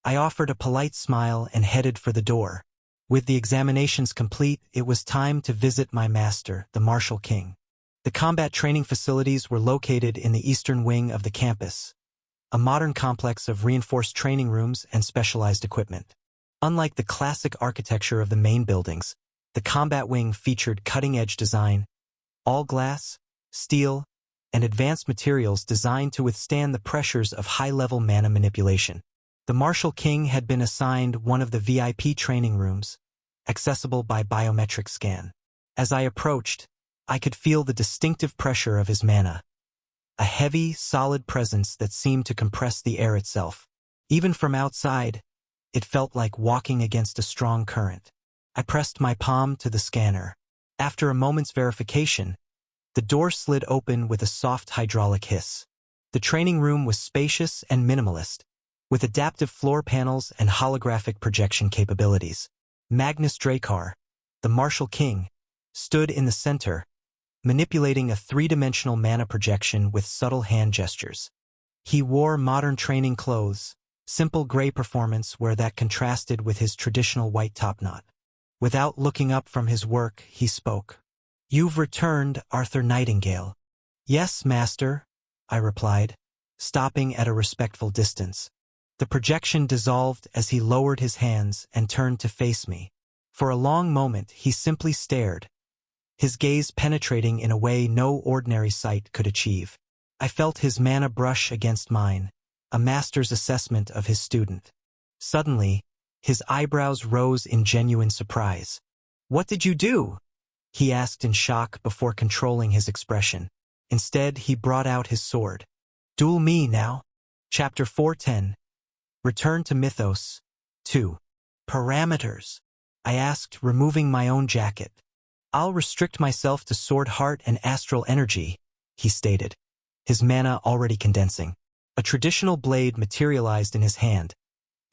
Speaker 1: I offered a polite smile and headed for the door. With the examinations complete, it was time to visit my master, the Martial King. The combat training facilities were located in the eastern wing of the campus, a modern complex of reinforced training rooms and specialized equipment. Unlike the classic architecture of the main buildings, the combat wing featured cutting-edge design, all glass, steel, and advanced materials designed to withstand the pressures of high-level mana manipulation. The Martial King had been assigned one of the VIP training rooms, accessible by biometric scan. As I approached, I could feel the distinctive pressure of his mana, a heavy, solid presence that seemed to compress the air itself. Even from outside, it felt like walking against a strong current. I pressed my palm to the scanner. After a moment's verification, the door slid open with a soft hydraulic hiss. The training room was spacious and minimalist, with adaptive floor panels and holographic projection capabilities. Magnus Dracar, the Martial King, stood in the center, manipulating a three-dimensional mana projection with subtle hand gestures. He wore modern training clothes, simple gray performance wear that contrasted with his traditional white topknot. Without looking up from his work, he spoke. "You've returned, Arthur Nightingale." "Yes, master," I replied, stopping at a respectful distance. The projection dissolved as he lowered his hands and turned to face me. For a long moment, he simply stared, his gaze penetrating in a way no ordinary sight could achieve. I felt his mana brush against mine, a master's assessment of his student. Suddenly, his eyebrows rose in genuine surprise. "What did you do?" he asked in shock before controlling his expression. Instead, he brought out his sword. "Duel me now." Chapter 410. Return to Mythos. 2. Parameters, I asked, removing my own jacket. "I'll restrict myself to Sword Heart and Astral Energy," he stated, his mana already condensing. A traditional blade materialized in his hand,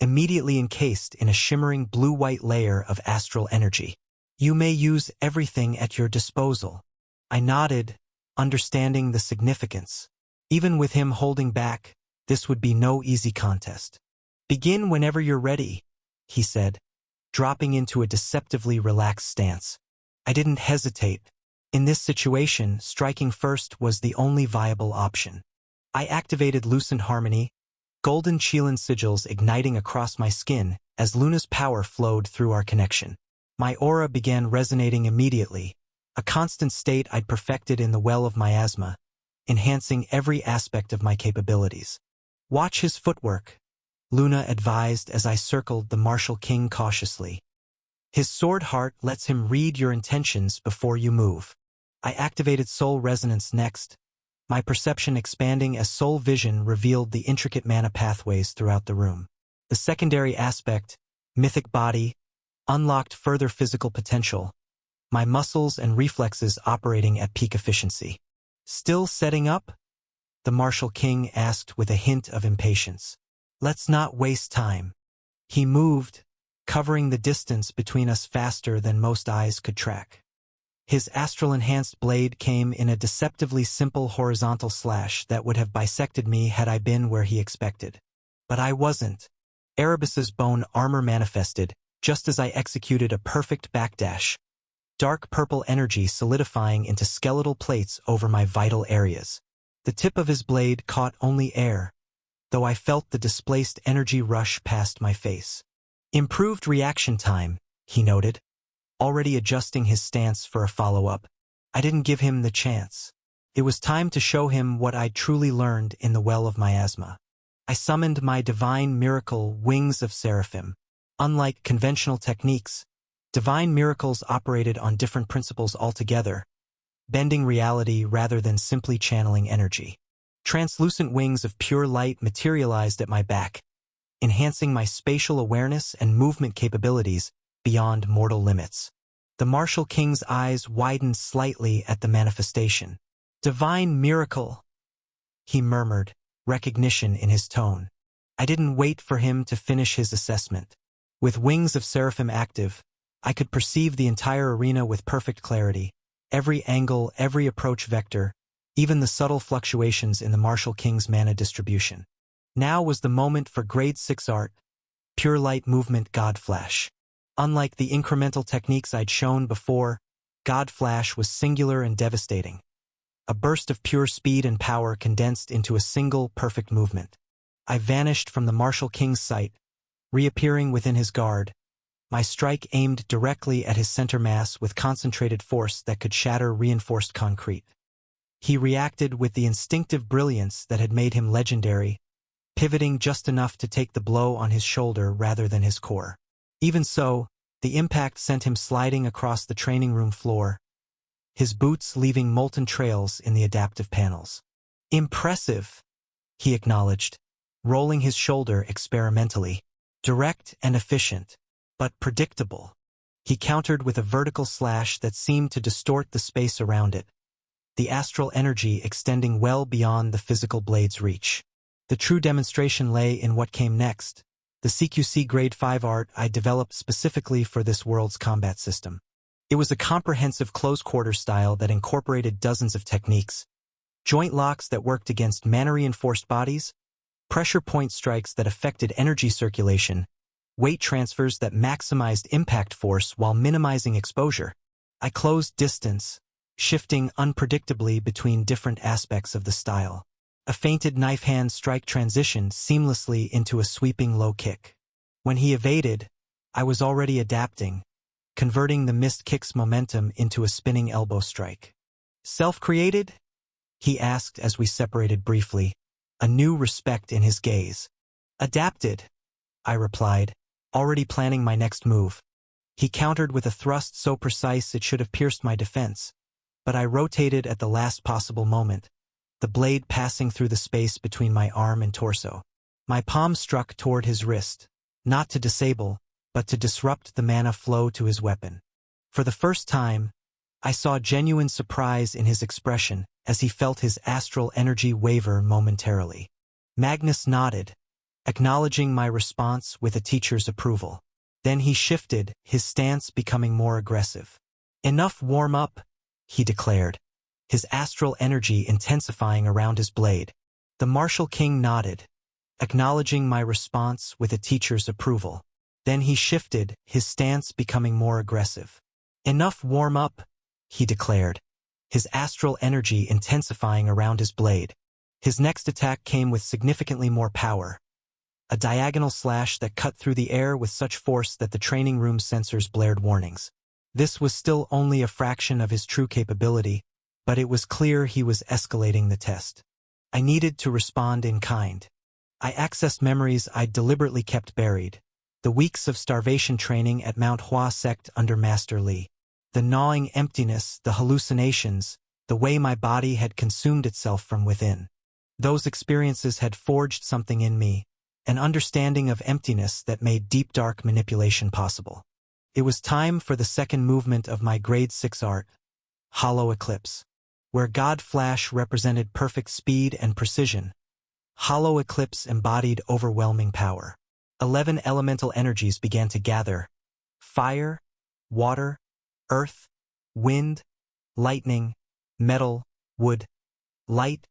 Speaker 1: immediately encased in a shimmering blue-white layer of astral energy. You may use everything at your disposal. I nodded, understanding the significance. Even with him holding back, this would be no easy contest. Begin whenever you're ready, he said, dropping into a deceptively relaxed stance. I didn't hesitate. In this situation, striking first was the only viable option. I activated Lucent Harmony, golden Qilin sigils igniting across my skin as Luna's power flowed through our connection. My aura began resonating immediately, a constant state I'd perfected in the well of miasma, enhancing every aspect of my capabilities. Watch his footwork, Luna advised as I circled the Martial King cautiously. His sword heart lets him read your intentions before you move. I activated Soul Resonance next, my perception expanding as Soul Vision revealed the intricate mana pathways throughout the room. The secondary aspect, Mythic Body, unlocked further physical potential, my muscles and reflexes operating at peak efficiency. Still setting up? The Martial King asked with a hint of impatience. Let's not waste time. He moved, covering the distance between us faster than most eyes could track. His astral-enhanced blade came in a deceptively simple horizontal slash that would have bisected me had I been where he expected. But I wasn't. Erebus's bone armor manifested, just as I executed a perfect backdash, dark purple energy solidifying into skeletal plates over my vital areas. The tip of his blade caught only air, though I felt the displaced energy rush past my face. Improved reaction time, he noted, already adjusting his stance for a follow-up. I didn't give him the chance. It was time to show him what I'd truly learned in the well of miasma. I summoned my divine miracle Wings of Seraphim. Unlike conventional techniques, divine miracles operated on different principles altogether, bending reality rather than simply channeling energy. Translucent wings of pure light materialized at my back, enhancing my spatial awareness and movement capabilities beyond mortal limits. The Martial King's eyes widened slightly at the manifestation. Divine miracle, he murmured, recognition in his tone. I didn't wait for him to finish his assessment. With Wings of Seraphim active, I could perceive the entire arena with perfect clarity. Every angle, every approach vector, even the subtle fluctuations in the Martial King's mana distribution. Now was the moment for Grade 6 art, Pure Light Movement God Flash. Unlike the incremental techniques I'd shown before, God Flash was singular and devastating. A burst of pure speed and power condensed into a single, perfect movement. I vanished from the Martial King's sight, reappearing within his guard, my strike aimed directly at his center mass with concentrated force that could shatter reinforced concrete. He reacted with the instinctive brilliance that had made him legendary, pivoting just enough to take the blow on his shoulder rather than his core. Even so, the impact sent him sliding across the training room floor, his boots leaving molten trails in the adaptive panels. Impressive, he acknowledged, rolling his shoulder experimentally. Direct and efficient, but predictable. He countered with a vertical slash that seemed to distort the space around it, the astral energy extending well beyond the physical blade's reach. The true demonstration lay in what came next, the CQC Grade 5 art I developed specifically for this world's combat system. It was a comprehensive close-quarter style that incorporated dozens of techniques, joint locks that worked against mana-reinforced bodies, pressure point strikes that affected energy circulation, weight transfers that maximized impact force while minimizing exposure. I closed distance, shifting unpredictably between different aspects of the style. A feinted knife hand strike transitioned seamlessly into a sweeping low kick. When he evaded, I was already adapting, converting the missed kick's momentum into a spinning elbow strike. Self-created? He asked as we separated briefly, a new respect in his gaze. Adapted, I replied, already planning my next move. He countered with a thrust so precise it should have pierced my defense, but I rotated at the last possible moment, the blade passing through the space between my arm and torso. My palm struck toward his wrist, not to disable, but to disrupt the mana flow to his weapon. For the first time, I saw genuine surprise in his expression as he felt his astral energy waver momentarily. Magnus nodded, acknowledging my response with a teacher's approval. Then he shifted, his stance becoming more aggressive. "Enough warm up," he declared, his astral energy intensifying around his blade. The Martial King nodded, acknowledging my response with a teacher's approval. Then he shifted, his stance becoming more aggressive. "Enough warm up," he declared, his astral energy intensifying around his blade. His next attack came with significantly more power, a diagonal slash that cut through the air with such force that the training room sensors blared warnings. This was still only a fraction of his true capability, but it was clear he was escalating the test. I needed to respond in kind. I accessed memories I'd deliberately kept buried. The weeks of starvation training at Mount Hua Sect under Master Li. The gnawing emptiness, the hallucinations, the way my body had consumed itself from within. Those experiences had forged something in me, an understanding of emptiness that made deep dark manipulation possible. It was time for the second movement of my grade 6 art, Hollow Eclipse. Where God Flash represented perfect speed and precision, Hollow Eclipse embodied overwhelming power. 11 elemental energies began to gather: fire, water, earth, wind, lightning, metal, wood, light,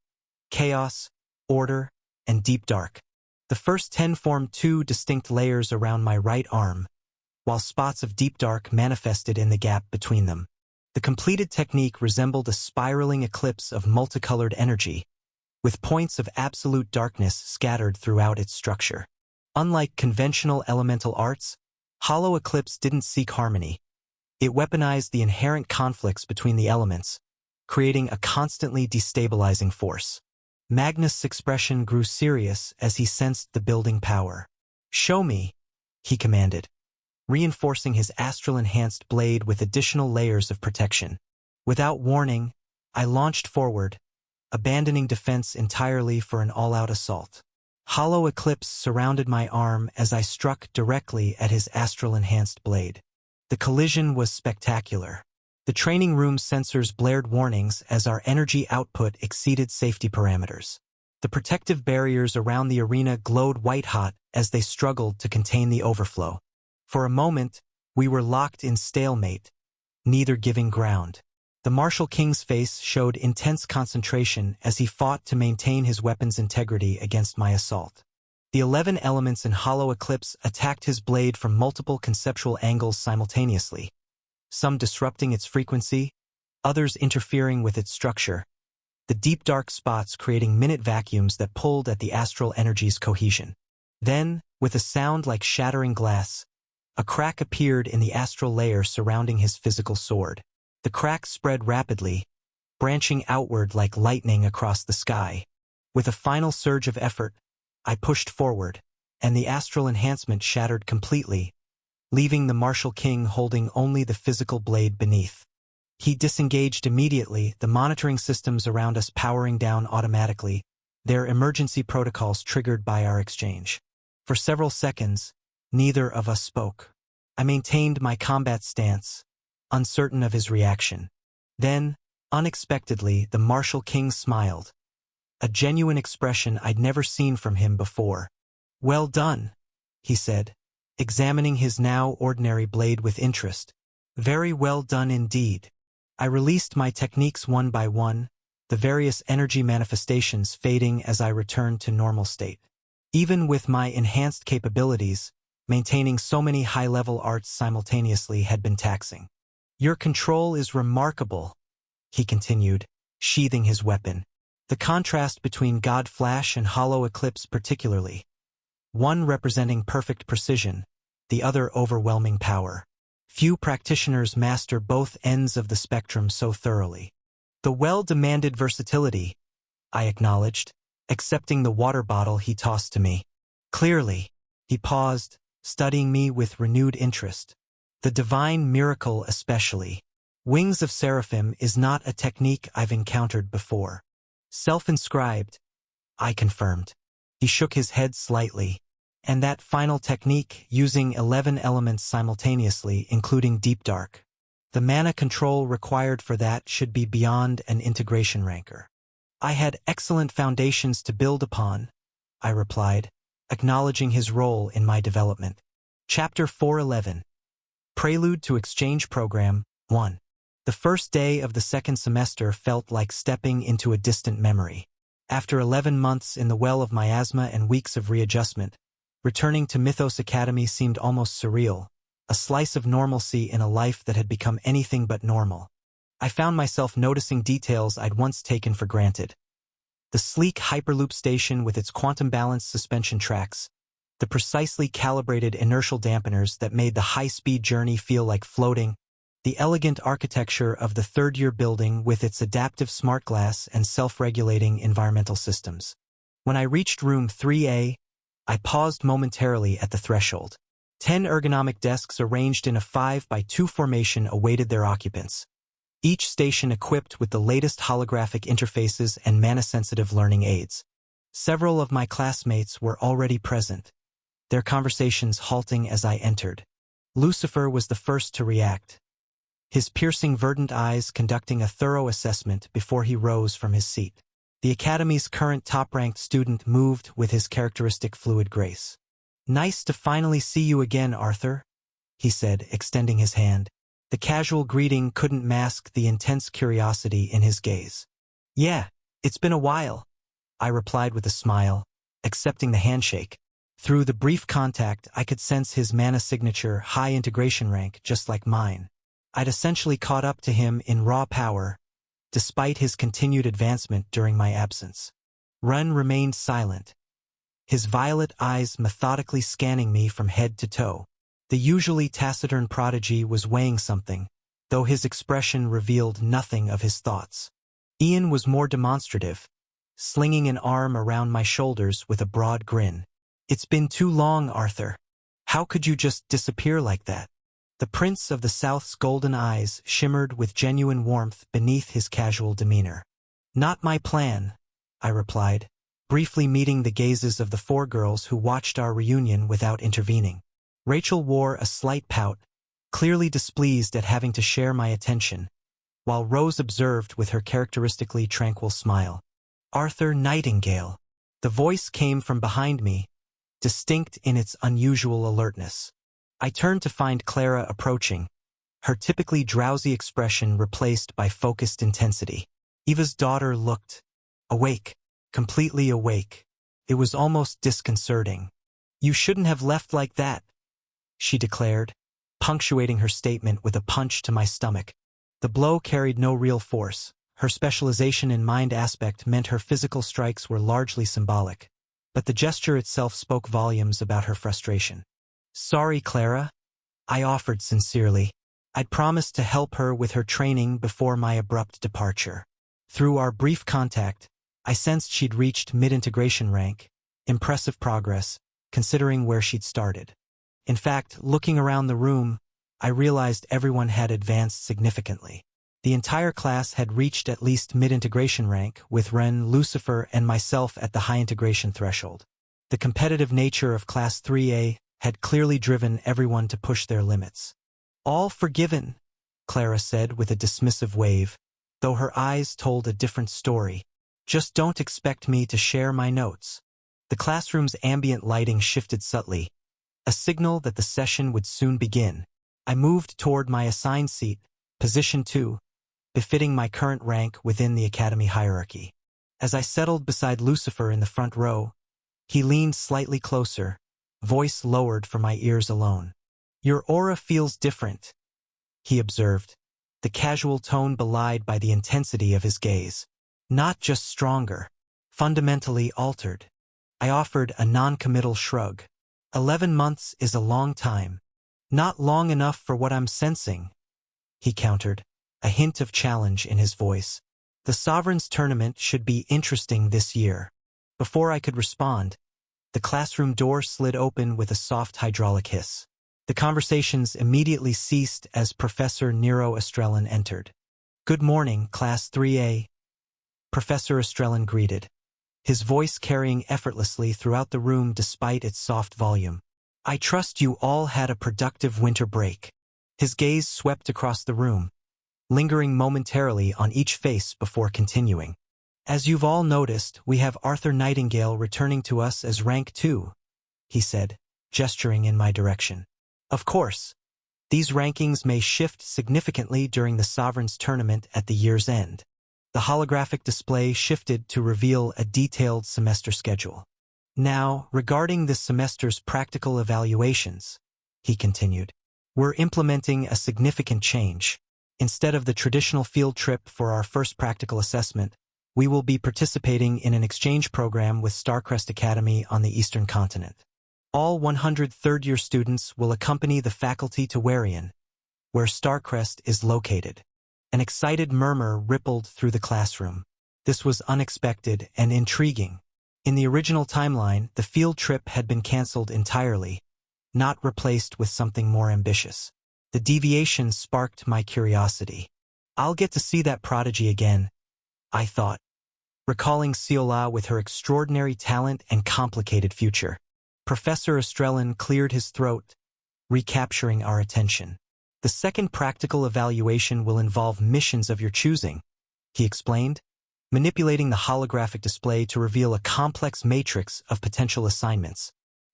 Speaker 1: chaos, order, and deep dark. The first 10 formed 2 distinct layers around my right arm, while spots of deep dark manifested in the gap between them. The completed technique resembled a spiraling eclipse of multicolored energy, with points of absolute darkness scattered throughout its structure. Unlike conventional elemental arts, Hollow Eclipse didn't seek harmony. It weaponized the inherent conflicts between the elements, creating a constantly destabilizing force. Magnus' expression grew serious as he sensed the building power. "Show me," he commanded, reinforcing his astral-enhanced blade with additional layers of protection. Without warning, I launched forward, abandoning defense entirely for an all-out assault. Hollow Eclipse surrounded my arm as I struck directly at his astral-enhanced blade. The collision was spectacular. The training room sensors blared warnings as our energy output exceeded safety parameters. The protective barriers around the arena glowed white-hot as they struggled to contain the overflow. For a moment, we were locked in stalemate, neither giving ground. The Martial King's face showed intense concentration as he fought to maintain his weapon's integrity against my assault. The 11 elements in Hollow Eclipse attacked his blade from multiple conceptual angles simultaneously, some disrupting its frequency, others interfering with its structure, the deep dark spots creating minute vacuums that pulled at the astral energy's cohesion. Then, with a sound like shattering glass, a crack appeared in the astral layer surrounding his physical sword. The crack spread rapidly, branching outward like lightning across the sky. With a final surge of effort, I pushed forward, and the astral enhancement shattered completely, leaving the Martial King holding only the physical blade beneath. He disengaged immediately, the monitoring systems around us powering down automatically, their emergency protocols triggered by our exchange. For several seconds, neither of us spoke. I maintained my combat stance, uncertain of his reaction. Then, unexpectedly, the Martial King smiled, a genuine expression I'd never seen from him before. "Well done," he said, examining his now ordinary blade with interest. "Very well done indeed." I released my techniques one by one, the various energy manifestations fading as I returned to normal state. Even with my enhanced capabilities, maintaining so many high-level arts simultaneously had been taxing. "Your control is remarkable," he continued, sheathing his weapon. The contrast between God Flash and Hollow Eclipse particularly. One representing perfect precision, the other overwhelming power. Few practitioners master both ends of the spectrum so thoroughly. "The well-demanded versatility," I acknowledged, accepting the water bottle he tossed to me. "Clearly." He paused, studying me with renewed interest. "The divine miracle especially. Wings of Seraphim is not a technique I've encountered before." "Self-inscribed," I confirmed. He shook his head slightly. "And that final technique, using 11 elements simultaneously, including deep dark. The mana control required for that should be beyond an integration ranker." "I had excellent foundations to build upon," I replied, acknowledging his role in my development. Chapter 411. Prelude to Exchange Program 1. The first day of the second semester felt like stepping into a distant memory. After 11 months in the well of miasma and weeks of readjustment, returning to Mythos Academy seemed almost surreal, a slice of normalcy in a life that had become anything but normal. I found myself noticing details I'd once taken for granted. The sleek Hyperloop station with its quantum-balanced suspension tracks, the precisely calibrated inertial dampeners that made the high-speed journey feel like floating, the elegant architecture of the third-year building with its adaptive smart glass and self-regulating environmental systems. When I reached room 3A, I paused momentarily at the threshold. 10 ergonomic desks arranged in a 5x2 formation awaited their occupants, each station equipped with the latest holographic interfaces and mana-sensitive learning aids. Several of my classmates were already present, their conversations halting as I entered. Lucifer was the first to react, his piercing verdant eyes conducting a thorough assessment before he rose from his seat. The Academy's current top-ranked student moved with his characteristic fluid grace. "Nice to finally see you again, Arthur," he said, extending his hand. The casual greeting couldn't mask the intense curiosity in his gaze. "Yeah, it's been a while," I replied with a smile, accepting the handshake. Through the brief contact, I could sense his mana signature high integration rank just like mine. I'd essentially caught up to him in raw power, despite his continued advancement during my absence. Ren remained silent, his violet eyes methodically scanning me from head to toe. The usually taciturn prodigy was weighing something, though his expression revealed nothing of his thoughts. Ian was more demonstrative, slinging an arm around my shoulders with a broad grin. "It's been too long, Arthur. How could you just disappear like that?" The Prince of the South's golden eyes shimmered with genuine warmth beneath his casual demeanor. "Not my plan," I replied, briefly meeting the gazes of the 4 girls who watched our reunion without intervening. Rachel wore a slight pout, clearly displeased at having to share my attention, while Rose observed with her characteristically tranquil smile. "Arthur Nightingale." The voice came from behind me, distinct in its unusual alertness. I turned to find Clara approaching, her typically drowsy expression replaced by focused intensity. Eva's daughter looked awake, completely awake. It was almost disconcerting. "You shouldn't have left like that," she declared, punctuating her statement with a punch to my stomach. The blow carried no real force. Her specialization in mind aspect meant her physical strikes were largely symbolic, but the gesture itself spoke volumes about her frustration. "Sorry, Clara," I offered sincerely. I'd promised to help her with her training before my abrupt departure. Through our brief contact, I sensed she'd reached mid-integration rank, impressive progress, considering where she'd started. In fact, looking around the room, I realized everyone had advanced significantly. The entire class had reached at least mid-integration rank, with Ren, Lucifer, and myself at the high integration threshold. The competitive nature of Class 3A had clearly driven everyone to push their limits. "All forgiven," Clara said with a dismissive wave, though her eyes told a different story. "Just don't expect me to share my notes." The classroom's ambient lighting shifted subtly, a signal that the session would soon begin. I moved toward my assigned seat, position 2, befitting my current rank within the academy hierarchy. As I settled beside Lucifer in the front row, he leaned slightly closer, voice lowered for my ears alone. "Your aura feels different," he observed, the casual tone belied by the intensity of his gaze. "Not just stronger, fundamentally altered." I offered a non-committal shrug. 11 months is a long time. "Not long enough for what I'm sensing," he countered, a hint of challenge in his voice. "The Sovereign's tournament should be interesting this year." Before I could respond, the classroom door slid open with a soft hydraulic hiss. The conversations immediately ceased as Professor Nero Estrellan entered. "Good morning, Class 3A," Professor Estrellan greeted, his voice carrying effortlessly throughout the room despite its soft volume. "I trust you all had a productive winter break." His gaze swept across the room, lingering momentarily on each face before continuing. "As you've all noticed, we have Arthur Nightingale returning to us as Rank 2, he said, gesturing in my direction. Of course, these rankings may shift significantly during the Sovereigns tournament at the year's end. The holographic display shifted to reveal a detailed semester schedule. Now, regarding this semester's practical evaluations, he continued, we're implementing a significant change. Instead of the traditional field trip for our first practical assessment, we will be participating in an exchange program with Starcrest Academy on the Eastern Continent. All 100 third-year students will accompany the faculty to Warian, where Starcrest is located. An excited murmur rippled through the classroom. This was unexpected and intriguing. In the original timeline, the field trip had been cancelled entirely, not replaced with something more ambitious. The deviation sparked my curiosity. I'll get to see that prodigy again, I thought, recalling Seola with her extraordinary talent and complicated future. Professor Estrellan cleared his throat, recapturing our attention. The second practical evaluation will involve missions of your choosing, he explained, manipulating the holographic display to reveal a complex matrix of potential assignments.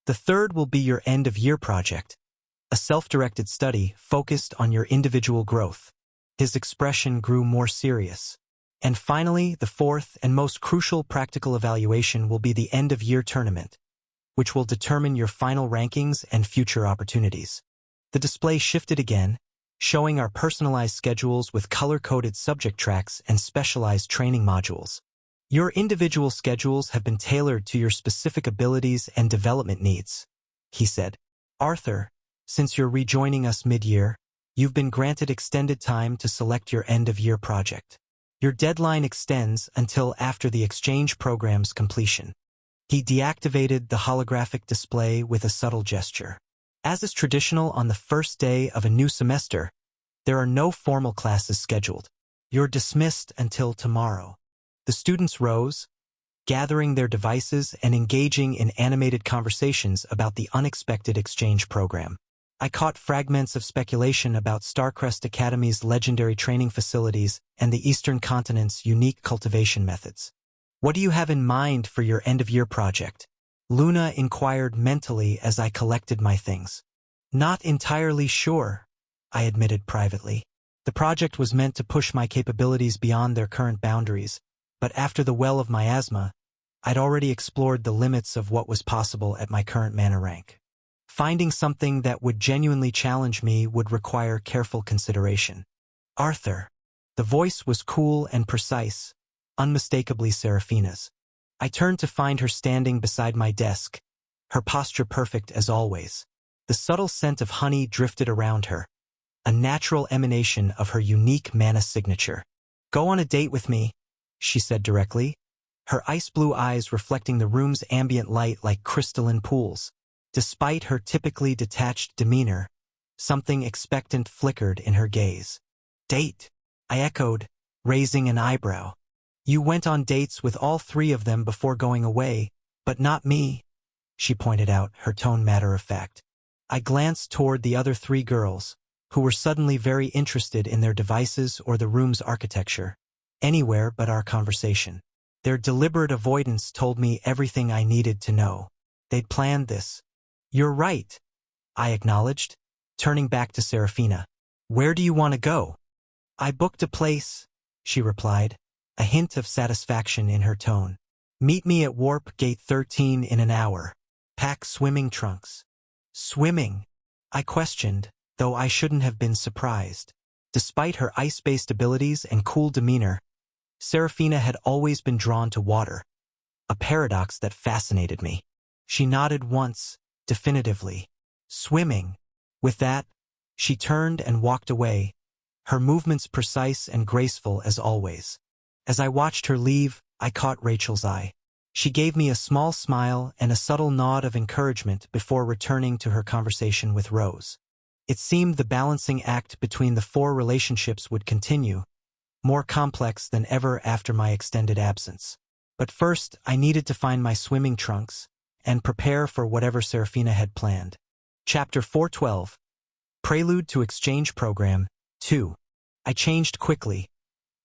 Speaker 1: The third will be your end-of-year project, a self-directed study focused on your individual growth. His expression grew more serious. And finally, the fourth and most crucial practical evaluation will be the end-of-year tournament, which will determine your final rankings and future opportunities. The display shifted again, showing our personalized schedules with color-coded subject tracks and specialized training modules. Your individual schedules have been tailored to your specific abilities and development needs, he said. Arthur, since you're rejoining us mid-year, you've been granted extended time to select your end-of-year project. Your deadline extends until after the exchange program's completion. He deactivated the holographic display with a subtle gesture. As is traditional on the first day of a new semester, there are no formal classes scheduled. You're dismissed until tomorrow. The students rose, gathering their devices and engaging in animated conversations about the unexpected exchange program. I caught fragments of speculation about Starcrest Academy's legendary training facilities and the Eastern Continent's unique cultivation methods. What do you have in mind for your end-of-year project? Luna inquired mentally as I collected my things. Not entirely sure, I admitted privately. The project was meant to push my capabilities beyond their current boundaries, but after the Well of Miasma, I'd already explored the limits of what was possible at my current mana rank. Finding something that would genuinely challenge me would require careful consideration. Arthur. The voice was cool and precise, unmistakably Seraphina's. I turned to find her standing beside my desk, her posture perfect as always. The subtle scent of honey drifted around her, a natural emanation of her unique mana signature. Go on a date with me, she said directly, her ice-blue eyes reflecting the room's ambient light like crystalline pools. Despite her typically detached demeanor, something expectant flickered in her gaze. Date? I echoed, raising an eyebrow. You went on dates with all three of them before going away, but not me, she pointed out, her tone matter-of-fact. I glanced toward the other three girls, who were suddenly very interested in their devices or the room's architecture. Anywhere but our conversation. Their deliberate avoidance told me everything I needed to know. They'd planned this. You're right, I acknowledged, turning back to Seraphina. Where do you want to go? I booked a place, she replied, a hint of satisfaction in her tone. Meet me at Warp Gate 13 in an hour. Pack swimming trunks. Swimming? I questioned, though I shouldn't have been surprised. Despite her ice-based abilities and cool demeanor, Seraphina had always been drawn to water, a paradox that fascinated me. She nodded once, definitively. Swimming. With that, she turned and walked away, her movements precise and graceful as always. As I watched her leave, I caught Rachel's eye. She gave me a small smile and a subtle nod of encouragement before returning to her conversation with Rose. It seemed the balancing act between the four relationships would continue, more complex than ever after my extended absence. But first, I needed to find my swimming trunks and prepare for whatever Seraphina had planned. Chapter 412. Prelude to Exchange Program 2. I changed quickly,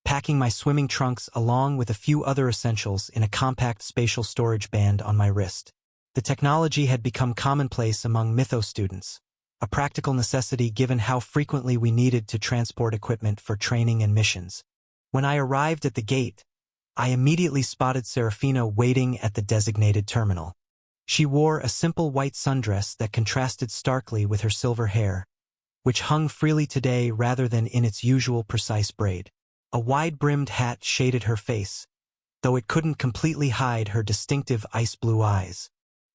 Speaker 1: packing my swimming trunks along with a few other essentials in a compact spatial storage band on my wrist. The technology had become commonplace among Mythos students, a practical necessity given how frequently we needed to transport equipment for training and missions. When I arrived at the gate, I immediately spotted Serafina waiting at the designated terminal. She wore a simple white sundress that contrasted starkly with her silver hair, which hung freely today rather than in its usual precise braid. A wide-brimmed hat shaded her face, though it couldn't completely hide her distinctive ice-blue eyes.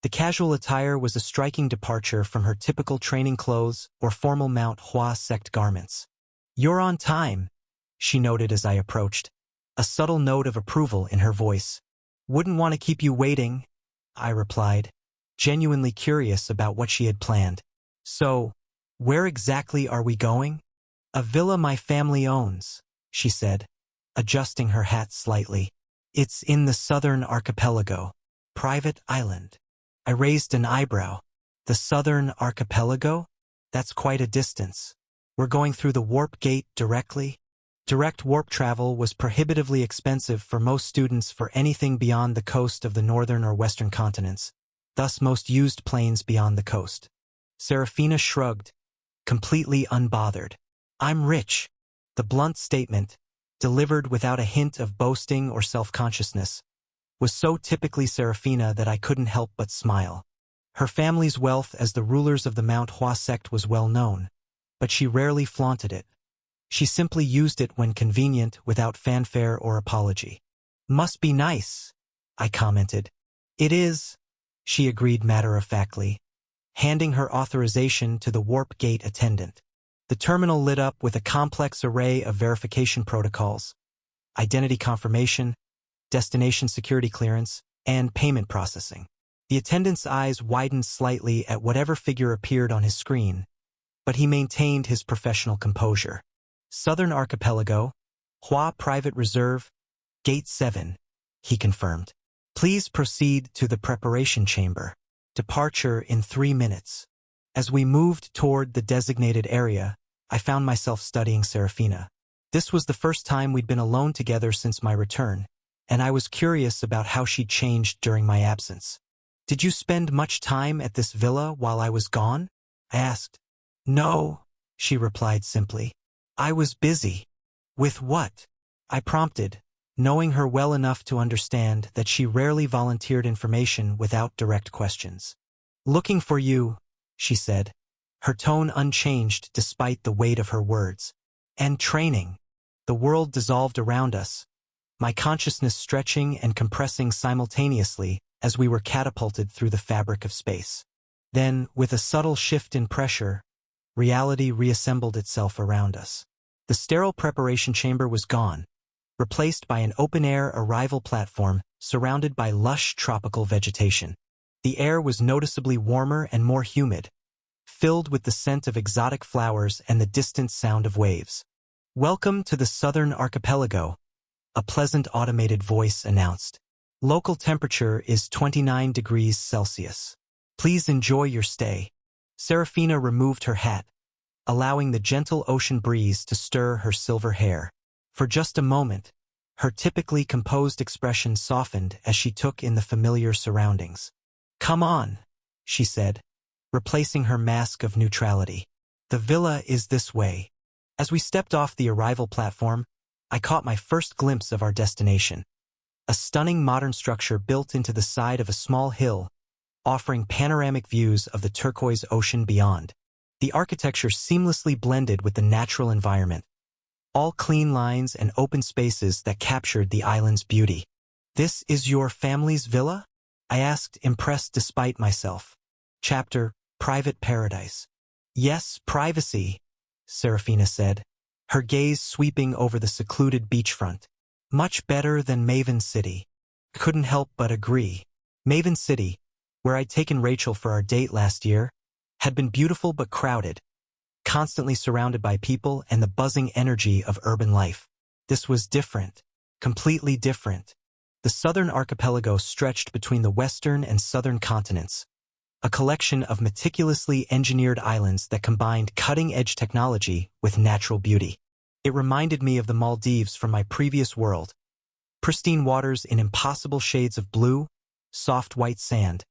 Speaker 1: The casual attire was a striking departure from her typical training clothes or formal Mount Hua sect garments. "You're on time," she noted as I approached, a subtle note of approval in her voice. "Wouldn't want to keep you waiting," I replied, genuinely curious about what she had planned. "So, where exactly are we going?" "A villa my family owns," she said, adjusting her hat slightly. "It's in the southern archipelago. Private island." I raised an eyebrow. "The southern archipelago? That's quite a distance. We're going through the warp gate directly?" Direct warp travel was prohibitively expensive for most students for anything beyond the coast of the northern or western continents, thus most used planes beyond the coast. Serafina shrugged, completely unbothered. "I'm rich." The blunt statement, delivered without a hint of boasting or self-consciousness, was so typically Serafina that I couldn't help but smile. Her family's wealth as the rulers of the Mount Hua sect was well known, but she rarely flaunted it. She simply used it when convenient without fanfare or apology. "Must be nice," I commented. "It is," she agreed matter-of-factly, handing her authorization to the warp gate attendant. The terminal lit up with a complex array of verification protocols: identity confirmation, destination security clearance, and payment processing. The attendant's eyes widened slightly at whatever figure appeared on his screen, but he maintained his professional composure. "Southern Archipelago, Hua Private Reserve, Gate 7, he confirmed. "Please proceed to the preparation chamber. Departure in 3 minutes. As we moved toward the designated area, I found myself studying Serafina. This was the first time we'd been alone together since my return, and I was curious about how she'd changed during my absence. "Did you spend much time at this villa while I was gone?" I asked. "No," she replied simply. "I was busy." "With what?" I prompted, knowing her well enough to understand that she rarely volunteered information without direct questions. "Looking for you," she said, her tone unchanged despite the weight of her words. "And training." The world dissolved around us, my consciousness stretching and compressing simultaneously as we were catapulted through the fabric of space. Then, with a subtle shift in pressure, reality reassembled itself around us. The sterile preparation chamber was gone, replaced by an open-air arrival platform surrounded by lush tropical vegetation. The air was noticeably warmer and more humid, filled with the scent of exotic flowers and the distant sound of waves. "Welcome to the Southern Archipelago," a pleasant automated voice announced. "Local temperature is 29 degrees Celsius. Please enjoy your stay." Serafina removed her hat, allowing the gentle ocean breeze to stir her silver hair. For just a moment, her typically composed expression softened as she took in the familiar surroundings. "Come on," she said, replacing her mask of neutrality. "The villa is this way." As we stepped off the arrival platform, I caught my first glimpse of our destination. A stunning modern structure built into the side of a small hill, offering panoramic views of the turquoise ocean beyond. The architecture seamlessly blended with the natural environment, all clean lines and open spaces that captured the island's beauty. "This is your family's villa?" I asked, impressed despite myself. Chapter: Private Paradise. "Yes, privacy," Serafina said, her gaze sweeping over the secluded beachfront. "Much better than Maven City." Couldn't help but agree. Maven City, where I'd taken Rachel for our date last year, had been beautiful but crowded, constantly surrounded by people and the buzzing energy of urban life. This was different, completely different. The southern archipelago stretched between the western and southern continents, a collection of meticulously engineered islands that combined cutting-edge technology with natural beauty. It reminded me of the Maldives from my previous world. Pristine waters in impossible shades of blue, soft white sand,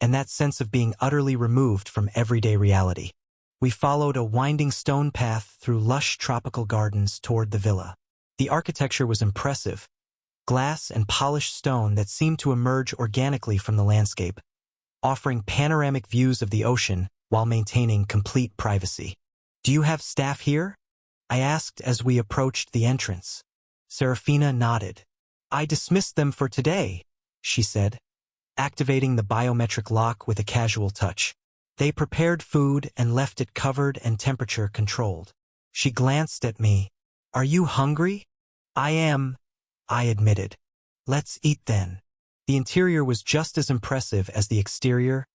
Speaker 1: and that sense of being utterly removed from everyday reality. We followed a winding stone path through lush tropical gardens toward the villa. The architecture was impressive, glass and polished stone that seemed to emerge organically from the landscape, offering panoramic views of the ocean while maintaining complete privacy. "Do you have staff here?" I asked as we approached the entrance. Serafina nodded. "I dismissed them for today," she said, activating the biometric lock with a casual touch. "They prepared food and left it covered and temperature controlled." She glanced at me. "Are you hungry?" "I am," I admitted. "Let's eat then." The interior was just as impressive as the exterior,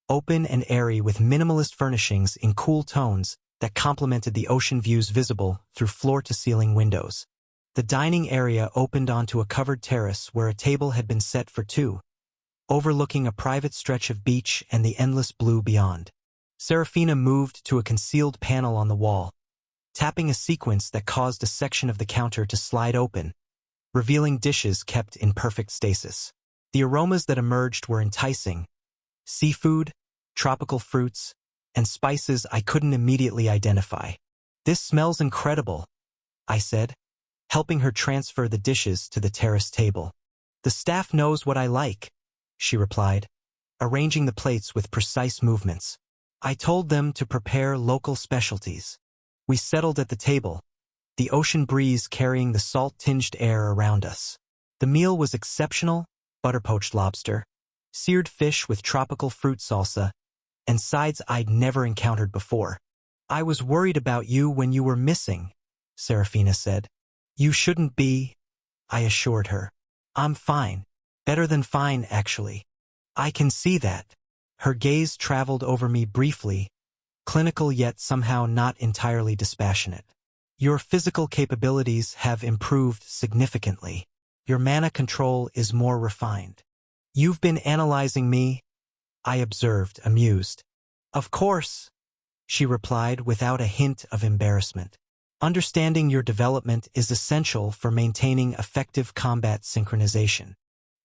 Speaker 1: open and airy with minimalist furnishings in cool tones that complemented the ocean views visible through floor-to-ceiling windows. The dining area opened onto a covered terrace where a table had been set for two, overlooking a private stretch of beach and the endless blue beyond. Serafina moved to a concealed panel on the wall, tapping a sequence that caused a section of the counter to slide open, revealing dishes kept in perfect stasis. The aromas that emerged were enticing: seafood, tropical fruits, and spices I couldn't immediately identify. "This smells incredible," I said, helping her transfer the dishes to the terrace table. "The staff knows what I like," she replied, arranging the plates with precise movements. "I told them to prepare local specialties." We settled at the table, the ocean breeze carrying the salt-tinged air around us. The meal was exceptional: butter-poached lobster, seared fish with tropical fruit salsa, and sides I'd never encountered before. "I was worried about you when you were missing," Serafina said. "You shouldn't be," I assured her. "I'm fine. Better than fine, actually." "I can see that." Her gaze traveled over me briefly, clinical yet somehow not entirely dispassionate. "Your physical capabilities have improved significantly. Your mana control is more refined." "You've been analyzing me," I observed, amused. "Of course," she replied without a hint of embarrassment. "Understanding your development is essential for maintaining effective combat synchronization."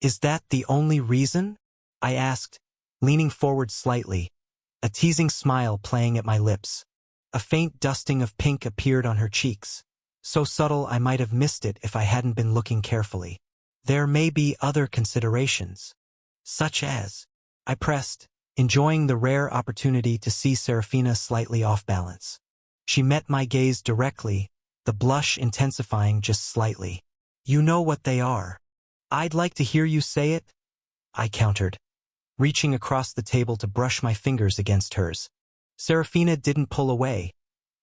Speaker 1: "Is that the only reason?" I asked, leaning forward slightly, a teasing smile playing at my lips. A faint dusting of pink appeared on her cheeks, so subtle I might have missed it if I hadn't been looking carefully. "There may be other considerations." "Such as?" I pressed, enjoying the rare opportunity to see Serafina slightly off balance. She met my gaze directly, the blush intensifying just slightly. "You know what they are." "I'd like to hear you say it," I countered, reaching across the table to brush my fingers against hers. Serafina didn't pull away,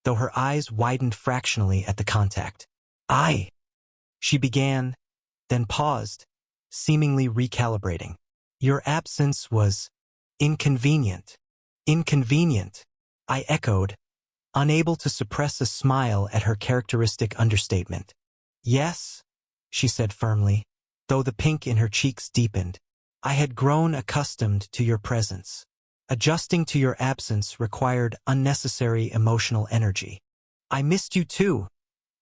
Speaker 1: though her eyes widened fractionally at the contact. She began, then paused, seemingly recalibrating. "Your absence was inconvenient." "Inconvenient," I echoed, unable to suppress a smile at her characteristic understatement. "Yes," she said firmly, though the pink in her cheeks deepened. "I had grown accustomed to your presence. Adjusting to your absence required unnecessary emotional energy." "I missed you too,"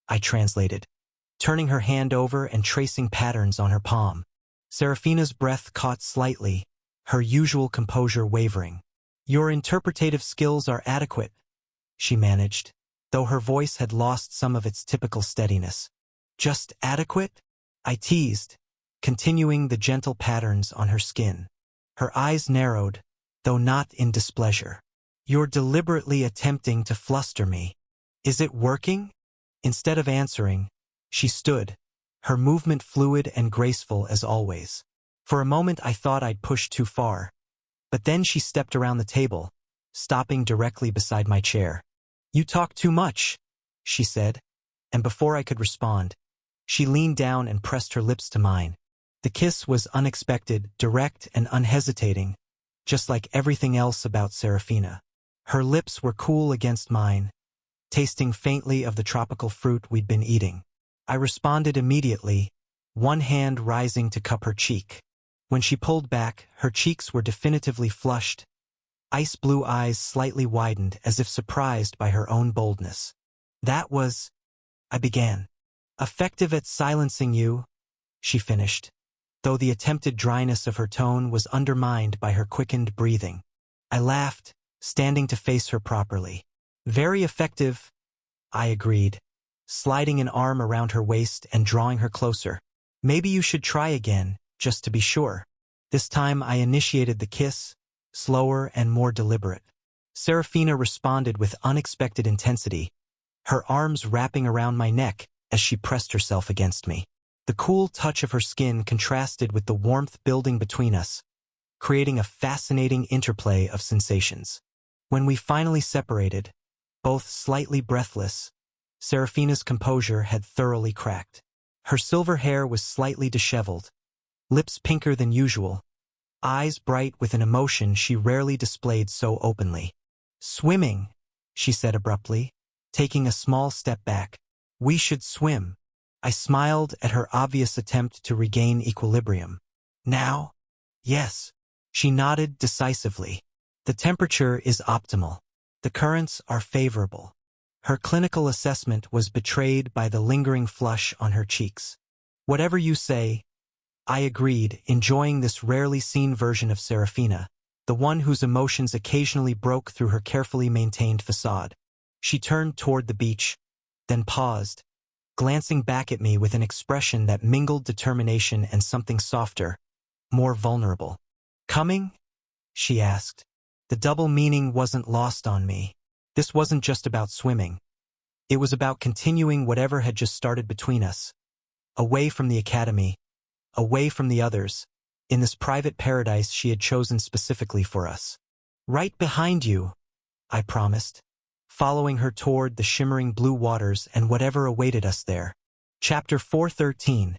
Speaker 1: I translated, turning her hand over and tracing patterns on her palm. Serafina's breath caught slightly, her usual composure wavering. "Your interpretative skills are adequate," she managed, though her voice had lost some of its typical steadiness. "Just adequate?" I teased, continuing the gentle patterns on her skin. Her eyes narrowed, though not in displeasure. "You're deliberately attempting to fluster me. Is it working?" Instead of answering, she stood, her movement fluid and graceful as always. For a moment I thought I'd pushed too far, but then she stepped around the table, stopping directly beside my chair. "You talk too much," she said, and before I could respond, she leaned down and pressed her lips to mine. The kiss was unexpected, direct, and unhesitating, just like everything else about Serafina. Her lips were cool against mine, tasting faintly of the tropical fruit we'd been eating. I responded immediately, one hand rising to cup her cheek. When she pulled back, her cheeks were definitively flushed, ice-blue eyes slightly widened as if surprised by her own boldness. "That was," I began. "Effective at silencing you," she finished, though the attempted dryness of her tone was undermined by her quickened breathing. I laughed, standing to face her properly. Very effective, I agreed, sliding an arm around her waist and drawing her closer. Maybe you should try again, just to be sure. This time I initiated the kiss, slower and more deliberate. Serafina responded with unexpected intensity, her arms wrapping around my neck as she pressed herself against me. The cool touch of her skin contrasted with the warmth building between us, creating a fascinating interplay of sensations. When we finally separated, both slightly breathless, Serafina's composure had thoroughly cracked. Her silver hair was slightly disheveled, lips pinker than usual, eyes bright with an emotion she rarely displayed so openly. "Swimming," she said abruptly, taking a small step back. "We should swim." I smiled at her obvious attempt to regain equilibrium. "Now?" "Yes." She nodded decisively. "The temperature is optimal. The currents are favorable." Her clinical assessment was betrayed by the lingering flush on her cheeks. "Whatever you say," I agreed, enjoying this rarely seen version of Serafina, the one whose emotions occasionally broke through her carefully maintained facade. She turned toward the beach, then paused, glancing back at me with an expression that mingled determination and something softer, more vulnerable. "Coming?" she asked. The double meaning wasn't lost on me. This wasn't just about swimming. It was about continuing whatever had just started between us. Away from the academy, away from the others, in this private paradise she had chosen specifically for us. "Right behind you," I promised, following her toward the shimmering blue waters and whatever awaited us there. Chapter 413.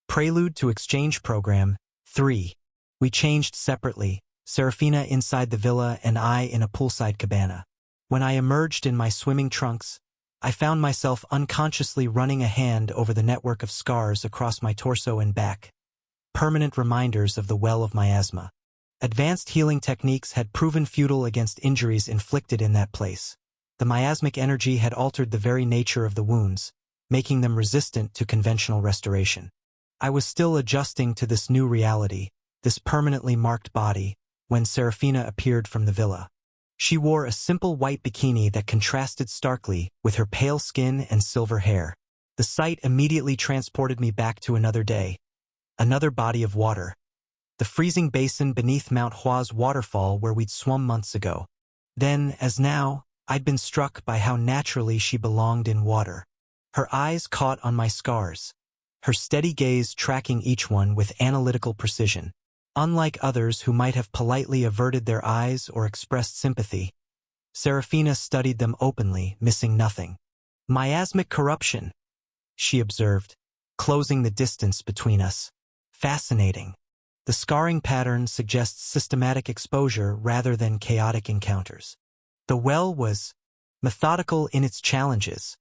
Speaker 1: Prelude to Exchange Program 3. We changed separately, Serafina inside the villa and I in a poolside cabana. When I emerged in my swimming trunks, I found myself unconsciously running a hand over the network of scars across my torso and back, permanent reminders of the well of miasma. Advanced healing techniques had proven futile against injuries inflicted in that place. The miasmic energy had altered the very nature of the wounds, making them resistant to conventional restoration. I was still adjusting to this new reality, this permanently marked body, when Serafina appeared from the villa. She wore a simple white bikini that contrasted starkly with her pale skin and silver hair. The sight immediately transported me back to another day, another body of water, the freezing basin beneath Mount Hua's waterfall where we'd swum months ago. Then, as now, I'd been struck by how naturally she belonged in water. Her eyes caught on my scars, her steady gaze tracking each one with analytical precision. Unlike others who might have politely averted their eyes or expressed sympathy, Serafina studied them openly, missing nothing. "Miasmic corruption," she observed, closing the distance between us. "Fascinating. The scarring pattern suggests systematic exposure rather than chaotic encounters." The well was methodical in its challenges,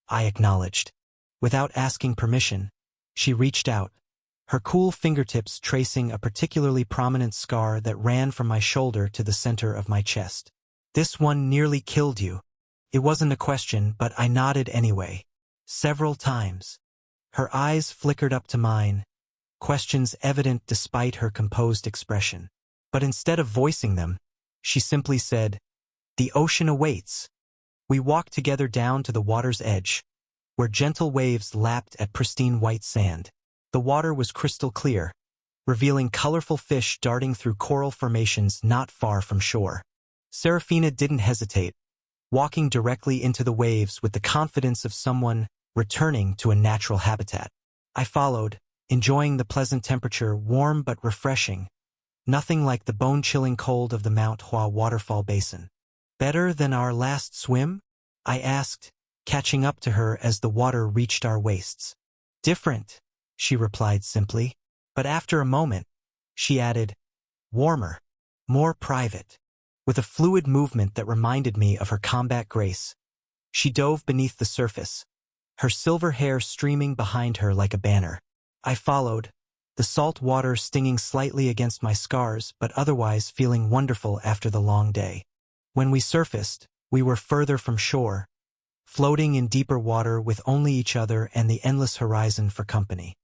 Speaker 1: I acknowledged. Without asking permission, she reached out, her cool fingertips tracing a particularly prominent scar that ran from my shoulder to the center of my chest. "This one nearly killed you." It wasn't a question, but I nodded anyway. Several times. Her eyes flickered up to mine, questions evident despite her composed expression. But instead of voicing them, she simply said, "The ocean awaits." We walked together down to the water's edge, where gentle waves lapped at pristine white sand. The water was crystal clear, revealing colorful fish darting through coral formations not far from shore. Serafina didn't hesitate, walking directly into the waves with the confidence of someone returning to a natural habitat. I followed, enjoying the pleasant temperature, warm but refreshing, nothing like the bone-chilling cold of the Mount Hua waterfall basin. "Better than our last swim?" I asked, catching up to her as the water reached our waists. "Different," she replied simply, but after a moment, she added, "Warmer, more private." With a fluid movement that reminded me of her combat grace, she dove beneath the surface, her silver hair streaming behind her like a banner. I followed, the salt water stinging slightly against my scars but otherwise feeling wonderful after the long day. When we surfaced, we were further from shore, floating in deeper water with only each other and the endless horizon for company.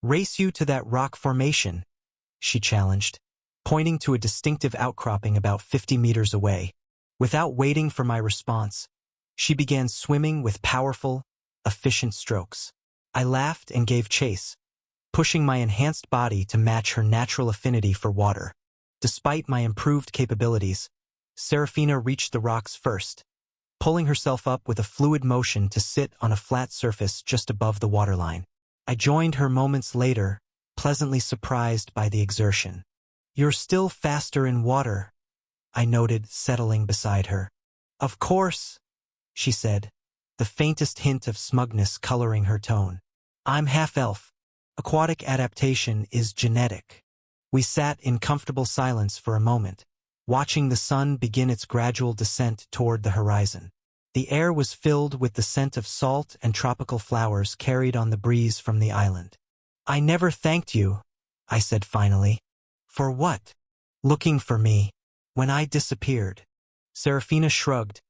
Speaker 1: Race you to that rock formation, she challenged, pointing to a distinctive outcropping about 50 meters away. Without waiting for my response, she began swimming with powerful, efficient strokes. I laughed and gave chase, pushing my enhanced body to match her natural affinity for water. Despite my improved capabilities, Serafina reached the rocks first, pulling herself up with a fluid motion to sit on a flat surface just above the waterline. I joined her moments later, pleasantly surprised by the exertion. "You're still faster in water," I noted, settling beside her. "Of course," she said, the faintest hint of smugness coloring her tone. "I'm half-elf. Aquatic adaptation is genetic." We sat in comfortable silence for a moment, watching the sun begin its gradual descent toward the horizon. The air was filled with the scent of salt and tropical flowers carried on the breeze from the island. "I never thanked you," I said finally. "For what?" "Looking for me. When I disappeared." Serafina shrugged,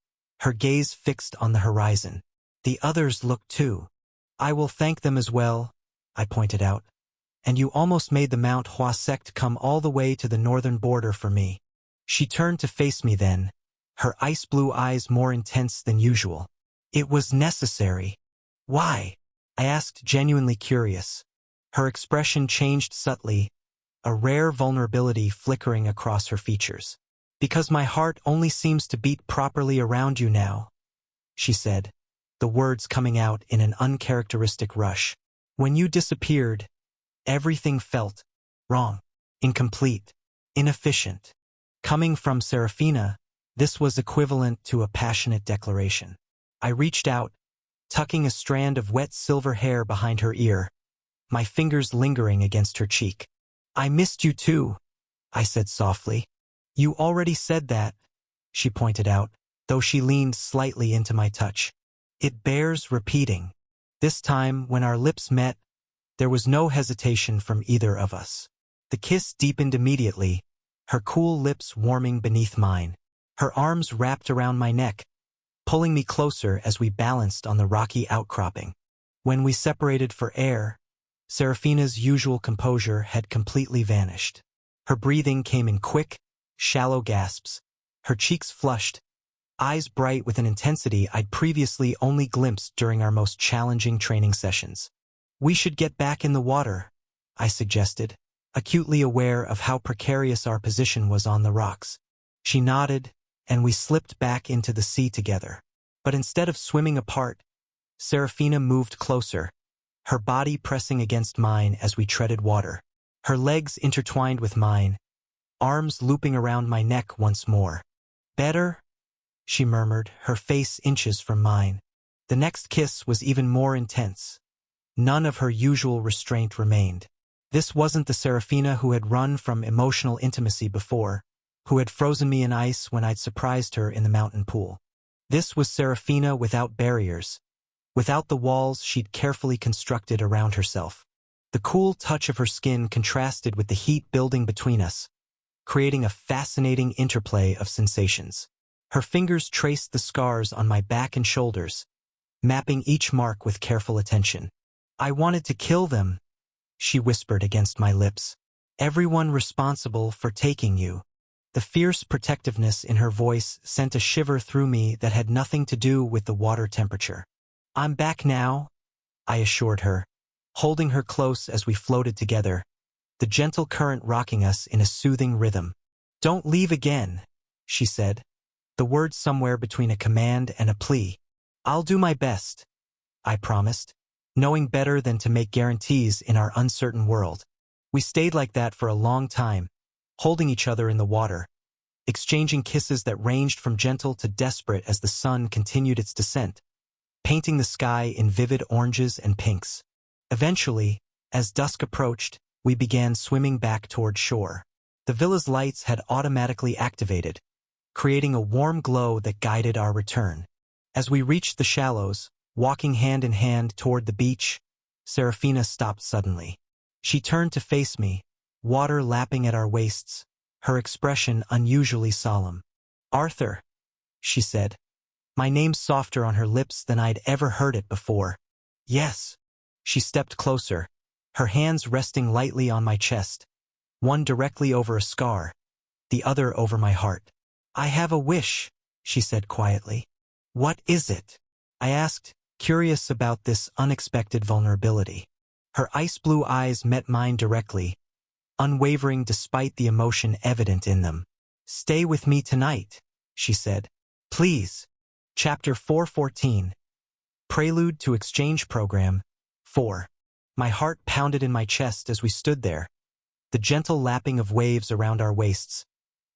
Speaker 1: her gaze fixed on the horizon. "The others looked too." "I will thank them as well," I pointed out. "And you almost made the Mount Hua sect come all the way to the northern border for me." She turned to face me then, her ice-blue eyes more intense than usual. "It was necessary." "Why?" I asked, genuinely curious. Her expression changed subtly, a rare vulnerability flickering across her features. "Because my heart only seems to beat properly around you now," she said, the words coming out in an uncharacteristic rush. "When you disappeared, everything felt wrong, incomplete, inefficient." Coming from Serafina, this was equivalent to a passionate declaration. I reached out, tucking a strand of wet silver hair behind her ear, my fingers lingering against her cheek. "I missed you too," I said softly. "You already said that," she pointed out, though she leaned slightly into my touch. It bears repeating. This time, when our lips met, there was no hesitation from either of us. The kiss deepened immediately, her cool lips warming beneath mine. Her arms wrapped around my neck, pulling me closer as we balanced on the rocky outcropping. When we separated for air, Serafina's usual composure had completely vanished. Her breathing came in quick, shallow gasps, her cheeks flushed, eyes bright with an intensity I'd previously only glimpsed during our most challenging training sessions. "We should get back in the water," I suggested, acutely aware of how precarious our position was on the rocks. She nodded, and we slipped back into the sea together. But instead of swimming apart, Serafina moved closer, her body pressing against mine as we treaded water. Her legs intertwined with mine, arms looping around my neck once more. "Better?" she murmured, her face inches from mine. The next kiss was even more intense. None of her usual restraint remained. This wasn't the Serafina who had run from emotional intimacy before, who had frozen me in ice when I'd surprised her in the mountain pool. This was Serafina without barriers, without the walls she'd carefully constructed around herself. The cool touch of her skin contrasted with the heat building between us, creating a fascinating interplay of sensations. Her fingers traced the scars on my back and shoulders, mapping each mark with careful attention. "I wanted to kill them," she whispered against my lips. "Everyone responsible for taking you." The fierce protectiveness in her voice sent a shiver through me that had nothing to do with the water temperature. "I'm back now," I assured her, holding her close as we floated together, the gentle current rocking us in a soothing rhythm. "Don't leave again," she said, the words somewhere between a command and a plea. "I'll do my best," I promised, knowing better than to make guarantees in our uncertain world. We stayed like that for a long time, holding each other in the water, exchanging kisses that ranged from gentle to desperate as the sun continued its descent, painting the sky in vivid oranges and pinks. Eventually, as dusk approached, we began swimming back toward shore. The villa's lights had automatically activated, creating a warm glow that guided our return. As we reached the shallows, walking hand in hand toward the beach, Serafina stopped suddenly. She turned to face me, water lapping at our waists, her expression unusually solemn. "Arthur," she said, my name softer on her lips than I'd ever heard it before. "Yes." She stepped closer, her hands resting lightly on my chest, one directly over a scar, the other over my heart. "I have a wish," she said quietly. "What is it?" I asked, curious about this unexpected vulnerability. Her ice-blue eyes met mine directly, unwavering despite the emotion evident in them. "Stay with me tonight," she said. "Please." Chapter 414. Prelude to Exchange Program 4. My heart pounded in my chest as we stood there, the gentle lapping of waves around our waists,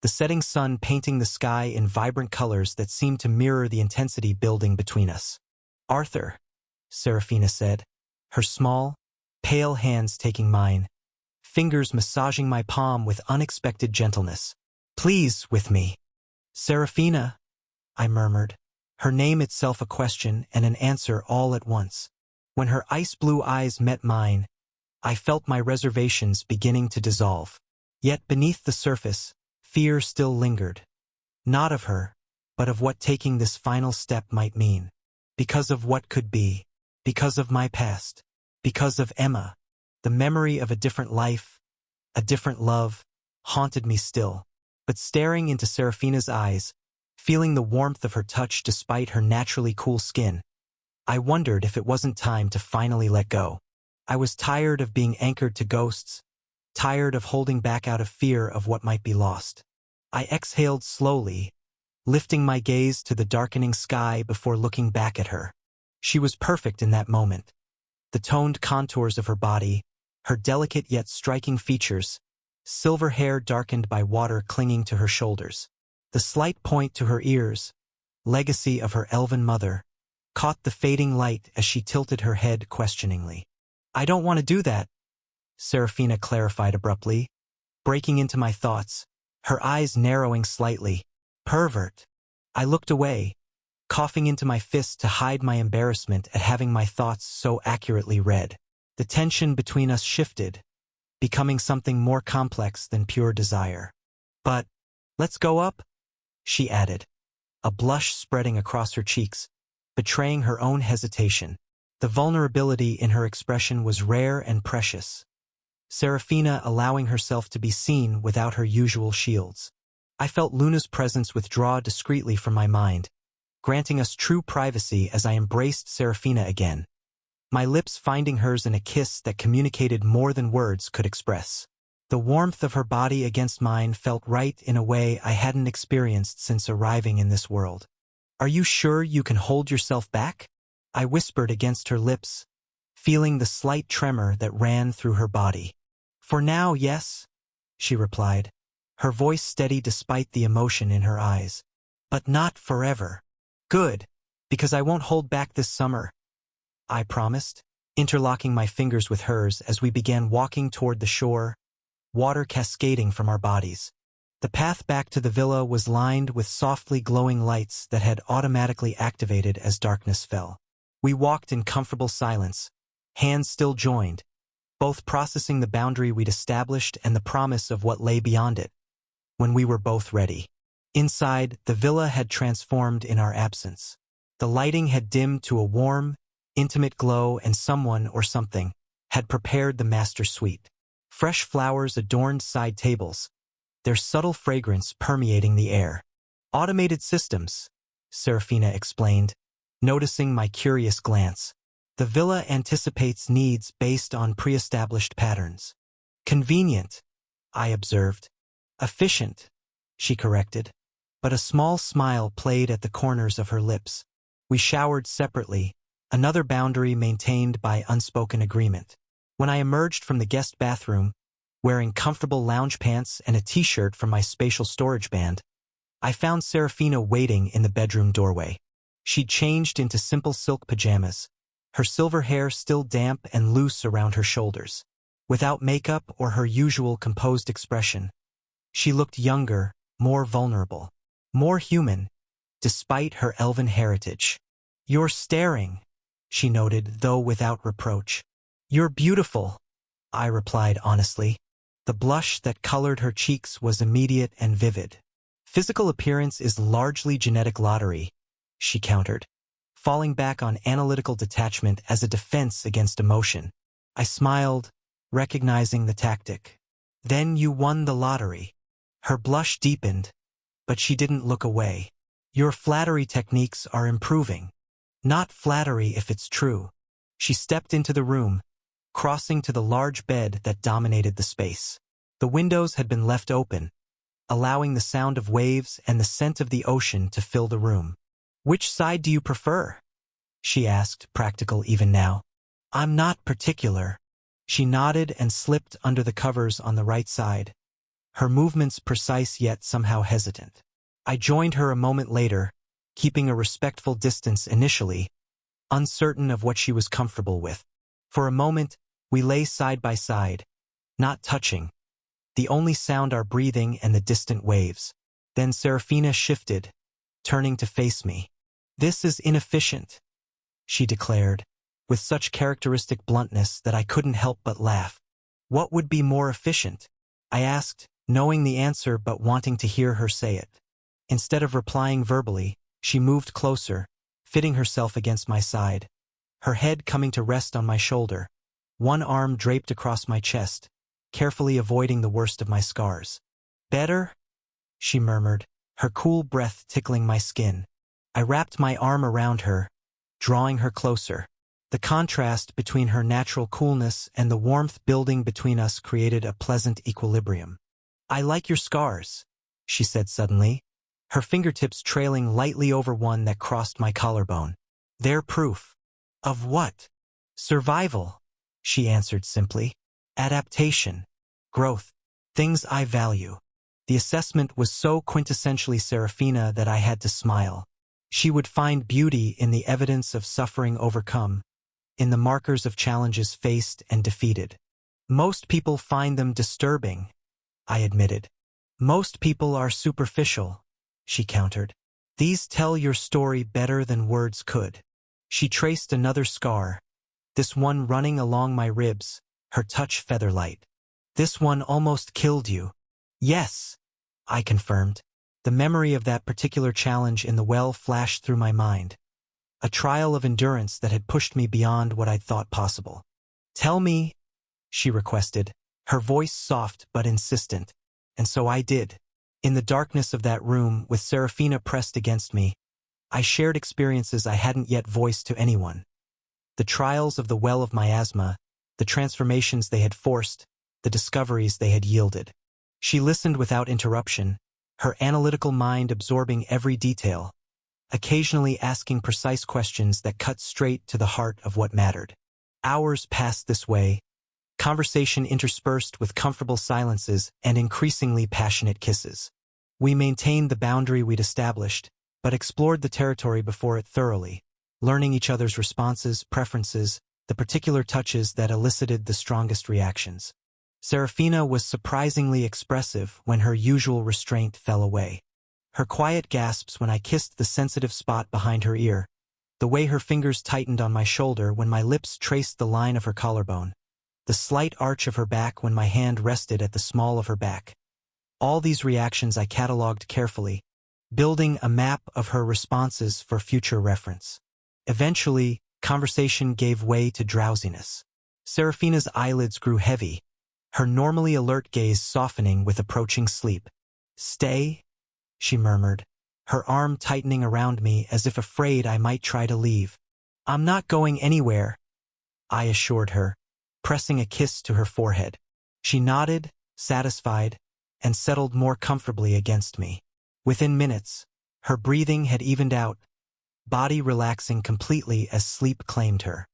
Speaker 1: the setting sun painting the sky in vibrant colors that seemed to mirror the intensity building between us. "Arthur," Serafina said, her small, pale hands taking mine, fingers massaging my palm with unexpected gentleness. "Please, with me." "Serafina," I murmured, her name itself a question and an answer all at once. When her ice-blue eyes met mine, I felt my reservations beginning to dissolve. Yet beneath the surface, fear still lingered. Not of her, but of what taking this final step might mean. Because of what could be. Because of my past. Because of Emma. The memory of a different life, a different love, haunted me still. But staring into Serafina's eyes, feeling the warmth of her touch despite her naturally cool skin, I wondered if it wasn't time to finally let go. I was tired of being anchored to ghosts, tired of holding back out of fear of what might be lost. I exhaled slowly, lifting my gaze to the darkening sky before looking back at her. She was perfect in that moment. The toned contours of her body, her delicate yet striking features, silver hair darkened by water clinging to her shoulders. The slight point to her ears, legacy of her elven mother, caught the fading light as she tilted her head questioningly. "I don't want to do that," Serafina clarified abruptly, breaking into my thoughts, her eyes narrowing slightly. "Pervert." I looked away, coughing into my fist to hide my embarrassment at having my thoughts so accurately read. The tension between us shifted, becoming something more complex than pure desire. "But, let's go up," she added, a blush spreading across her cheeks, betraying her own hesitation. The vulnerability in her expression was rare and precious. Serafina allowing herself to be seen without her usual shields. I felt Luna's presence withdraw discreetly from my mind, granting us true privacy as I embraced Serafina again, my lips finding hers in a kiss that communicated more than words could express. The warmth of her body against mine felt right in a way I hadn't experienced since arriving in this world. "Are you sure you can hold yourself back?" I whispered against her lips, feeling the slight tremor that ran through her body. "For now, yes," she replied, her voice steady despite the emotion in her eyes. "But not forever." "Good, because I won't hold back this summer," I promised, interlocking my fingers with hers as we began walking toward the shore, water cascading from our bodies. The path back to the villa was lined with softly glowing lights that had automatically activated as darkness fell. We walked in comfortable silence, hands still joined, both processing the boundary we'd established and the promise of what lay beyond it, when we were both ready. Inside, the villa had transformed in our absence. The lighting had dimmed to a warm, intimate glow, and someone or something had prepared the master suite. Fresh flowers adorned side tables, their subtle fragrance permeating the air. "Automated systems," Serafina explained, noticing my curious glance. "The villa anticipates needs based on pre-established patterns." "Convenient," I observed. "Efficient," she corrected, but a small smile played at the corners of her lips. We showered separately, another boundary maintained by unspoken agreement. When I emerged from the guest bathroom, wearing comfortable lounge pants and a t-shirt from my spatial storage band, I found Serafina waiting in the bedroom doorway. She'd changed into simple silk pajamas, her silver hair still damp and loose around her shoulders. Without makeup or her usual composed expression, she looked younger, more vulnerable, more human, despite her elven heritage. "You're staring," she noted, though without reproach. "You're beautiful," I replied honestly. The blush that colored her cheeks was immediate and vivid. "Physical appearance is largely genetic lottery," she countered, falling back on analytical detachment as a defense against emotion. I smiled, recognizing the tactic. Then you won the lottery. Her blush deepened, but she didn't look away. Your flattery techniques are improving. Not flattery if it's true. She stepped into the room, crossing to the large bed that dominated the space. The windows had been left open, allowing the sound of waves and the scent of the ocean to fill the room. Which side do you prefer? She asked, practical even now. I'm not particular. She nodded and slipped under the covers on the right side, her movements precise yet somehow hesitant. I joined her a moment later, keeping a respectful distance initially, uncertain of what she was comfortable with. For a moment, we lay side by side, not touching, the only sound our breathing and the distant waves. Then Serafina shifted, turning to face me. This is inefficient, she declared, with such characteristic bluntness that I couldn't help but laugh. What would be more efficient? I asked, knowing the answer but wanting to hear her say it. Instead of replying verbally, she moved closer, fitting herself against my side, her head coming to rest on my shoulder, one arm draped across my chest, carefully avoiding the worst of my scars. Better? She murmured, her cool breath tickling my skin. I wrapped my arm around her, drawing her closer. The contrast between her natural coolness and the warmth building between us created a pleasant equilibrium. I like your scars, she said suddenly, her fingertips trailing lightly over one that crossed my collarbone. They're proof. Of what? Survival, she answered simply. Adaptation. Growth. Things I value. The assessment was so quintessentially Serafina that I had to smile. She would find beauty in the evidence of suffering overcome, in the markers of challenges faced and defeated. Most people find them disturbing, I admitted. Most people are superficial, she countered. These tell your story better than words could. She traced another scar, this one running along my ribs, her touch feather-light. This one almost killed you. Yes, I confirmed. The memory of that particular challenge in the well flashed through my mind. A trial of endurance that had pushed me beyond what I'd thought possible. Tell me, she requested, her voice soft but insistent. And so I did. In the darkness of that room, with Serafina pressed against me, I shared experiences I hadn't yet voiced to anyone. The trials of the well of miasma, the transformations they had forced, the discoveries they had yielded. She listened without interruption, her analytical mind absorbing every detail, occasionally asking precise questions that cut straight to the heart of what mattered. Hours passed this way, conversation interspersed with comfortable silences and increasingly passionate kisses. We maintained the boundary we'd established, but explored the territory before it thoroughly, learning each other's responses, preferences, the particular touches that elicited the strongest reactions. Serafina was surprisingly expressive when her usual restraint fell away. Her quiet gasps when I kissed the sensitive spot behind her ear, the way her fingers tightened on my shoulder when my lips traced the line of her collarbone, the slight arch of her back when my hand rested at the small of her back. All these reactions I catalogued carefully, building a map of her responses for future reference. Eventually, conversation gave way to drowsiness. Serafina's eyelids grew heavy, her normally alert gaze softening with approaching sleep. Stay, she murmured, her arm tightening around me as if afraid I might try to leave. I'm not going anywhere, I assured her, pressing a kiss to her forehead. She nodded, satisfied, and settled more comfortably against me. Within minutes, her breathing had evened out, body relaxing completely as sleep claimed her.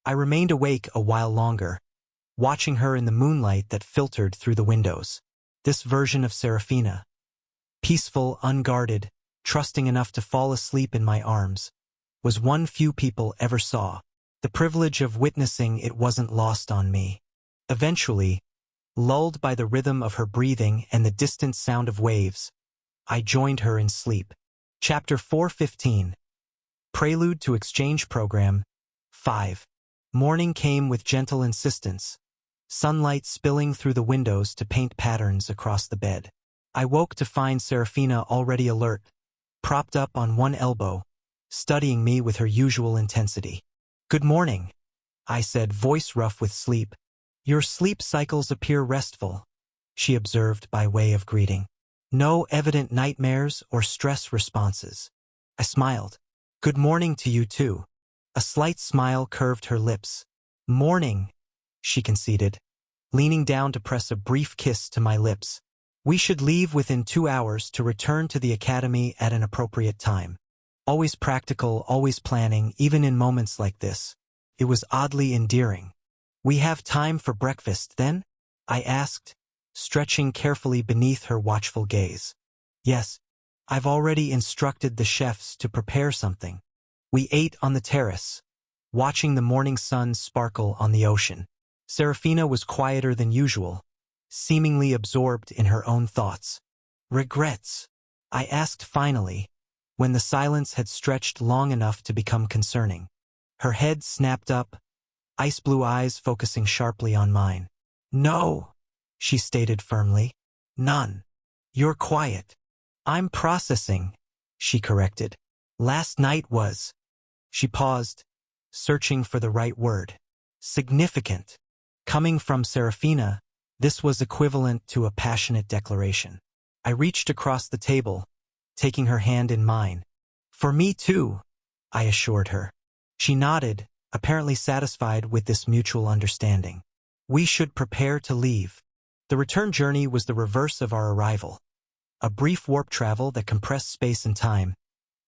Speaker 1: I remained awake a while longer, watching her in the moonlight that filtered through the windows. This version of Serafina, peaceful, unguarded, trusting enough to fall asleep in my arms, was one few people ever saw. The privilege of witnessing it wasn't lost on me. Eventually, lulled by the rhythm of her breathing and the distant sound of waves, I joined her in sleep. Chapter 4:15. Prelude to Exchange Program 5. Morning came with gentle insistence, sunlight spilling through the windows to paint patterns across the bed. I woke to find Serafina already alert, propped up on one elbow, studying me with her usual intensity. Good morning, I said, voice rough with sleep, Your sleep cycles appear restful, she observed by way of greeting. No evident nightmares or stress responses. I smiled. Good morning to you too. A slight smile curved her lips. Morning, she conceded, leaning down to press a brief kiss to my lips. We should leave within 2 hours to return to the academy at an appropriate time. Always practical, always planning, even in moments like this. It was oddly endearing. We have time for breakfast, then? I asked, stretching carefully beneath her watchful gaze. Yes, I've already instructed the chefs to prepare something. We ate on the terrace, watching the morning sun sparkle on the ocean. Serafina was quieter than usual, seemingly absorbed in her own thoughts. Regrets? I asked finally, when the silence had stretched long enough to become concerning. Her head snapped up, ice-blue eyes focusing sharply on mine. No, she stated firmly. None. You're quiet. I'm processing, she corrected. Last night was. She paused, searching for the right word. Significant. Coming from Serafina, this was equivalent to a passionate declaration. I reached across the table, taking her hand in mine. For me too, I assured her. She nodded, apparently satisfied with this mutual understanding. We should prepare to leave. The return journey was the reverse of our arrival. A brief warp travel that compressed space and time,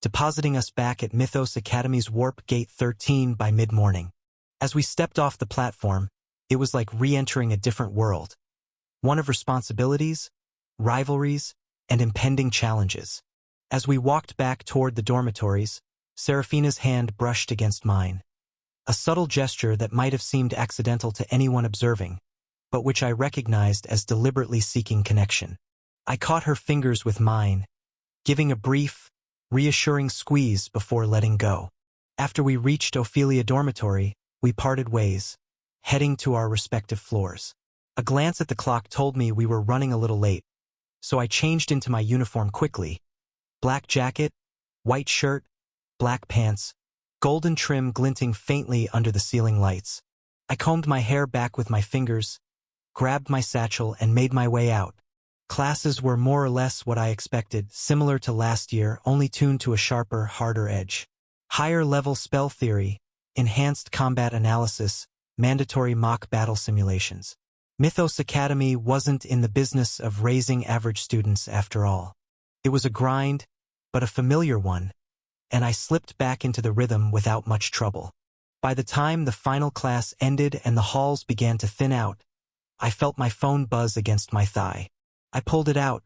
Speaker 1: depositing us back at Mythos Academy's Warp Gate 13 by mid-morning. As we stepped off the platform, it was like re-entering a different world. One of responsibilities, rivalries, and impending challenges. As we walked back toward the dormitories, Serafina's hand brushed against mine. A subtle gesture that might have seemed accidental to anyone observing, but which I recognized as deliberately seeking connection. I caught her fingers with mine, giving a brief, reassuring squeeze before letting go. After we reached Ophelia Dormitory, we parted ways, heading to our respective floors. A glance at the clock told me we were running a little late, so I changed into my uniform quickly. Black jacket, white shirt, black pants, golden trim glinting faintly under the ceiling lights. I combed my hair back with my fingers, grabbed my satchel, and made my way out. Classes were more or less what I expected, similar to last year, only tuned to a sharper, harder edge. Higher-level spell theory, enhanced combat analysis, mandatory mock battle simulations. Mythos Academy wasn't in the business of raising average students after all. It was a grind, but a familiar one, and I slipped back into the rhythm without much trouble. By the time the final class ended and the halls began to thin out, I felt my phone buzz against my thigh. I pulled it out,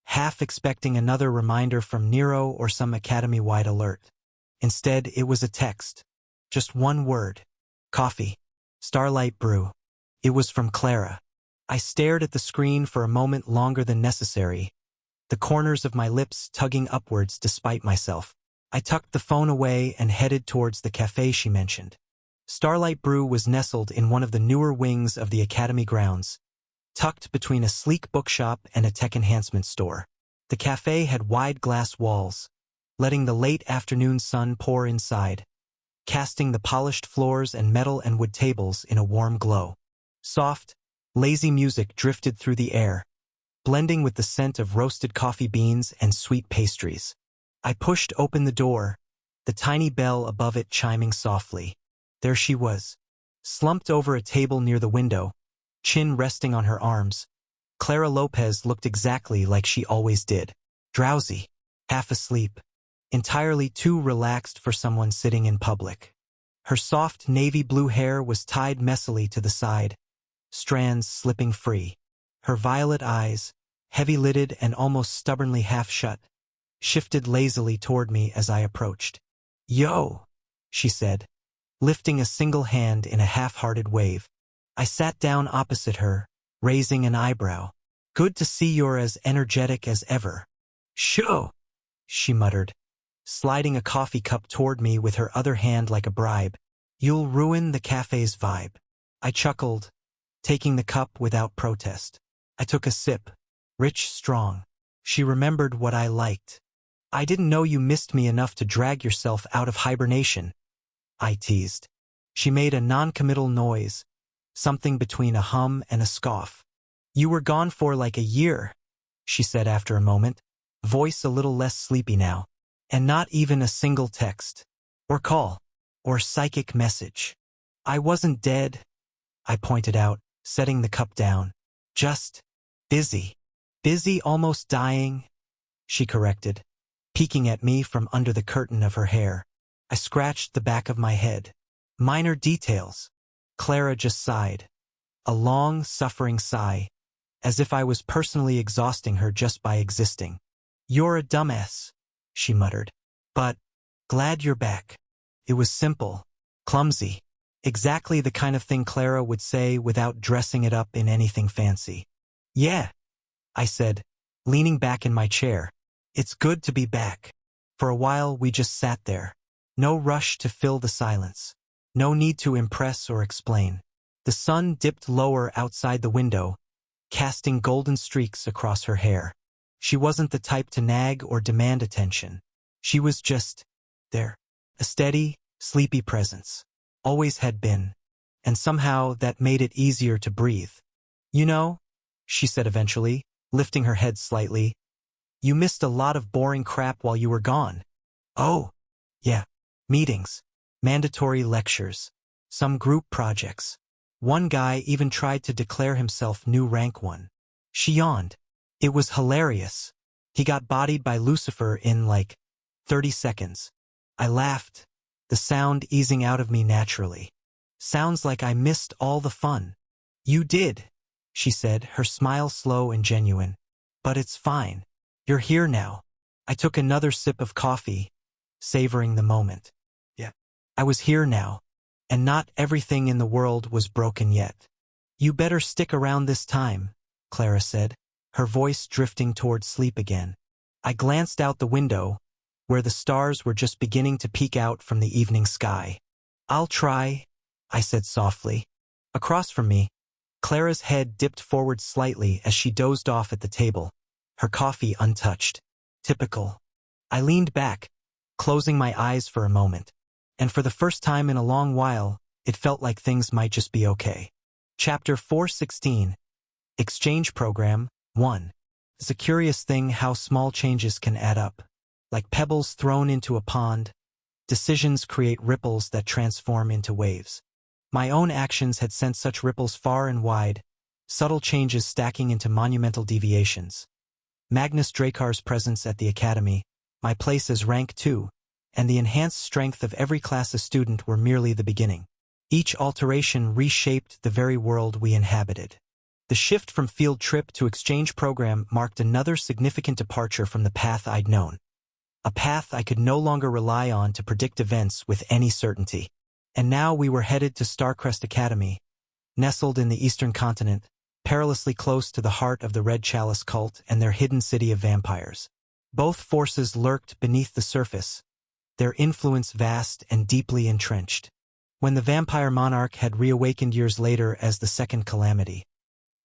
Speaker 1: half expecting another reminder from Nero or some academy-wide alert. Instead, it was a text. Just one word. Coffee. Starlight Brew. It was from Clara. I stared at the screen for a moment longer than necessary, the corners of my lips tugging upwards despite myself. I tucked the phone away and headed towards the cafe she mentioned. Starlight Brew was nestled in one of the newer wings of the academy grounds, tucked between a sleek bookshop and a tech enhancement store. The cafe had wide glass walls, letting the late afternoon sun pour inside, casting the polished floors and metal and wood tables in a warm glow. Soft, lazy music drifted through the air, blending with the scent of roasted coffee beans and sweet pastries. I pushed open the door, the tiny bell above it chiming softly. There she was, slumped over a table near the window, chin resting on her arms. Clara Lopez looked exactly like she always did. Drowsy, half asleep, entirely too relaxed for someone sitting in public. Her soft navy blue hair was tied messily to the side, strands slipping free. Her violet eyes, heavy-lidded and almost stubbornly half-shut, shifted lazily toward me as I approached. "Yo," she said, lifting a single hand in a half-hearted wave. I sat down opposite her, raising an eyebrow. "Good to see you're as energetic as ever." "Sho," she muttered, sliding a coffee cup toward me with her other hand like a bribe. "You'll ruin the cafe's vibe." I chuckled, taking the cup without protest. I took a sip, rich, strong. She remembered what I liked. "I didn't know you missed me enough to drag yourself out of hibernation," I teased. She made a non-committal noise, something between a hum and a scoff. "You were gone for like a year," she said after a moment, voice a little less sleepy now. "And not even a single text, or call, or psychic message." "I wasn't dead," I pointed out, setting the cup down. "Just busy." "Busy almost dying," she corrected, peeking at me from under the curtain of her hair. I scratched the back of my head. "Minor details." Clara just sighed. A long, suffering sigh, as if I was personally exhausting her just by existing. "You're a dumbass," she muttered. "But glad you're back." It was simple, clumsy, exactly the kind of thing Clara would say without dressing it up in anything fancy. "Yeah," I said, leaning back in my chair. "It's good to be back." For a while we just sat there. No rush to fill the silence. No need to impress or explain. The sun dipped lower outside the window, casting golden streaks across her hair. She wasn't the type to nag or demand attention. She was just there. A steady, sleepy presence. Always had been. And somehow that made it easier to breathe. "You know," she said eventually, lifting her head slightly, "you missed a lot of boring crap while you were gone." "Oh, yeah. Meetings. Mandatory lectures. Some group projects. One guy even tried to declare himself new rank 1. She yawned. "It was hilarious. He got bodied by Lucifer in like 30 seconds. I laughed, the sound easing out of me naturally. "Sounds like I missed all the fun." "You did," she said, her smile slow and genuine. "But it's fine. You're here now." I took another sip of coffee, savoring the moment. Yeah. I was here now, and not everything in the world was broken yet. "You better stick around this time," Clara said, her voice drifting toward sleep again. I glanced out the window, where the stars were just beginning to peek out from the evening sky. "I'll try," I said softly. Across from me, Clara's head dipped forward slightly as she dozed off at the table, her coffee untouched. Typical. I leaned back, closing my eyes for a moment, and for the first time in a long while, it felt like things might just be okay. Chapter 416. Exchange Program 1. It's a curious thing how small changes can add up. Like pebbles thrown into a pond, decisions create ripples that transform into waves. My own actions had sent such ripples far and wide, subtle changes stacking into monumental deviations. Magnus Drakar's presence at the academy, my place as rank 2, and the enhanced strength of every class of student were merely the beginning. Each alteration reshaped the very world we inhabited. The shift from field trip to exchange program marked another significant departure from the path I'd known. A path I could no longer rely on to predict events with any certainty. And now we were headed to Starcrest Academy, nestled in the eastern continent, perilously close to the heart of the Red Chalice cult and their hidden city of vampires. Both forces lurked beneath the surface, their influence vast and deeply entrenched. When the vampire monarch had reawakened years later as the Second Calamity,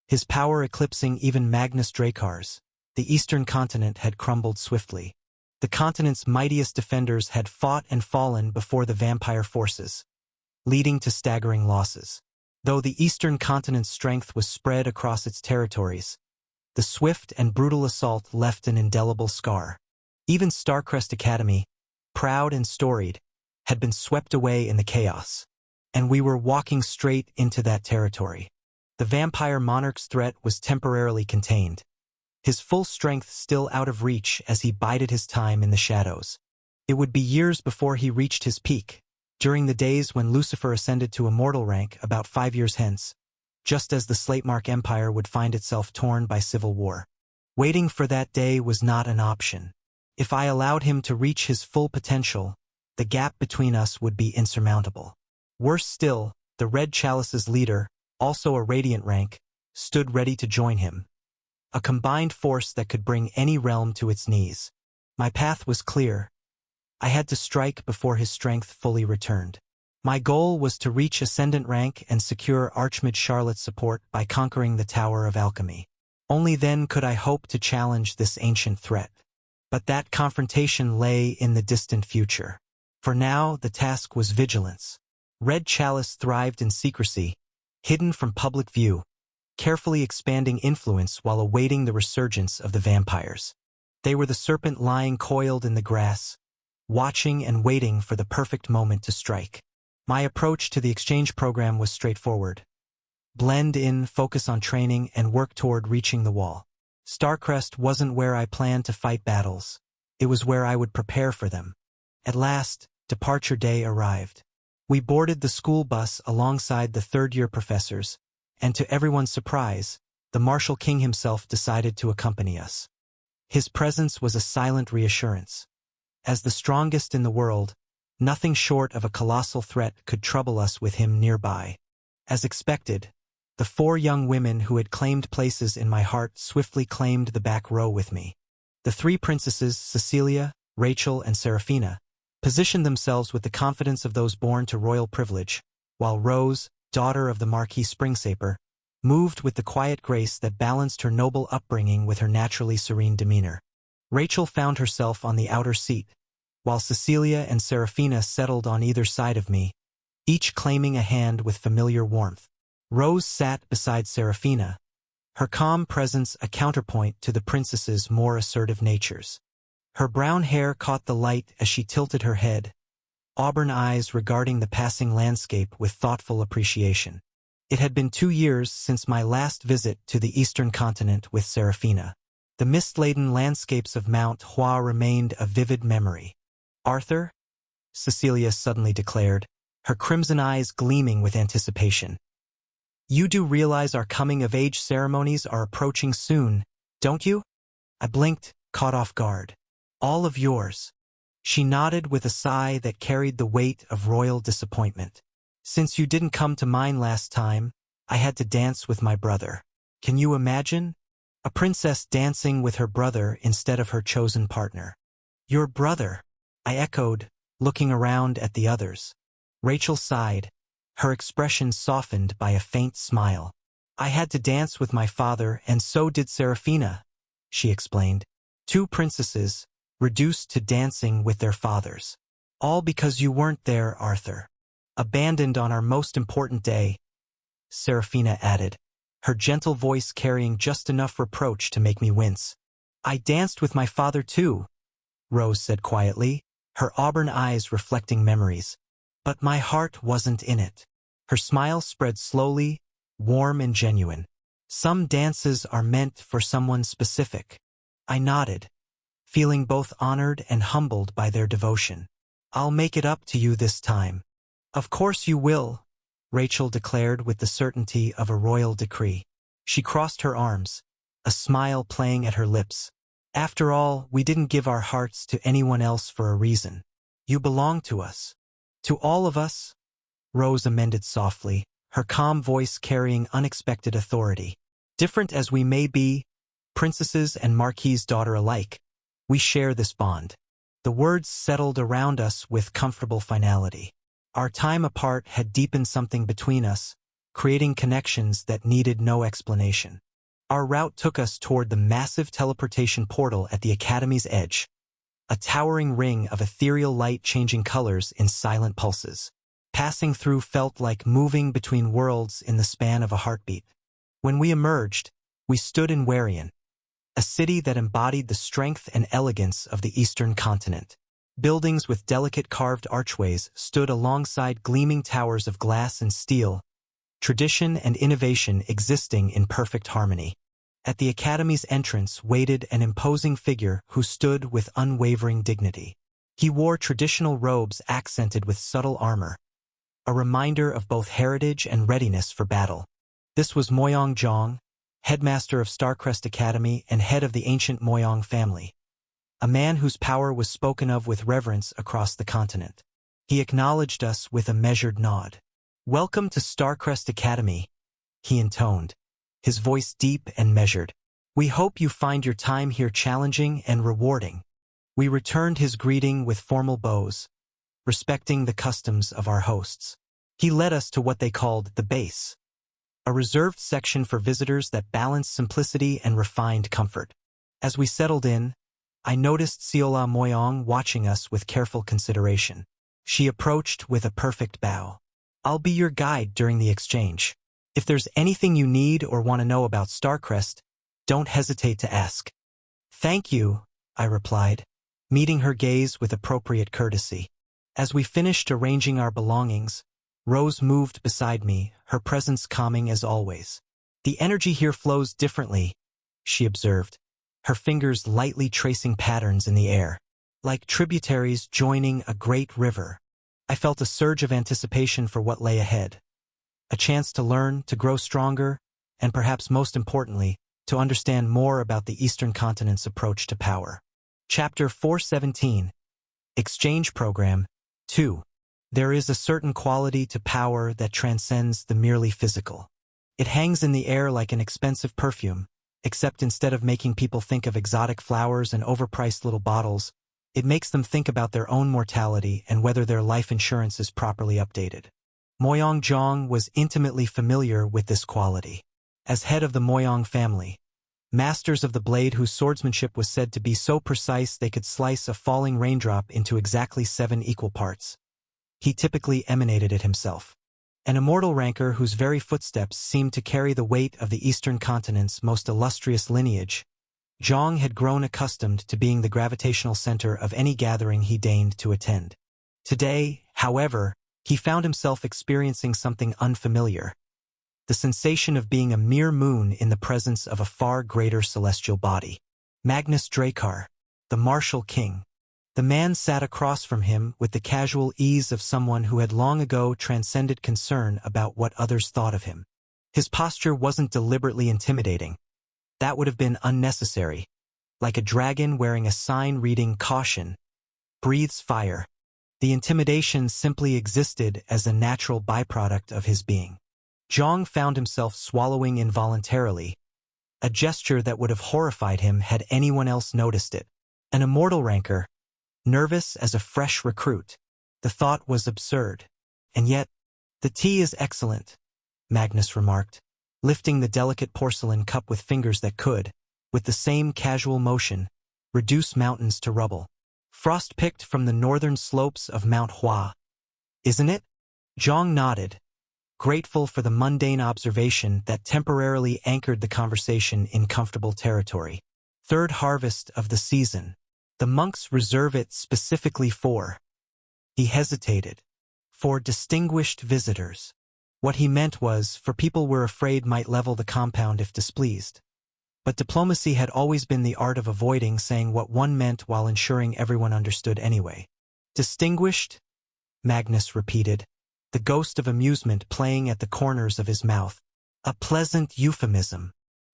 Speaker 1: his power eclipsing even Magnus Drakar's, the eastern continent had crumbled swiftly. The continent's mightiest defenders had fought and fallen before the vampire forces, leading to staggering losses. Though the eastern continent's strength was spread across its territories, the swift and brutal assault left an indelible scar. Even Starcrest Academy, proud and storied, had been swept away in the chaos, and we were walking straight into that territory. The vampire monarch's threat was temporarily contained, his full strength still out of reach as he bided his time in the shadows. It would be years before he reached his peak, during the days when Lucifer ascended to immortal rank about 5 years hence, just as the Slatemark Empire would find itself torn by civil war. Waiting for that day was not an option. If I allowed him to reach his full potential, the gap between us would be insurmountable. Worse still, the Red Chalice's leader, also a Radiant rank, stood ready to join him. A combined force that could bring any realm to its knees. My path was clear. I had to strike before his strength fully returned. My goal was to reach Ascendant rank and secure Archmage Charlotte's support by conquering the Tower of Alchemy. Only then could I hope to challenge this ancient threat. But that confrontation lay in the distant future. For now, the task was vigilance. Red Chalice thrived in secrecy, hidden from public view, carefully expanding influence while awaiting the resurgence of the vampires. They were the serpent lying coiled in the grass, watching and waiting for the perfect moment to strike. My approach to the exchange program was straightforward. Blend in, focus on training, and work toward reaching the wall. Starcrest wasn't where I planned to fight battles. It was where I would prepare for them. At last, departure day arrived. We boarded the school bus alongside the third-year professors, and to everyone's surprise, the Marshal King himself decided to accompany us. His presence was a silent reassurance. As the strongest in the world, nothing short of a colossal threat could trouble us with him nearby. As expected, the 4 young women who had claimed places in my heart swiftly claimed the back row with me. The 3 princesses, Cecilia, Rachel, and Seraphina, positioned themselves with the confidence of those born to royal privilege, while Rose, daughter of the Marquis Springsaper, moved with the quiet grace that balanced her noble upbringing with her naturally serene demeanor. Rachel found herself on the outer seat, while Cecilia and Seraphina settled on either side of me, each claiming a hand with familiar warmth. Rose sat beside Seraphina, her calm presence a counterpoint to the princess's more assertive natures. Her brown hair caught the light as she tilted her head, auburn eyes regarding the passing landscape with thoughtful appreciation. It had been 2 years since my last visit to the eastern continent with Seraphina. The mist-laden landscapes of Mount Hua remained a vivid memory. "Arthur?" Cecilia suddenly declared, her crimson eyes gleaming with anticipation. "You do realize our coming-of-age ceremonies are approaching soon, don't you?" I blinked, caught off guard. "All of yours." She nodded with a sigh that carried the weight of royal disappointment. "Since you didn't come to mine last time, I had to dance with my brother. Can you imagine? A princess dancing with her brother instead of her chosen partner." "Your brother," I echoed, looking around at the others. Rachel sighed, her expression softened by a faint smile. "I had to dance with my father, and so did Seraphina," she explained. 2 princesses, reduced to dancing with their fathers. "All because you weren't there, Arthur. Abandoned on our most important day," Seraphina added, her gentle voice carrying just enough reproach to make me wince. "I danced with my father too," Rose said quietly, her auburn eyes reflecting memories. "But my heart wasn't in it." Her smile spread slowly, warm and genuine. "Some dances are meant for someone specific." I nodded, feeling both honored and humbled by their devotion. "I'll make it up to you this time." "Of course you will," Rachel declared with the certainty of a royal decree. She crossed her arms, a smile playing at her lips. "After all, we didn't give our hearts to anyone else for a reason. You belong to us." "To all of us," Rose amended softly, her calm voice carrying unexpected authority. "Different as we may be, princesses and Marquis' daughter alike, we share this bond." The words settled around us with comfortable finality. Our time apart had deepened something between us, creating connections that needed no explanation. Our route took us toward the massive teleportation portal at the Academy's edge, a towering ring of ethereal light changing colors in silent pulses. Passing through felt like moving between worlds in the span of a heartbeat. When we emerged, we stood in Warian, a city that embodied the strength and elegance of the eastern continent. Buildings with delicate carved archways stood alongside gleaming towers of glass and steel, tradition and innovation existing in perfect harmony. At the Academy's entrance waited an imposing figure who stood with unwavering dignity. He wore traditional robes accented with subtle armor, a reminder of both heritage and readiness for battle. This was Moyong Zhong, headmaster of Starcrest Academy and head of the ancient Moyong family, a man whose power was spoken of with reverence across the continent. He acknowledged us with a measured nod. "Welcome to Starcrest Academy," he intoned, his voice deep and measured. "We hope you find your time here challenging and rewarding." We returned his greeting with formal bows, respecting the customs of our hosts. He led us to what they called the base, a reserved section for visitors that balanced simplicity and refined comfort. As we settled in, I noticed Siola Moyong watching us with careful consideration. She approached with a perfect bow. "I'll be your guide during the exchange," If there's anything you need or want to know about Starcrest, don't hesitate to ask. Thank you, I replied, meeting her gaze with appropriate courtesy. As we finished arranging our belongings, Rose moved beside me, her presence calming as always. The energy here flows differently, she observed, her fingers lightly tracing patterns in the air, like tributaries joining a great river. I felt a surge of anticipation for what lay ahead. A chance to learn, to grow stronger, and perhaps most importantly, to understand more about the Eastern Continent's approach to power. Chapter 417, Exchange Program 2. There is a certain quality to power that transcends the merely physical. It hangs in the air like an expensive perfume, except instead of making people think of exotic flowers and overpriced little bottles, it makes them think about their own mortality and whether their life insurance is properly updated. Moyang Zhang was intimately familiar with this quality. As head of the Moyang family, masters of the blade whose swordsmanship was said to be so precise they could slice a falling raindrop into exactly 7 equal parts, he typically emanated it himself. An immortal ranker whose very footsteps seemed to carry the weight of the Eastern Continent's most illustrious lineage, Zhang had grown accustomed to being the gravitational center of any gathering he deigned to attend. Today, however, he found himself experiencing something unfamiliar. The sensation of being a mere moon in the presence of a far greater celestial body. Magnus Drakkar, the martial king. The man sat across from him with the casual ease of someone who had long ago transcended concern about what others thought of him. His posture wasn't deliberately intimidating. That would have been unnecessary. Like a dragon wearing a sign reading "Caution," breathes fire. The intimidation simply existed as a natural byproduct of his being. Zhang found himself swallowing involuntarily, a gesture that would have horrified him had anyone else noticed it. An immortal ranker, nervous as a fresh recruit. The thought was absurd. And yet, the tea is excellent, Magnus remarked, lifting the delicate porcelain cup with fingers that could, with the same casual motion, reduce mountains to rubble. Frost-picked from the northern slopes of Mount Hua. Isn't it? Zhang nodded, grateful for the mundane observation that temporarily anchored the conversation in comfortable territory. Third harvest of the season. The monks reserve it specifically for. He hesitated. For distinguished visitors. What he meant was for people we're afraid might level the compound if displeased. But diplomacy had always been the art of avoiding saying what one meant while ensuring everyone understood anyway. Distinguished? Magnus repeated, the ghost of amusement playing at the corners of his mouth. A pleasant euphemism.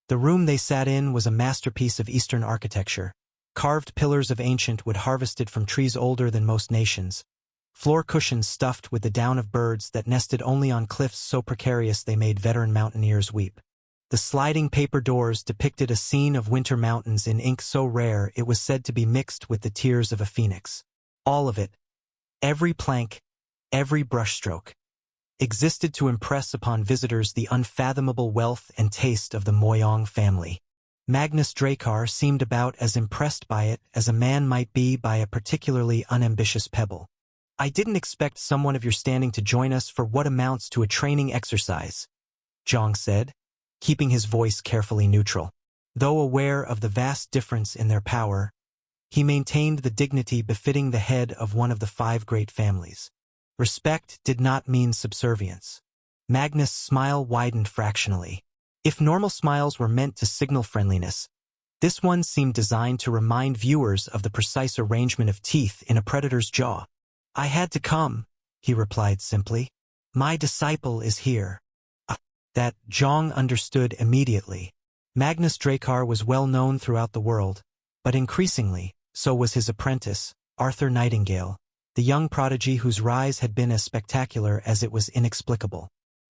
Speaker 1: The room they sat in was a masterpiece of Eastern architecture. Carved pillars of ancient wood harvested from trees older than most nations. Floor cushions stuffed with the down of birds that nested only on cliffs so precarious they made veteran mountaineers weep. The sliding paper doors depicted a scene of winter mountains in ink so rare it was said to be mixed with the tears of a phoenix. All of it, every plank, every brushstroke, existed to impress upon visitors the unfathomable wealth and taste of the Moyang family. Magnus Drakkar seemed about as impressed by it as a man might be by a particularly unambitious pebble. I didn't expect someone of your standing to join us for what amounts to a training exercise, Zhang said, keeping his voice carefully neutral. Though aware of the vast difference in their power, he maintained the dignity befitting the head of one of the 5 great families. Respect did not mean subservience. Magnus' smile widened fractionally. If normal smiles were meant to signal friendliness, this one seemed designed to remind viewers of the precise arrangement of teeth in a predator's jaw. I had to come, he replied simply. My disciple is here. That Zhang understood immediately. Magnus Drakkar was well known throughout the world, but increasingly, so was his apprentice, Arthur Nightingale, the young prodigy whose rise had been as spectacular as it was inexplicable.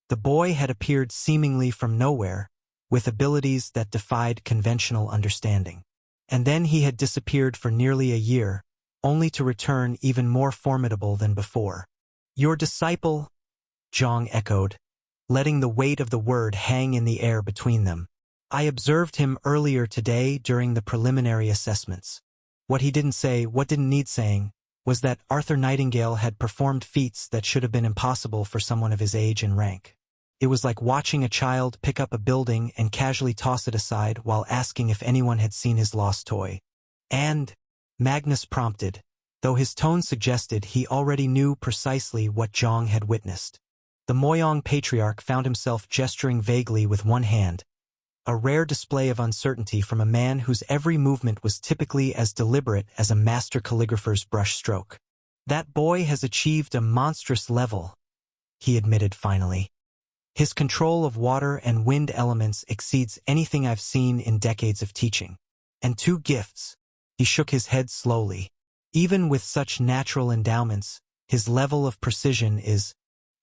Speaker 1: The boy had appeared seemingly from nowhere, with abilities that defied conventional understanding. And then he had disappeared for nearly a year, only to return even more formidable than before. Your disciple? Zhang echoed, letting the weight of the word hang in the air between them. I observed him earlier today during the preliminary assessments. What he didn't say, what didn't need saying, was that Arthur Nightingale had performed feats that should have been impossible for someone of his age and rank. It was like watching a child pick up a building and casually toss it aside while asking if anyone had seen his lost toy. And, Magnus prompted, though his tone suggested he already knew precisely what Zhang had witnessed. The Moyong patriarch found himself gesturing vaguely with one hand, a rare display of uncertainty from a man whose every movement was typically as deliberate as a master calligrapher's brushstroke. "That boy has achieved a monstrous level," he admitted finally. "His control of water and wind elements exceeds anything I've seen in decades of teaching. And 2 gifts." He shook his head slowly. "Even with such natural endowments, his level of precision is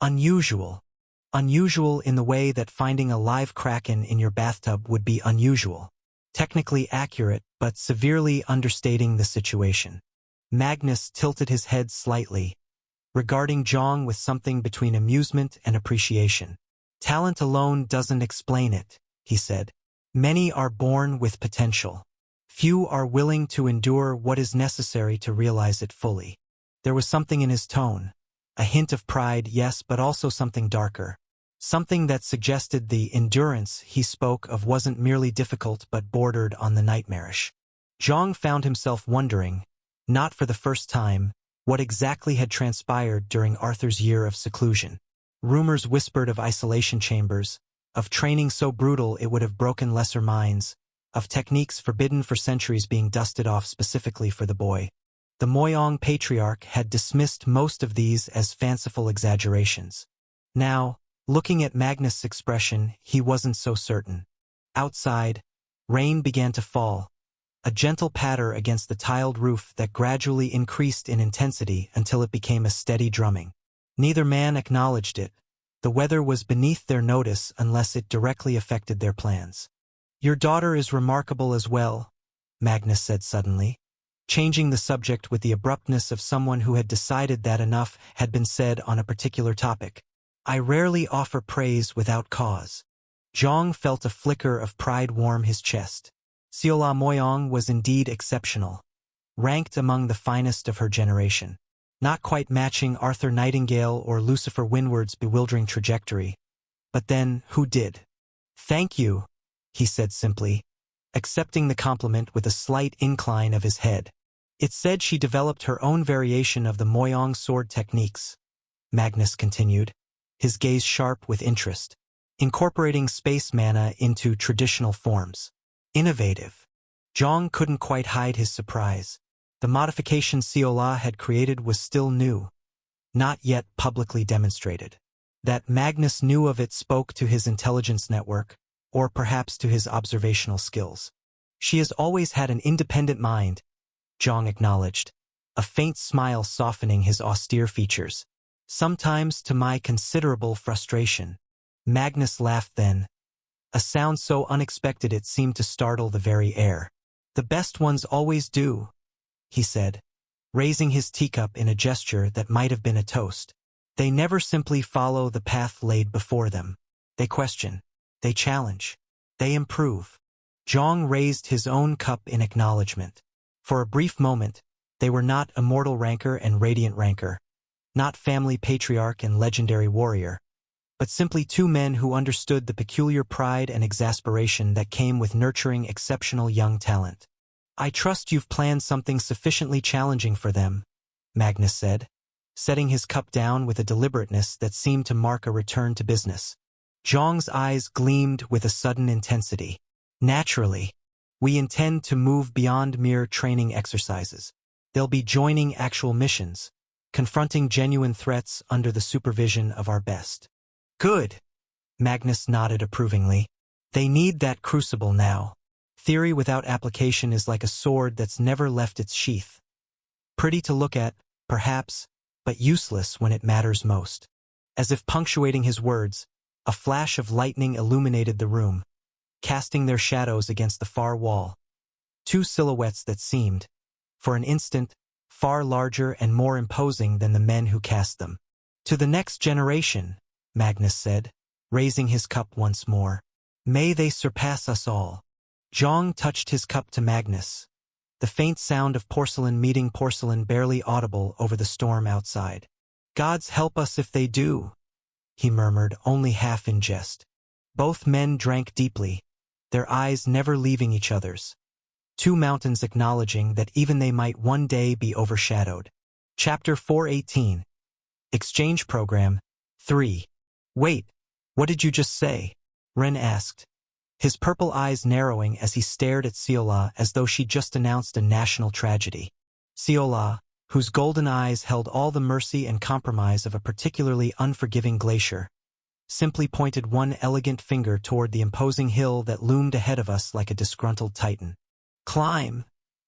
Speaker 1: unusual. Unusual in the way that finding a live kraken in your bathtub would be unusual. Technically accurate, but severely understating the situation." Magnus tilted his head slightly, regarding Zhang with something between amusement and appreciation. "Talent alone doesn't explain it," he said. "Many are born with potential. Few are willing to endure what is necessary to realize it fully." There was something in his tone, a hint of pride, yes, but also something darker. Something that suggested the endurance he spoke of wasn't merely difficult but bordered on the nightmarish. Zhang found himself wondering, not for the first time, what exactly had transpired during Arthur's year of seclusion. Rumors whispered of isolation chambers, of training so brutal it would have broken lesser minds, of techniques forbidden for centuries being dusted off specifically for the boy. The Moyong patriarch had dismissed most of these as fanciful exaggerations. Now, looking at Magnus' expression, he wasn't so certain. Outside, rain began to fall, a gentle patter against the tiled roof that gradually increased in intensity until it became a steady drumming. Neither man acknowledged it. The weather was beneath their notice unless it directly affected their plans. "Your daughter is remarkable as well," Magnus said suddenly, changing the subject with the abruptness of someone who had decided that enough had been said on a particular topic. "I rarely offer praise without cause." Zhang felt a flicker of pride warm his chest. Siola Moyong was indeed exceptional, ranked among the finest of her generation. Not quite matching Arthur Nightingale or Lucifer Windward's bewildering trajectory. But then, who did? "Thank you," he said simply, accepting the compliment with a slight incline of his head. "It said she developed her own variation of the Moyong sword techniques," Magnus continued, his gaze sharp with interest, "incorporating space mana into traditional forms. Innovative." Zhang couldn't quite hide his surprise. The modification Siola had created was still new, not yet publicly demonstrated. That Magnus knew of it spoke to his intelligence network, or perhaps to his observational skills. "She has always had an independent mind," Zhang acknowledged, a faint smile softening his austere features. "Sometimes to my considerable frustration." Magnus laughed then, a sound so unexpected it seemed to startle the very air. "The best ones always do," he said, raising his teacup in a gesture that might have been a toast. "They never simply follow the path laid before them. They question. They challenge. They improve." Zhang raised his own cup in acknowledgement. For a brief moment, they were not immortal rancor and radiant rancor, not family patriarch and legendary warrior, but simply 2 men who understood the peculiar pride and exasperation that came with nurturing exceptional young talent. "I trust you've planned something sufficiently challenging for them," Magnus said, setting his cup down with a deliberateness that seemed to mark a return to business. Zhang's eyes gleamed with a sudden intensity. "Naturally. We intend to move beyond mere training exercises. They'll be joining actual missions, confronting genuine threats under the supervision of our best." "Good," Magnus nodded approvingly. "They need that crucible now. Theory without application is like a sword that's never left its sheath. Pretty to look at, perhaps, but useless when it matters most." As if punctuating his words, a flash of lightning illuminated the room, casting their shadows against the far wall. 2 silhouettes that seemed, for an instant, far larger and more imposing than the men who cast them. "To the next generation," Magnus said, raising his cup once more. "May they surpass us all." Zhang touched his cup to Magnus, the faint sound of porcelain meeting porcelain barely audible over the storm outside. "Gods help us if they do," he murmured, only half in jest. Both men drank deeply, their eyes never leaving each other's. Two mountains acknowledging that even they might one day be overshadowed. Chapter 418. Exchange Program 3. Wait, what did you just say? Ren asked, his purple eyes narrowing as he stared at Seola as though she'd just announced a national tragedy. Seola, whose golden eyes held all the mercy and compromise of a particularly unforgiving glacier, simply pointed one elegant finger toward the imposing hill that loomed ahead of us like a disgruntled titan. Climb,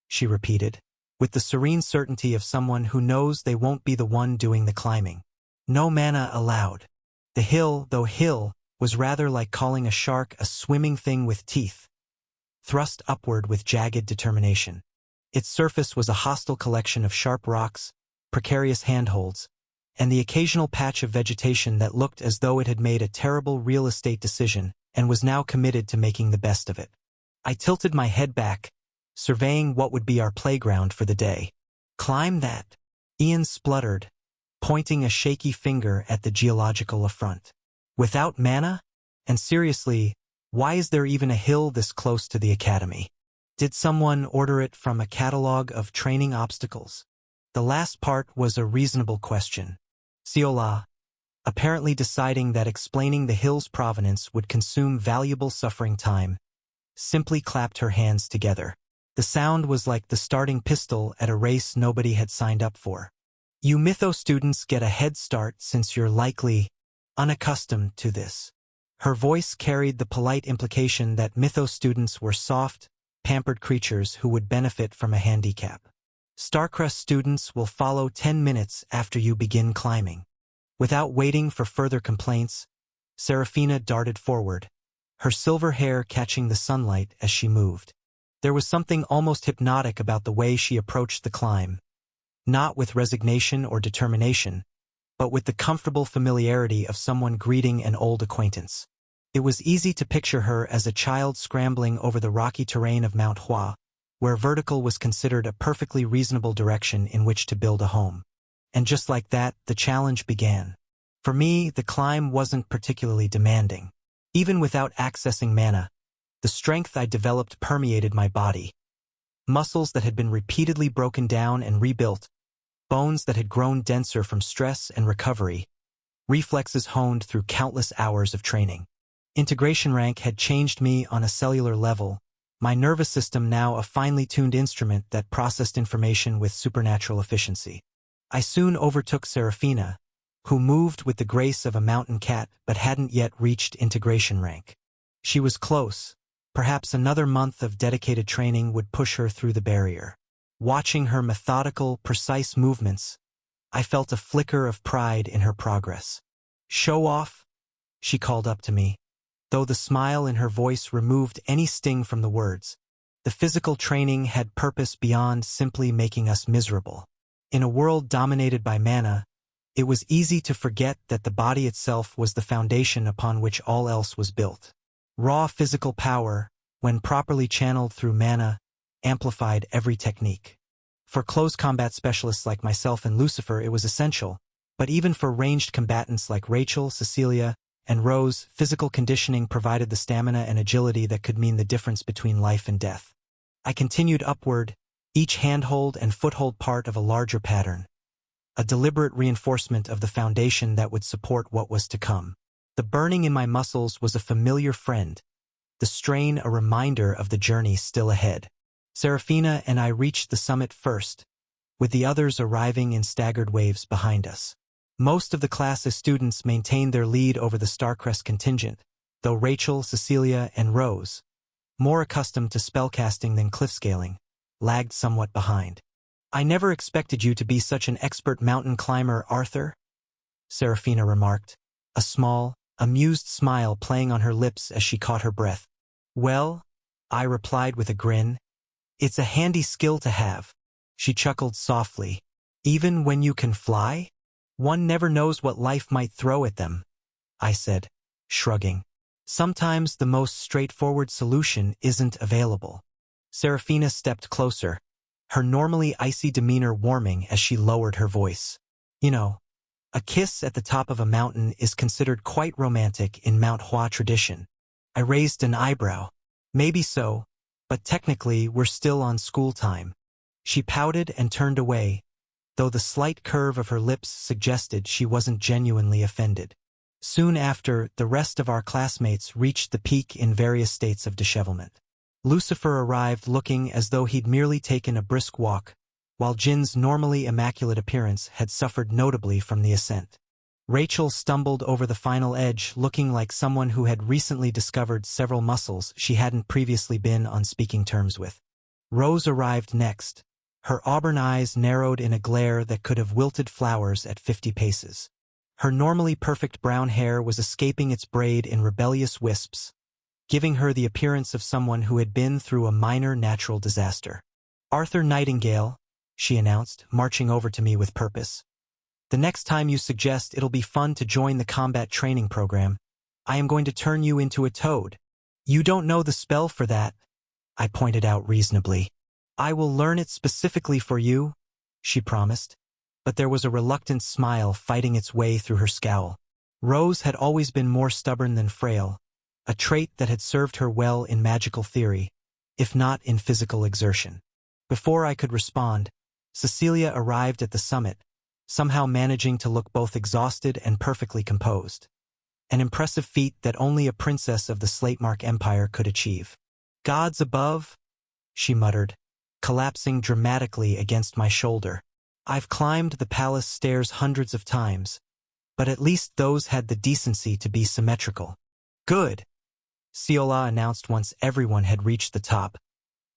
Speaker 1: she repeated, with the serene certainty of someone who knows they won't be the one doing the climbing. No mana allowed. The hill, though hill, was rather like calling a shark a swimming thing with teeth, thrust upward with jagged determination. Its surface was a hostile collection of sharp rocks, precarious handholds, and the occasional patch of vegetation that looked as though it had made a terrible real estate decision and was now committed to making the best of it. I tilted my head back, surveying what would be our playground for the day. Climb that, Ian spluttered, pointing a shaky finger at the geological affront. Without mana? And seriously, why is there even a hill this close to the academy? Did someone order it from a catalog of training obstacles? The last part was a reasonable question. Seola, apparently deciding that explaining the hill's provenance would consume valuable suffering time, simply clapped her hands together. The sound was like the starting pistol at a race nobody had signed up for. You Mytho students get a head start since you're likely unaccustomed to this. Her voice carried the polite implication that Mytho students were soft, pampered creatures who would benefit from a handicap. Starcrest students will follow 10 minutes after you begin climbing. Without waiting for further complaints, Serafina darted forward, her silver hair catching the sunlight as she moved. There was something almost hypnotic about the way she approached the climb, not with resignation or determination, but with the comfortable familiarity of someone greeting an old acquaintance. It was easy to picture her as a child scrambling over the rocky terrain of Mount Hua, where vertical was considered a perfectly reasonable direction in which to build a home. And just like that, the challenge began. For me, the climb wasn't particularly demanding. Even without accessing mana, the strength I developed permeated my body. Muscles that had been repeatedly broken down and rebuilt, bones that had grown denser from stress and recovery, reflexes honed through countless hours of training. Integration rank had changed me on a cellular level, my nervous system now a finely tuned instrument that processed information with supernatural efficiency. I soon overtook Serafina, who moved with the grace of a mountain cat but hadn't yet reached integration rank. She was close. Perhaps another month of dedicated training would push her through the barrier. Watching her methodical, precise movements, I felt a flicker of pride in her progress. "Show off," she called up to me. Though the smile in her voice removed any sting from the words, the physical training had purpose beyond simply making us miserable. In a world dominated by mana, it was easy to forget that the body itself was the foundation upon which all else was built. Raw physical power, when properly channeled through mana, amplified every technique. For close combat specialists like myself and Lucifer it was essential, but even for ranged combatants like Rachel, Cecilia, and Rose, physical conditioning provided the stamina and agility that could mean the difference between life and death. I continued upward, each handhold and foothold part of a larger pattern, a deliberate reinforcement of the foundation that would support what was to come. The burning in my muscles was a familiar friend, the strain a reminder of the journey still ahead. Serafina and I reached the summit first, with the others arriving in staggered waves behind us. Most of the class's students maintained their lead over the Starcrest contingent, though Rachel, Cecilia, and Rose, more accustomed to spellcasting than cliffscaling, lagged somewhat behind. "I never expected you to be such an expert mountain climber, Arthur," Serafina remarked, a small, amused smile playing on her lips as she caught her breath. "Well," I replied with a grin, "it's a handy skill to have." She chuckled softly. "Even when you can fly? One never knows what life might throw at them," I said, shrugging. "Sometimes the most straightforward solution isn't available." Serafina stepped closer, her normally icy demeanor warming as she lowered her voice. "You know, A kiss at the top of a mountain is considered quite romantic in Mount Hua tradition. I raised an eyebrow. Maybe so, but technically we're still on school time. She pouted and turned away, though the slight curve of her lips suggested she wasn't genuinely offended. Soon after, the rest of our classmates reached the peak in various states of dishevelment. Lucifer arrived looking as though he'd merely taken a brisk walk, while Jin's normally immaculate appearance had suffered notably from the ascent. Rachel stumbled over the final edge looking like someone who had recently discovered several muscles she hadn't previously been on speaking terms with. Rose arrived next. Her auburn eyes narrowed in a glare that could have wilted flowers at 50 paces. Her normally perfect brown hair was escaping its braid in rebellious wisps, giving her the appearance of someone who had been through a minor natural disaster. "Arthur Nightingale," she announced, marching over to me with purpose. "The next time you suggest it'll be fun to join the combat training program, I am going to turn you into a toad." "You don't know the spell for that," I pointed out reasonably. "I will learn it specifically for you," she promised, but there was a reluctant smile fighting its way through her scowl. Rose had always been more stubborn than frail, a trait that had served her well in magical theory, if not in physical exertion. Before I could respond, Cecilia arrived at the summit, somehow managing to look both exhausted and perfectly composed. An impressive feat that only a princess of the Slatemark Empire could achieve. "Gods above," she muttered, collapsing dramatically against my shoulder. "I've climbed the palace stairs hundreds of times, but at least those had the decency to be symmetrical." "Good," Ciola announced once everyone had reached the top,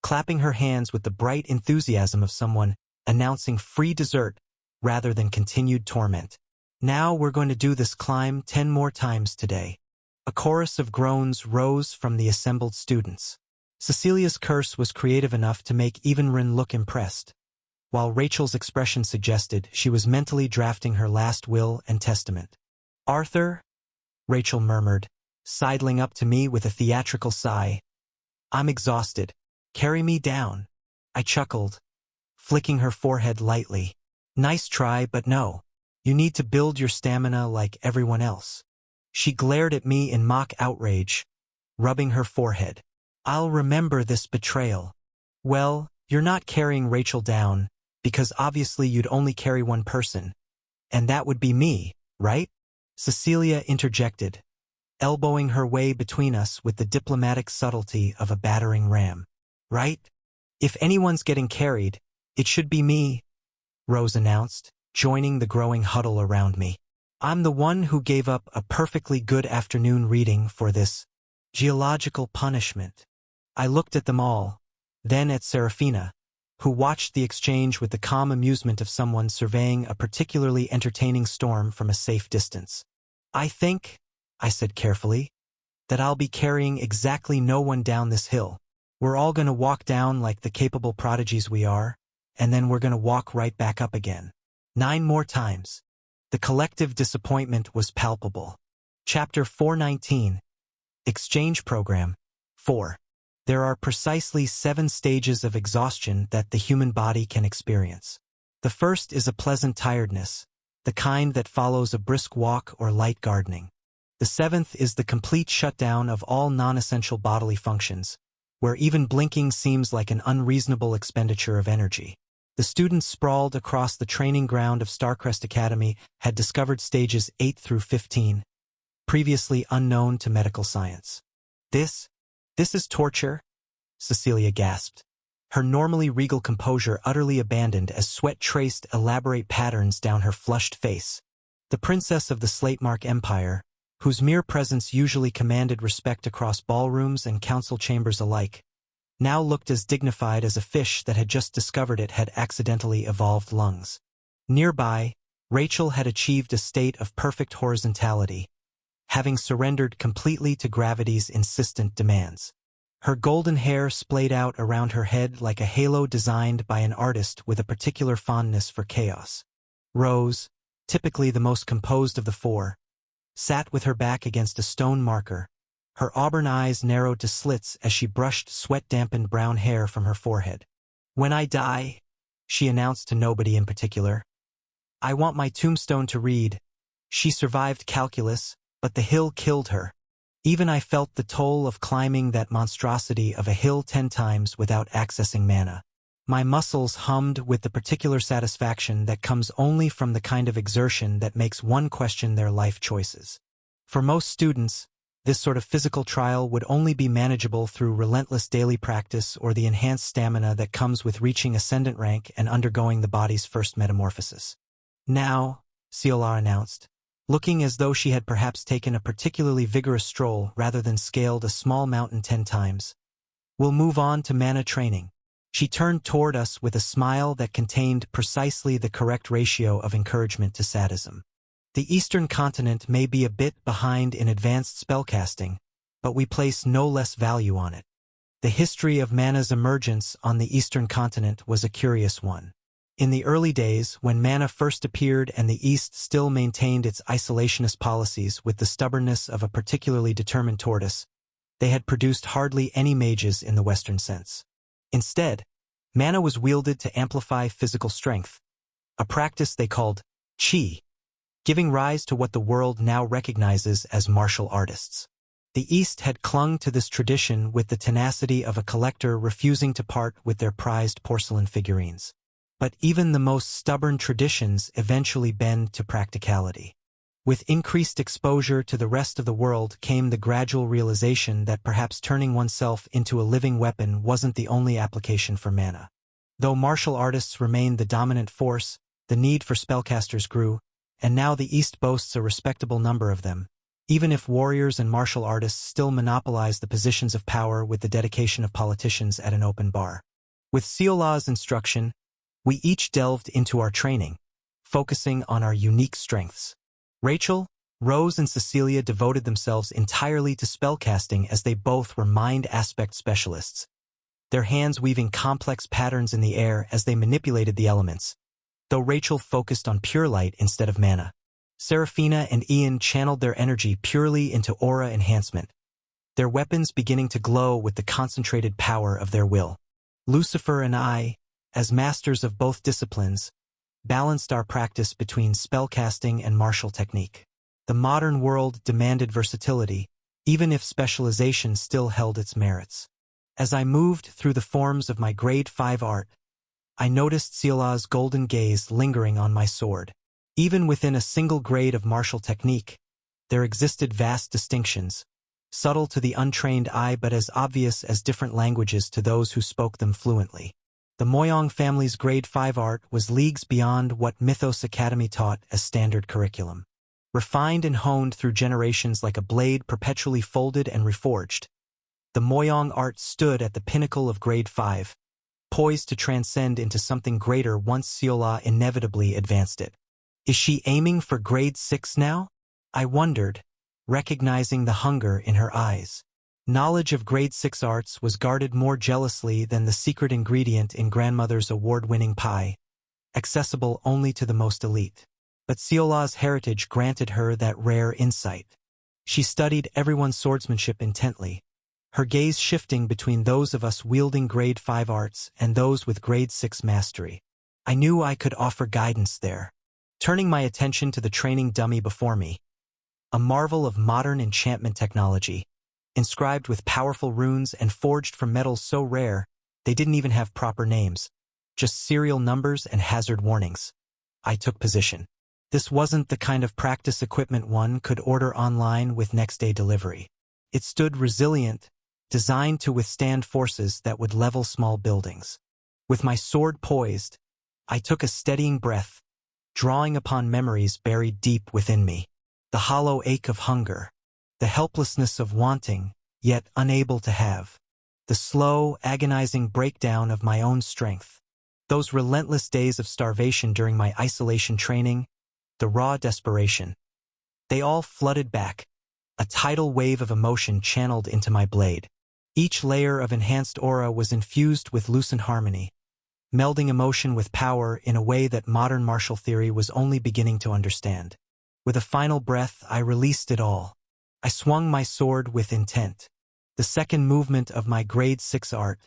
Speaker 1: clapping her hands with the bright enthusiasm of someone announcing free dessert rather than continued torment. "Now we're going to do this climb 10 more times today." A chorus of groans rose from the assembled students. Cecilia's curse was creative enough to make even Rin look impressed, while Rachel's expression suggested she was mentally drafting her last will and testament. "Arthur," Rachel murmured, sidling up to me with a theatrical sigh. "I'm exhausted. Carry me down." I chuckled, flicking her forehead lightly. "Nice try, but no. You need to build your stamina like everyone else." She glared at me in mock outrage, rubbing her forehead. "I'll remember this betrayal." "Well, you're not carrying Rachel down, because obviously you'd only carry one person, and that would be me, right?" Cecilia interjected, elbowing her way between us with the diplomatic subtlety of a battering ram. "Right? If anyone's getting carried, it should be me," Rose announced, joining the growing huddle around me. "I'm the one who gave up a perfectly good afternoon reading for this geological punishment." I looked at them all, then at Serafina, who watched the exchange with the calm amusement of someone surveying a particularly entertaining storm from a safe distance. "I think," I said carefully, "that I'll be carrying exactly no one down this hill. We're all going to walk down like the capable prodigies we are, and then we're going to walk right back up again. 9 more times." The collective disappointment was palpable. Chapter 419. Exchange Program 4. There are precisely 7 stages of exhaustion that the human body can experience. The first is a pleasant tiredness, the kind that follows a brisk walk or light gardening. The 7th is the complete shutdown of all non-essential bodily functions, where even blinking seems like an unreasonable expenditure of energy. The students sprawled across the training ground of Starcrest Academy had discovered stages 8 through 15, previously unknown to medical science. This is torture," Cecilia gasped, her normally regal composure utterly abandoned as sweat traced elaborate patterns down her flushed face. The princess of the Slatemark Empire, whose mere presence usually commanded respect across ballrooms and council chambers alike, now looked as dignified as a fish that had just discovered it had accidentally evolved lungs. Nearby, Rachel had achieved a state of perfect horizontality, having surrendered completely to gravity's insistent demands. Her golden hair splayed out around her head like a halo designed by an artist with a particular fondness for chaos. Rose, typically the most composed of the 4, sat with her back against a stone marker, her auburn eyes narrowed to slits as she brushed sweat-dampened brown hair from her forehead. "When I die," she announced to nobody in particular, "I want my tombstone to read, She survived calculus, but the hill killed her. Even I felt the toll of climbing that monstrosity of a hill 10 times without accessing mana. My muscles hummed with the particular satisfaction that comes only from the kind of exertion that makes one question their life choices. For most students, this sort of physical trial would only be manageable through relentless daily practice or the enhanced stamina that comes with reaching ascendant rank and undergoing the body's first metamorphosis. Now, Ciola announced, looking as though she had perhaps taken a particularly vigorous stroll rather than scaled a small mountain 10 times. We'll move on to mana training. She turned toward us with a smile that contained precisely the correct ratio of encouragement to sadism. The Eastern continent may be a bit behind in advanced spellcasting, but we place no less value on it. The history of mana's emergence on the Eastern continent was a curious one. In the early days, when mana first appeared and the East still maintained its isolationist policies with the stubbornness of a particularly determined tortoise, they had produced hardly any mages in the Western sense. Instead, mana was wielded to amplify physical strength, a practice they called qi, giving rise to what the world now recognizes as martial artists. The East had clung to this tradition with the tenacity of a collector refusing to part with their prized porcelain figurines. But even the most stubborn traditions eventually bend to practicality. With increased exposure to the rest of the world came the gradual realization that perhaps turning oneself into a living weapon wasn't the only application for mana. Though martial artists remained the dominant force, the need for spellcasters grew, and now the East boasts a respectable number of them, even if warriors and martial artists still monopolize the positions of power with the dedication of politicians at an open bar. With Ciola's instruction, we each delved into our training, focusing on our unique strengths. Rachel, Rose, and Cecilia devoted themselves entirely to spellcasting as they both were mind aspect specialists, their hands weaving complex patterns in the air as they manipulated the elements, though Rachel focused on pure light instead of mana. Serafina and Ian channeled their energy purely into aura enhancement, their weapons beginning to glow with the concentrated power of their will. Lucifer and I, as masters of both disciplines, balanced our practice between spellcasting and martial technique. The modern world demanded versatility, even if specialization still held its merits. As I moved through the forms of my grade 5 art, I noticed Ciola's golden gaze lingering on my sword. Even within a single grade of martial technique, there existed vast distinctions, subtle to the untrained eye but as obvious as different languages to those who spoke them fluently. The Moyong family's grade 5 art was leagues beyond what Mythos Academy taught as standard curriculum. Refined and honed through generations like a blade perpetually folded and reforged, the Moyong art stood at the pinnacle of grade 5, poised to transcend into something greater once Ciola inevitably advanced it. Is she aiming for grade 6 now? I wondered, recognizing the hunger in her eyes. Knowledge of grade 6 arts was guarded more jealously than the secret ingredient in grandmother's award-winning pie, accessible only to the most elite. But Ciola's heritage granted her that rare insight. She studied everyone's swordsmanship intently, her gaze shifting between those of us wielding grade 5 arts and those with grade 6 mastery. I knew I could offer guidance there. Turning my attention to the training dummy before me, a marvel of modern enchantment technology, inscribed with powerful runes and forged from metals so rare they didn't even have proper names, just serial numbers and hazard warnings. I took position. This wasn't the kind of practice equipment one could order online with next-day delivery. It stood resilient, designed to withstand forces that would level small buildings. With my sword poised, I took a steadying breath, drawing upon memories buried deep within me. The hollow ache of hunger, the helplessness of wanting, yet unable to have, the slow, agonizing breakdown of my own strength, those relentless days of starvation during my isolation training, the raw desperation. They all flooded back, a tidal wave of emotion channeled into my blade. Each layer of enhanced aura was infused with lucent harmony, melding emotion with power in a way that modern martial theory was only beginning to understand. With a final breath, I released it all. I swung my sword with intent. The second movement of my grade 6 art,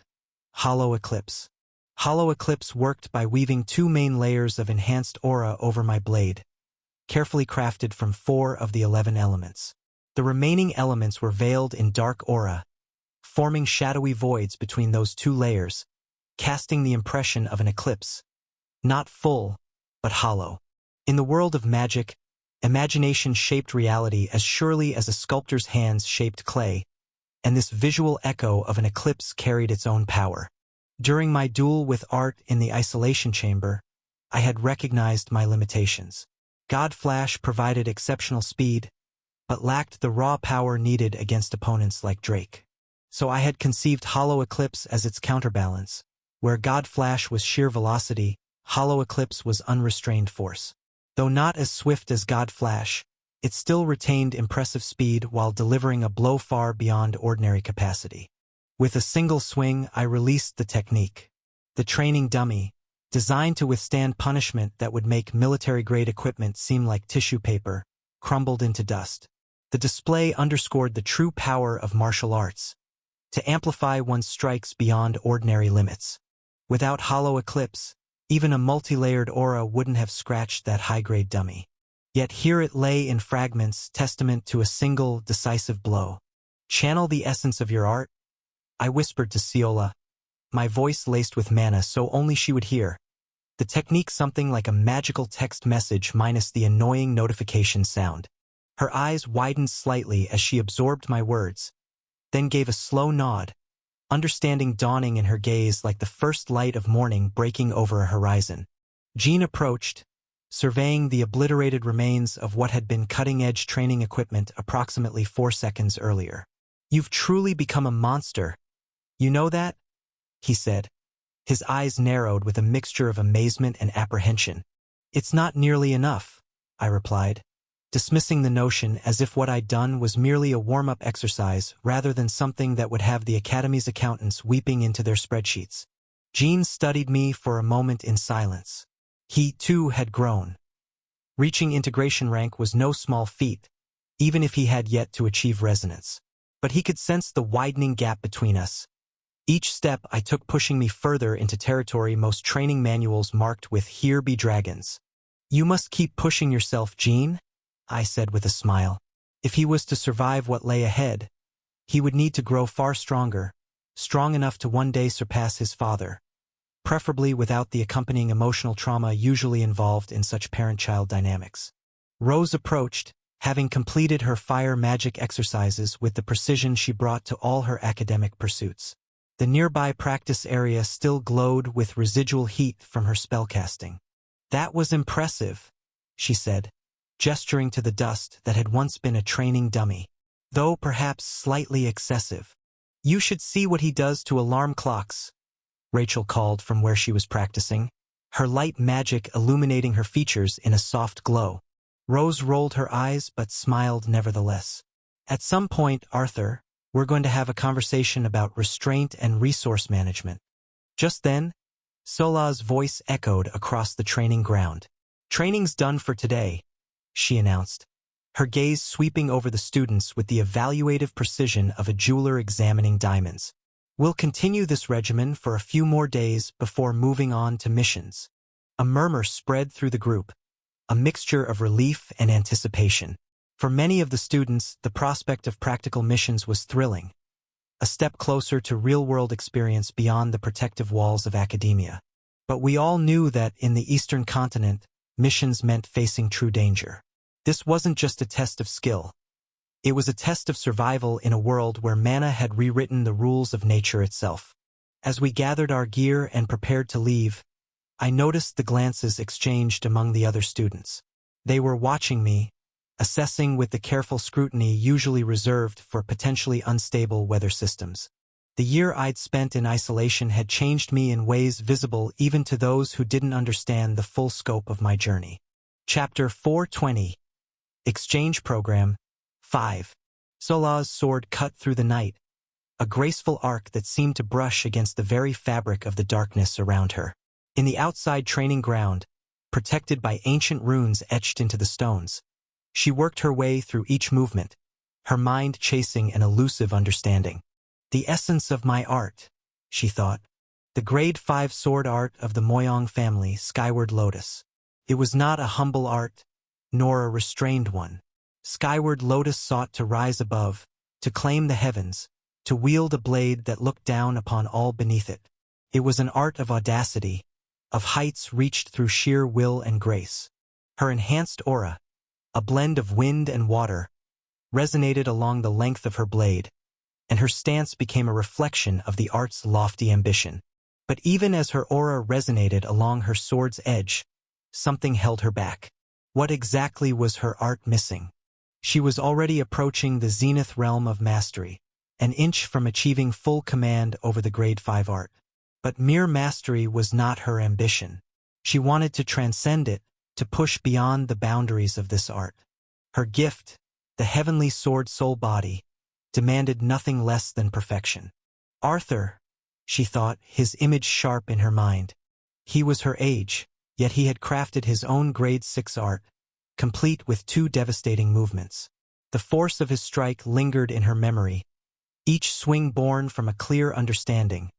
Speaker 1: Hollow Eclipse. Hollow Eclipse worked by weaving 2 main layers of enhanced aura over my blade, carefully crafted from 4 of the 11 elements. The remaining elements were veiled in dark aura, forming shadowy voids between those 2 layers, casting the impression of an eclipse. Not full, but hollow. In the world of magic, imagination shaped reality as surely as a sculptor's hands shaped clay, and this visual echo of an eclipse carried its own power. During my duel with art in the isolation chamber, I had recognized my limitations. Godflash provided exceptional speed, but lacked the raw power needed against opponents like Drake. So I had conceived Hollow Eclipse as its counterbalance. Where Godflash was sheer velocity, Hollow Eclipse was unrestrained force. Though not as swift as Godflash, it still retained impressive speed while delivering a blow far beyond ordinary capacity. With a single swing, I released the technique. The training dummy, designed to withstand punishment that would make military-grade equipment seem like tissue paper, crumbled into dust. The display underscored the true power of martial arts, to amplify one's strikes beyond ordinary limits. Without Hollow Eclipse, even a multi-layered aura wouldn't have scratched that high-grade dummy. Yet here it lay in fragments, testament to a single, decisive blow. Channel the essence of your art? I whispered to Seola, my voice laced with mana so only she would hear. The technique something like a magical text message minus the annoying notification sound. Her eyes widened slightly as she absorbed my words, then gave a slow nod, understanding dawning in her gaze like the first light of morning breaking over a horizon. Jean approached, surveying the obliterated remains of what had been cutting-edge training equipment approximately 4 seconds earlier. You've truly become a monster. You know that? He said. His eyes narrowed with a mixture of amazement and apprehension. It's not nearly enough, I replied, dismissing the notion as if what I'd done was merely a warm-up exercise rather than something that would have the Academy's accountants weeping into their spreadsheets. Jean studied me for a moment in silence. He, too, had grown. Reaching integration rank was no small feat, even if he had yet to achieve resonance. But he could sense the widening gap between us. Each step I took pushing me further into territory most training manuals marked with "Here be dragons." You must keep pushing yourself, Jean, I said with a smile. If he was to survive what lay ahead, he would need to grow far stronger, strong enough to one day surpass his father, preferably without the accompanying emotional trauma usually involved in such parent-child dynamics. Rose approached, having completed her fire magic exercises with the precision she brought to all her academic pursuits. The nearby practice area still glowed with residual heat from her spellcasting. That was impressive, she said, gesturing to the dust that had once been a training dummy, though perhaps slightly excessive. You should see what he does to alarm clocks, Rachel called from where she was practicing, her light magic illuminating her features in a soft glow. Rose rolled her eyes but smiled nevertheless. At some point, Arthur, we're going to have a conversation about restraint and resource management. Just then, Sola's voice echoed across the training ground. Training's done for today, she announced, her gaze sweeping over the students with the evaluative precision of a jeweler examining diamonds. We'll continue this regimen for a few more days before moving on to missions. A murmur spread through the group, a mixture of relief and anticipation. For many of the students, the prospect of practical missions was thrilling, a step closer to real-world experience beyond the protective walls of academia. But we all knew that, in the Eastern continent, missions meant facing true danger. This wasn't just a test of skill. It was a test of survival in a world where mana had rewritten the rules of nature itself. As we gathered our gear and prepared to leave, I noticed the glances exchanged among the other students. They were watching me, assessing with the careful scrutiny usually reserved for potentially unstable weather systems. The year I'd spent in isolation had changed me in ways visible even to those who didn't understand the full scope of my journey. Chapter 420. Exchange Program 5. Sola's sword cut through the night, a graceful arc that seemed to brush against the very fabric of the darkness around her. In the outside training ground, protected by ancient runes etched into the stones, she worked her way through each movement, her mind chasing an elusive understanding. The essence of my art, she thought. The grade 5 sword art of the Moyong family, Skyward Lotus. It was not a humble art, nor a restrained one. Skyward Lotus sought to rise above, to claim the heavens, to wield a blade that looked down upon all beneath it. It was an art of audacity, of heights reached through sheer will and grace. Her enhanced aura, a blend of wind and water, resonated along the length of her blade, and her stance became a reflection of the art's lofty ambition. But even as her aura resonated along her sword's edge, something held her back. What exactly was her art missing? She was already approaching the zenith realm of mastery, an inch from achieving full command over the Grade 5 art. But mere mastery was not her ambition. She wanted to transcend it, to push beyond the boundaries of this art. Her gift, the heavenly sword soul body, demanded nothing less than perfection. Arthur, she thought, his image sharp in her mind. He was her age, yet he had crafted his own Grade 6 art, complete with 2 devastating movements. The force of his strike lingered in her memory, each swing born from a clear understanding,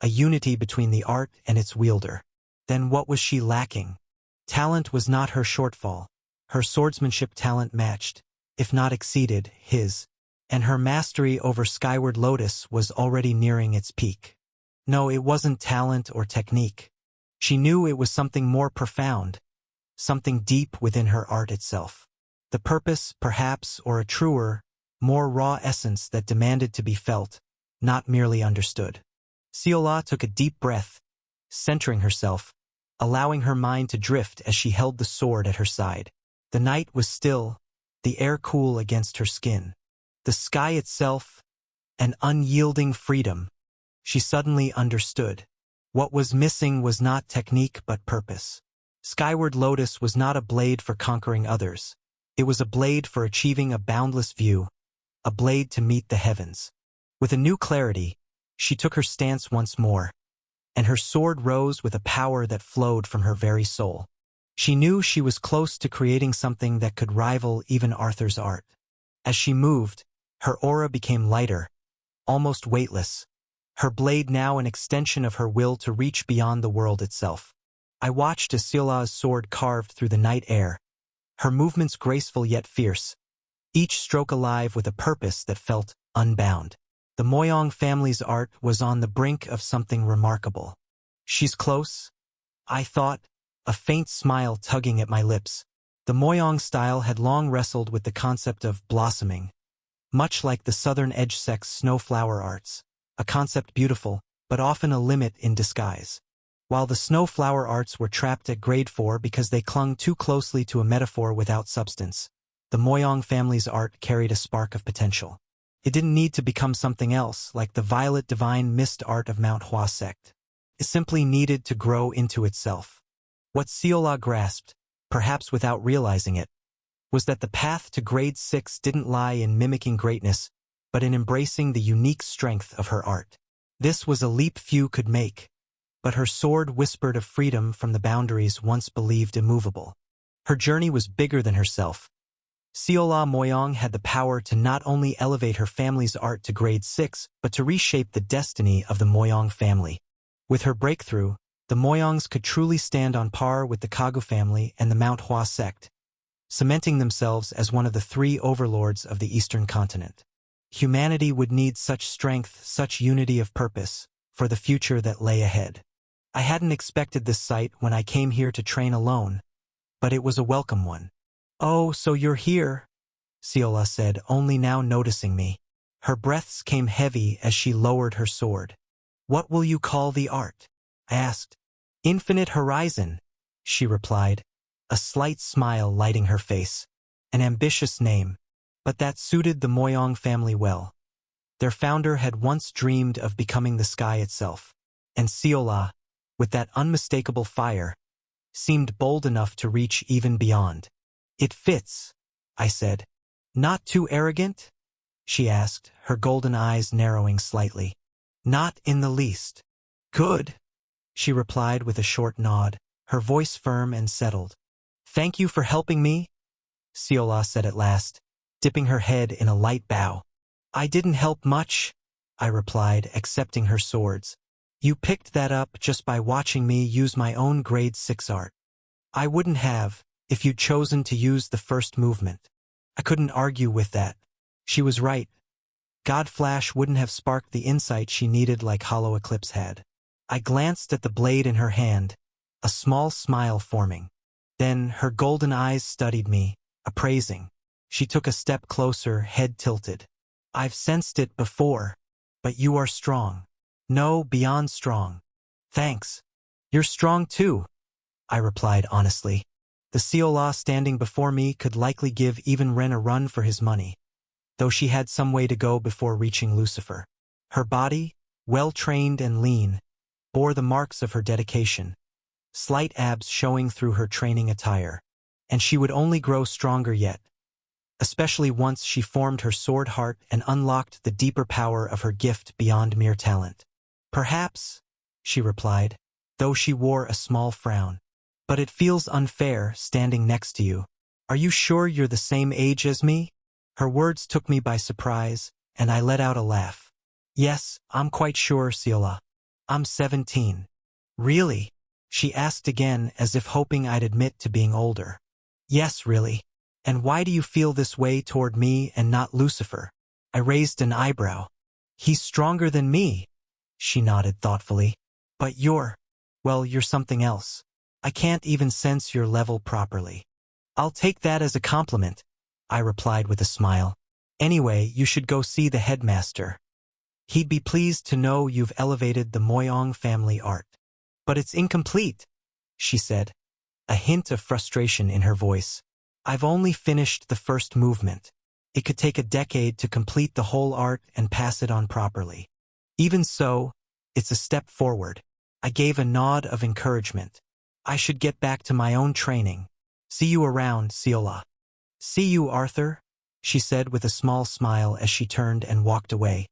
Speaker 1: a unity between the art and its wielder. Then what was she lacking? Talent was not her shortfall. Her swordsmanship talent matched, if not exceeded, his, and her mastery over Skyward Lotus was already nearing its peak. No, it wasn't talent or technique. She knew it was something more profound, something deep within her art itself. The purpose, perhaps, or a truer, more raw essence that demanded to be felt, not merely understood. Seola took a deep breath, centering herself, allowing her mind to drift as she held the sword at her side. The night was still, the air cool against her skin. The sky itself, an unyielding freedom. She suddenly understood. What was missing was not technique but purpose. Skyward Lotus was not a blade for conquering others. It was a blade for achieving a boundless view, a blade to meet the heavens. With a new clarity, she took her stance once more, and her sword rose with a power that flowed from her very soul. She knew she was close to creating something that could rival even Arthur's art. As she moved, her aura became lighter, almost weightless, her blade now an extension of her will to reach beyond the world itself. I watched as Seola's sword carved through the night air, her movements graceful yet fierce, each stroke alive with a purpose that felt unbound. The Moyong family's art was on the brink of something remarkable. She's close, I thought, a faint smile tugging at my lips. The Moyong style had long wrestled with the concept of blossoming, much like the Southern Edge sect's snowflower arts, a concept beautiful, but often a limit in disguise. While the snowflower arts were trapped at Grade 4 because they clung too closely to a metaphor without substance, the Moyong family's art carried a spark of potential. It didn't need to become something else, like the violet divine mist art of Mount Hua sect. It simply needed to grow into itself. What Seola grasped, perhaps without realizing it, was that the path to Grade 6 didn't lie in mimicking greatness, but in embracing the unique strength of her art. This was a leap few could make, but her sword whispered of freedom from the boundaries once believed immovable. Her journey was bigger than herself. Seola Moyong had the power to not only elevate her family's art to Grade 6, but to reshape the destiny of the Moyong family. With her breakthrough, the Moyongs could truly stand on par with the Kagu family and the Mount Hua sect, cementing themselves as one of the 3 overlords of the Eastern continent. Humanity would need such strength, such unity of purpose, for the future that lay ahead. I hadn't expected this sight when I came here to train alone, but it was a welcome one. "Oh, so you're here," Seola said, only now noticing me. Her breaths came heavy as she lowered her sword. "What will you call the art?" I asked. "Infinite Horizon," she replied, a slight smile lighting her face. An ambitious name, but that suited the Moyong family well. Their founder had once dreamed of becoming the sky itself, and Seola, with that unmistakable fire, seemed bold enough to reach even beyond. "It fits," I said. "Not too arrogant?" she asked, her golden eyes narrowing slightly. "Not in the least." "Good," she replied with a short nod, her voice firm and settled. "Thank you for helping me," Seola said at last, dipping her head in a light bow. "I didn't help much," I replied, accepting her swords. "You picked that up just by watching me use my own Grade 6 art." "I wouldn't have," if you'd chosen to use the first movement. I couldn't argue with that. She was right. God Flash wouldn't have sparked the insight she needed like Hollow Eclipse had. I glanced at the blade in her hand, a small smile forming. Then her golden eyes studied me, appraising. She took a step closer, head tilted. I've sensed it before, but you are strong. No, beyond strong. Thanks. You're strong too, I replied honestly. The Seolah standing before me could likely give even Ren a run for his money, though she had some way to go before reaching Lucifer. Her body, well-trained and lean, bore the marks of her dedication, slight abs showing through her training attire, and she would only grow stronger yet, especially once she formed her sword heart and unlocked the deeper power of her gift beyond mere talent. Perhaps, she replied, though she wore a small frown. But it feels unfair standing next to you. Are you sure you're the same age as me? Her words took me by surprise, and I let out a laugh. Yes, I'm quite sure, Seolah. I'm 17. Really? She asked again as if hoping I'd admit to being older. Yes, really. And why do you feel this way toward me and not Lucifer? I raised an eyebrow. He's stronger than me. She nodded thoughtfully. But you're something else. I can't even sense your level properly. I'll take that as a compliment, I replied with a smile. Anyway, you should go see the headmaster. He'd be pleased to know you've elevated the Moyong family art. But it's incomplete, she said, a hint of frustration in her voice. I've only finished the first movement. It could take a decade to complete the whole art and pass it on properly. Even so, it's a step forward. I gave a nod of encouragement. I should get back to my own training. See you around, Seolah. See you, Arthur, she said with a small smile as she turned and walked away.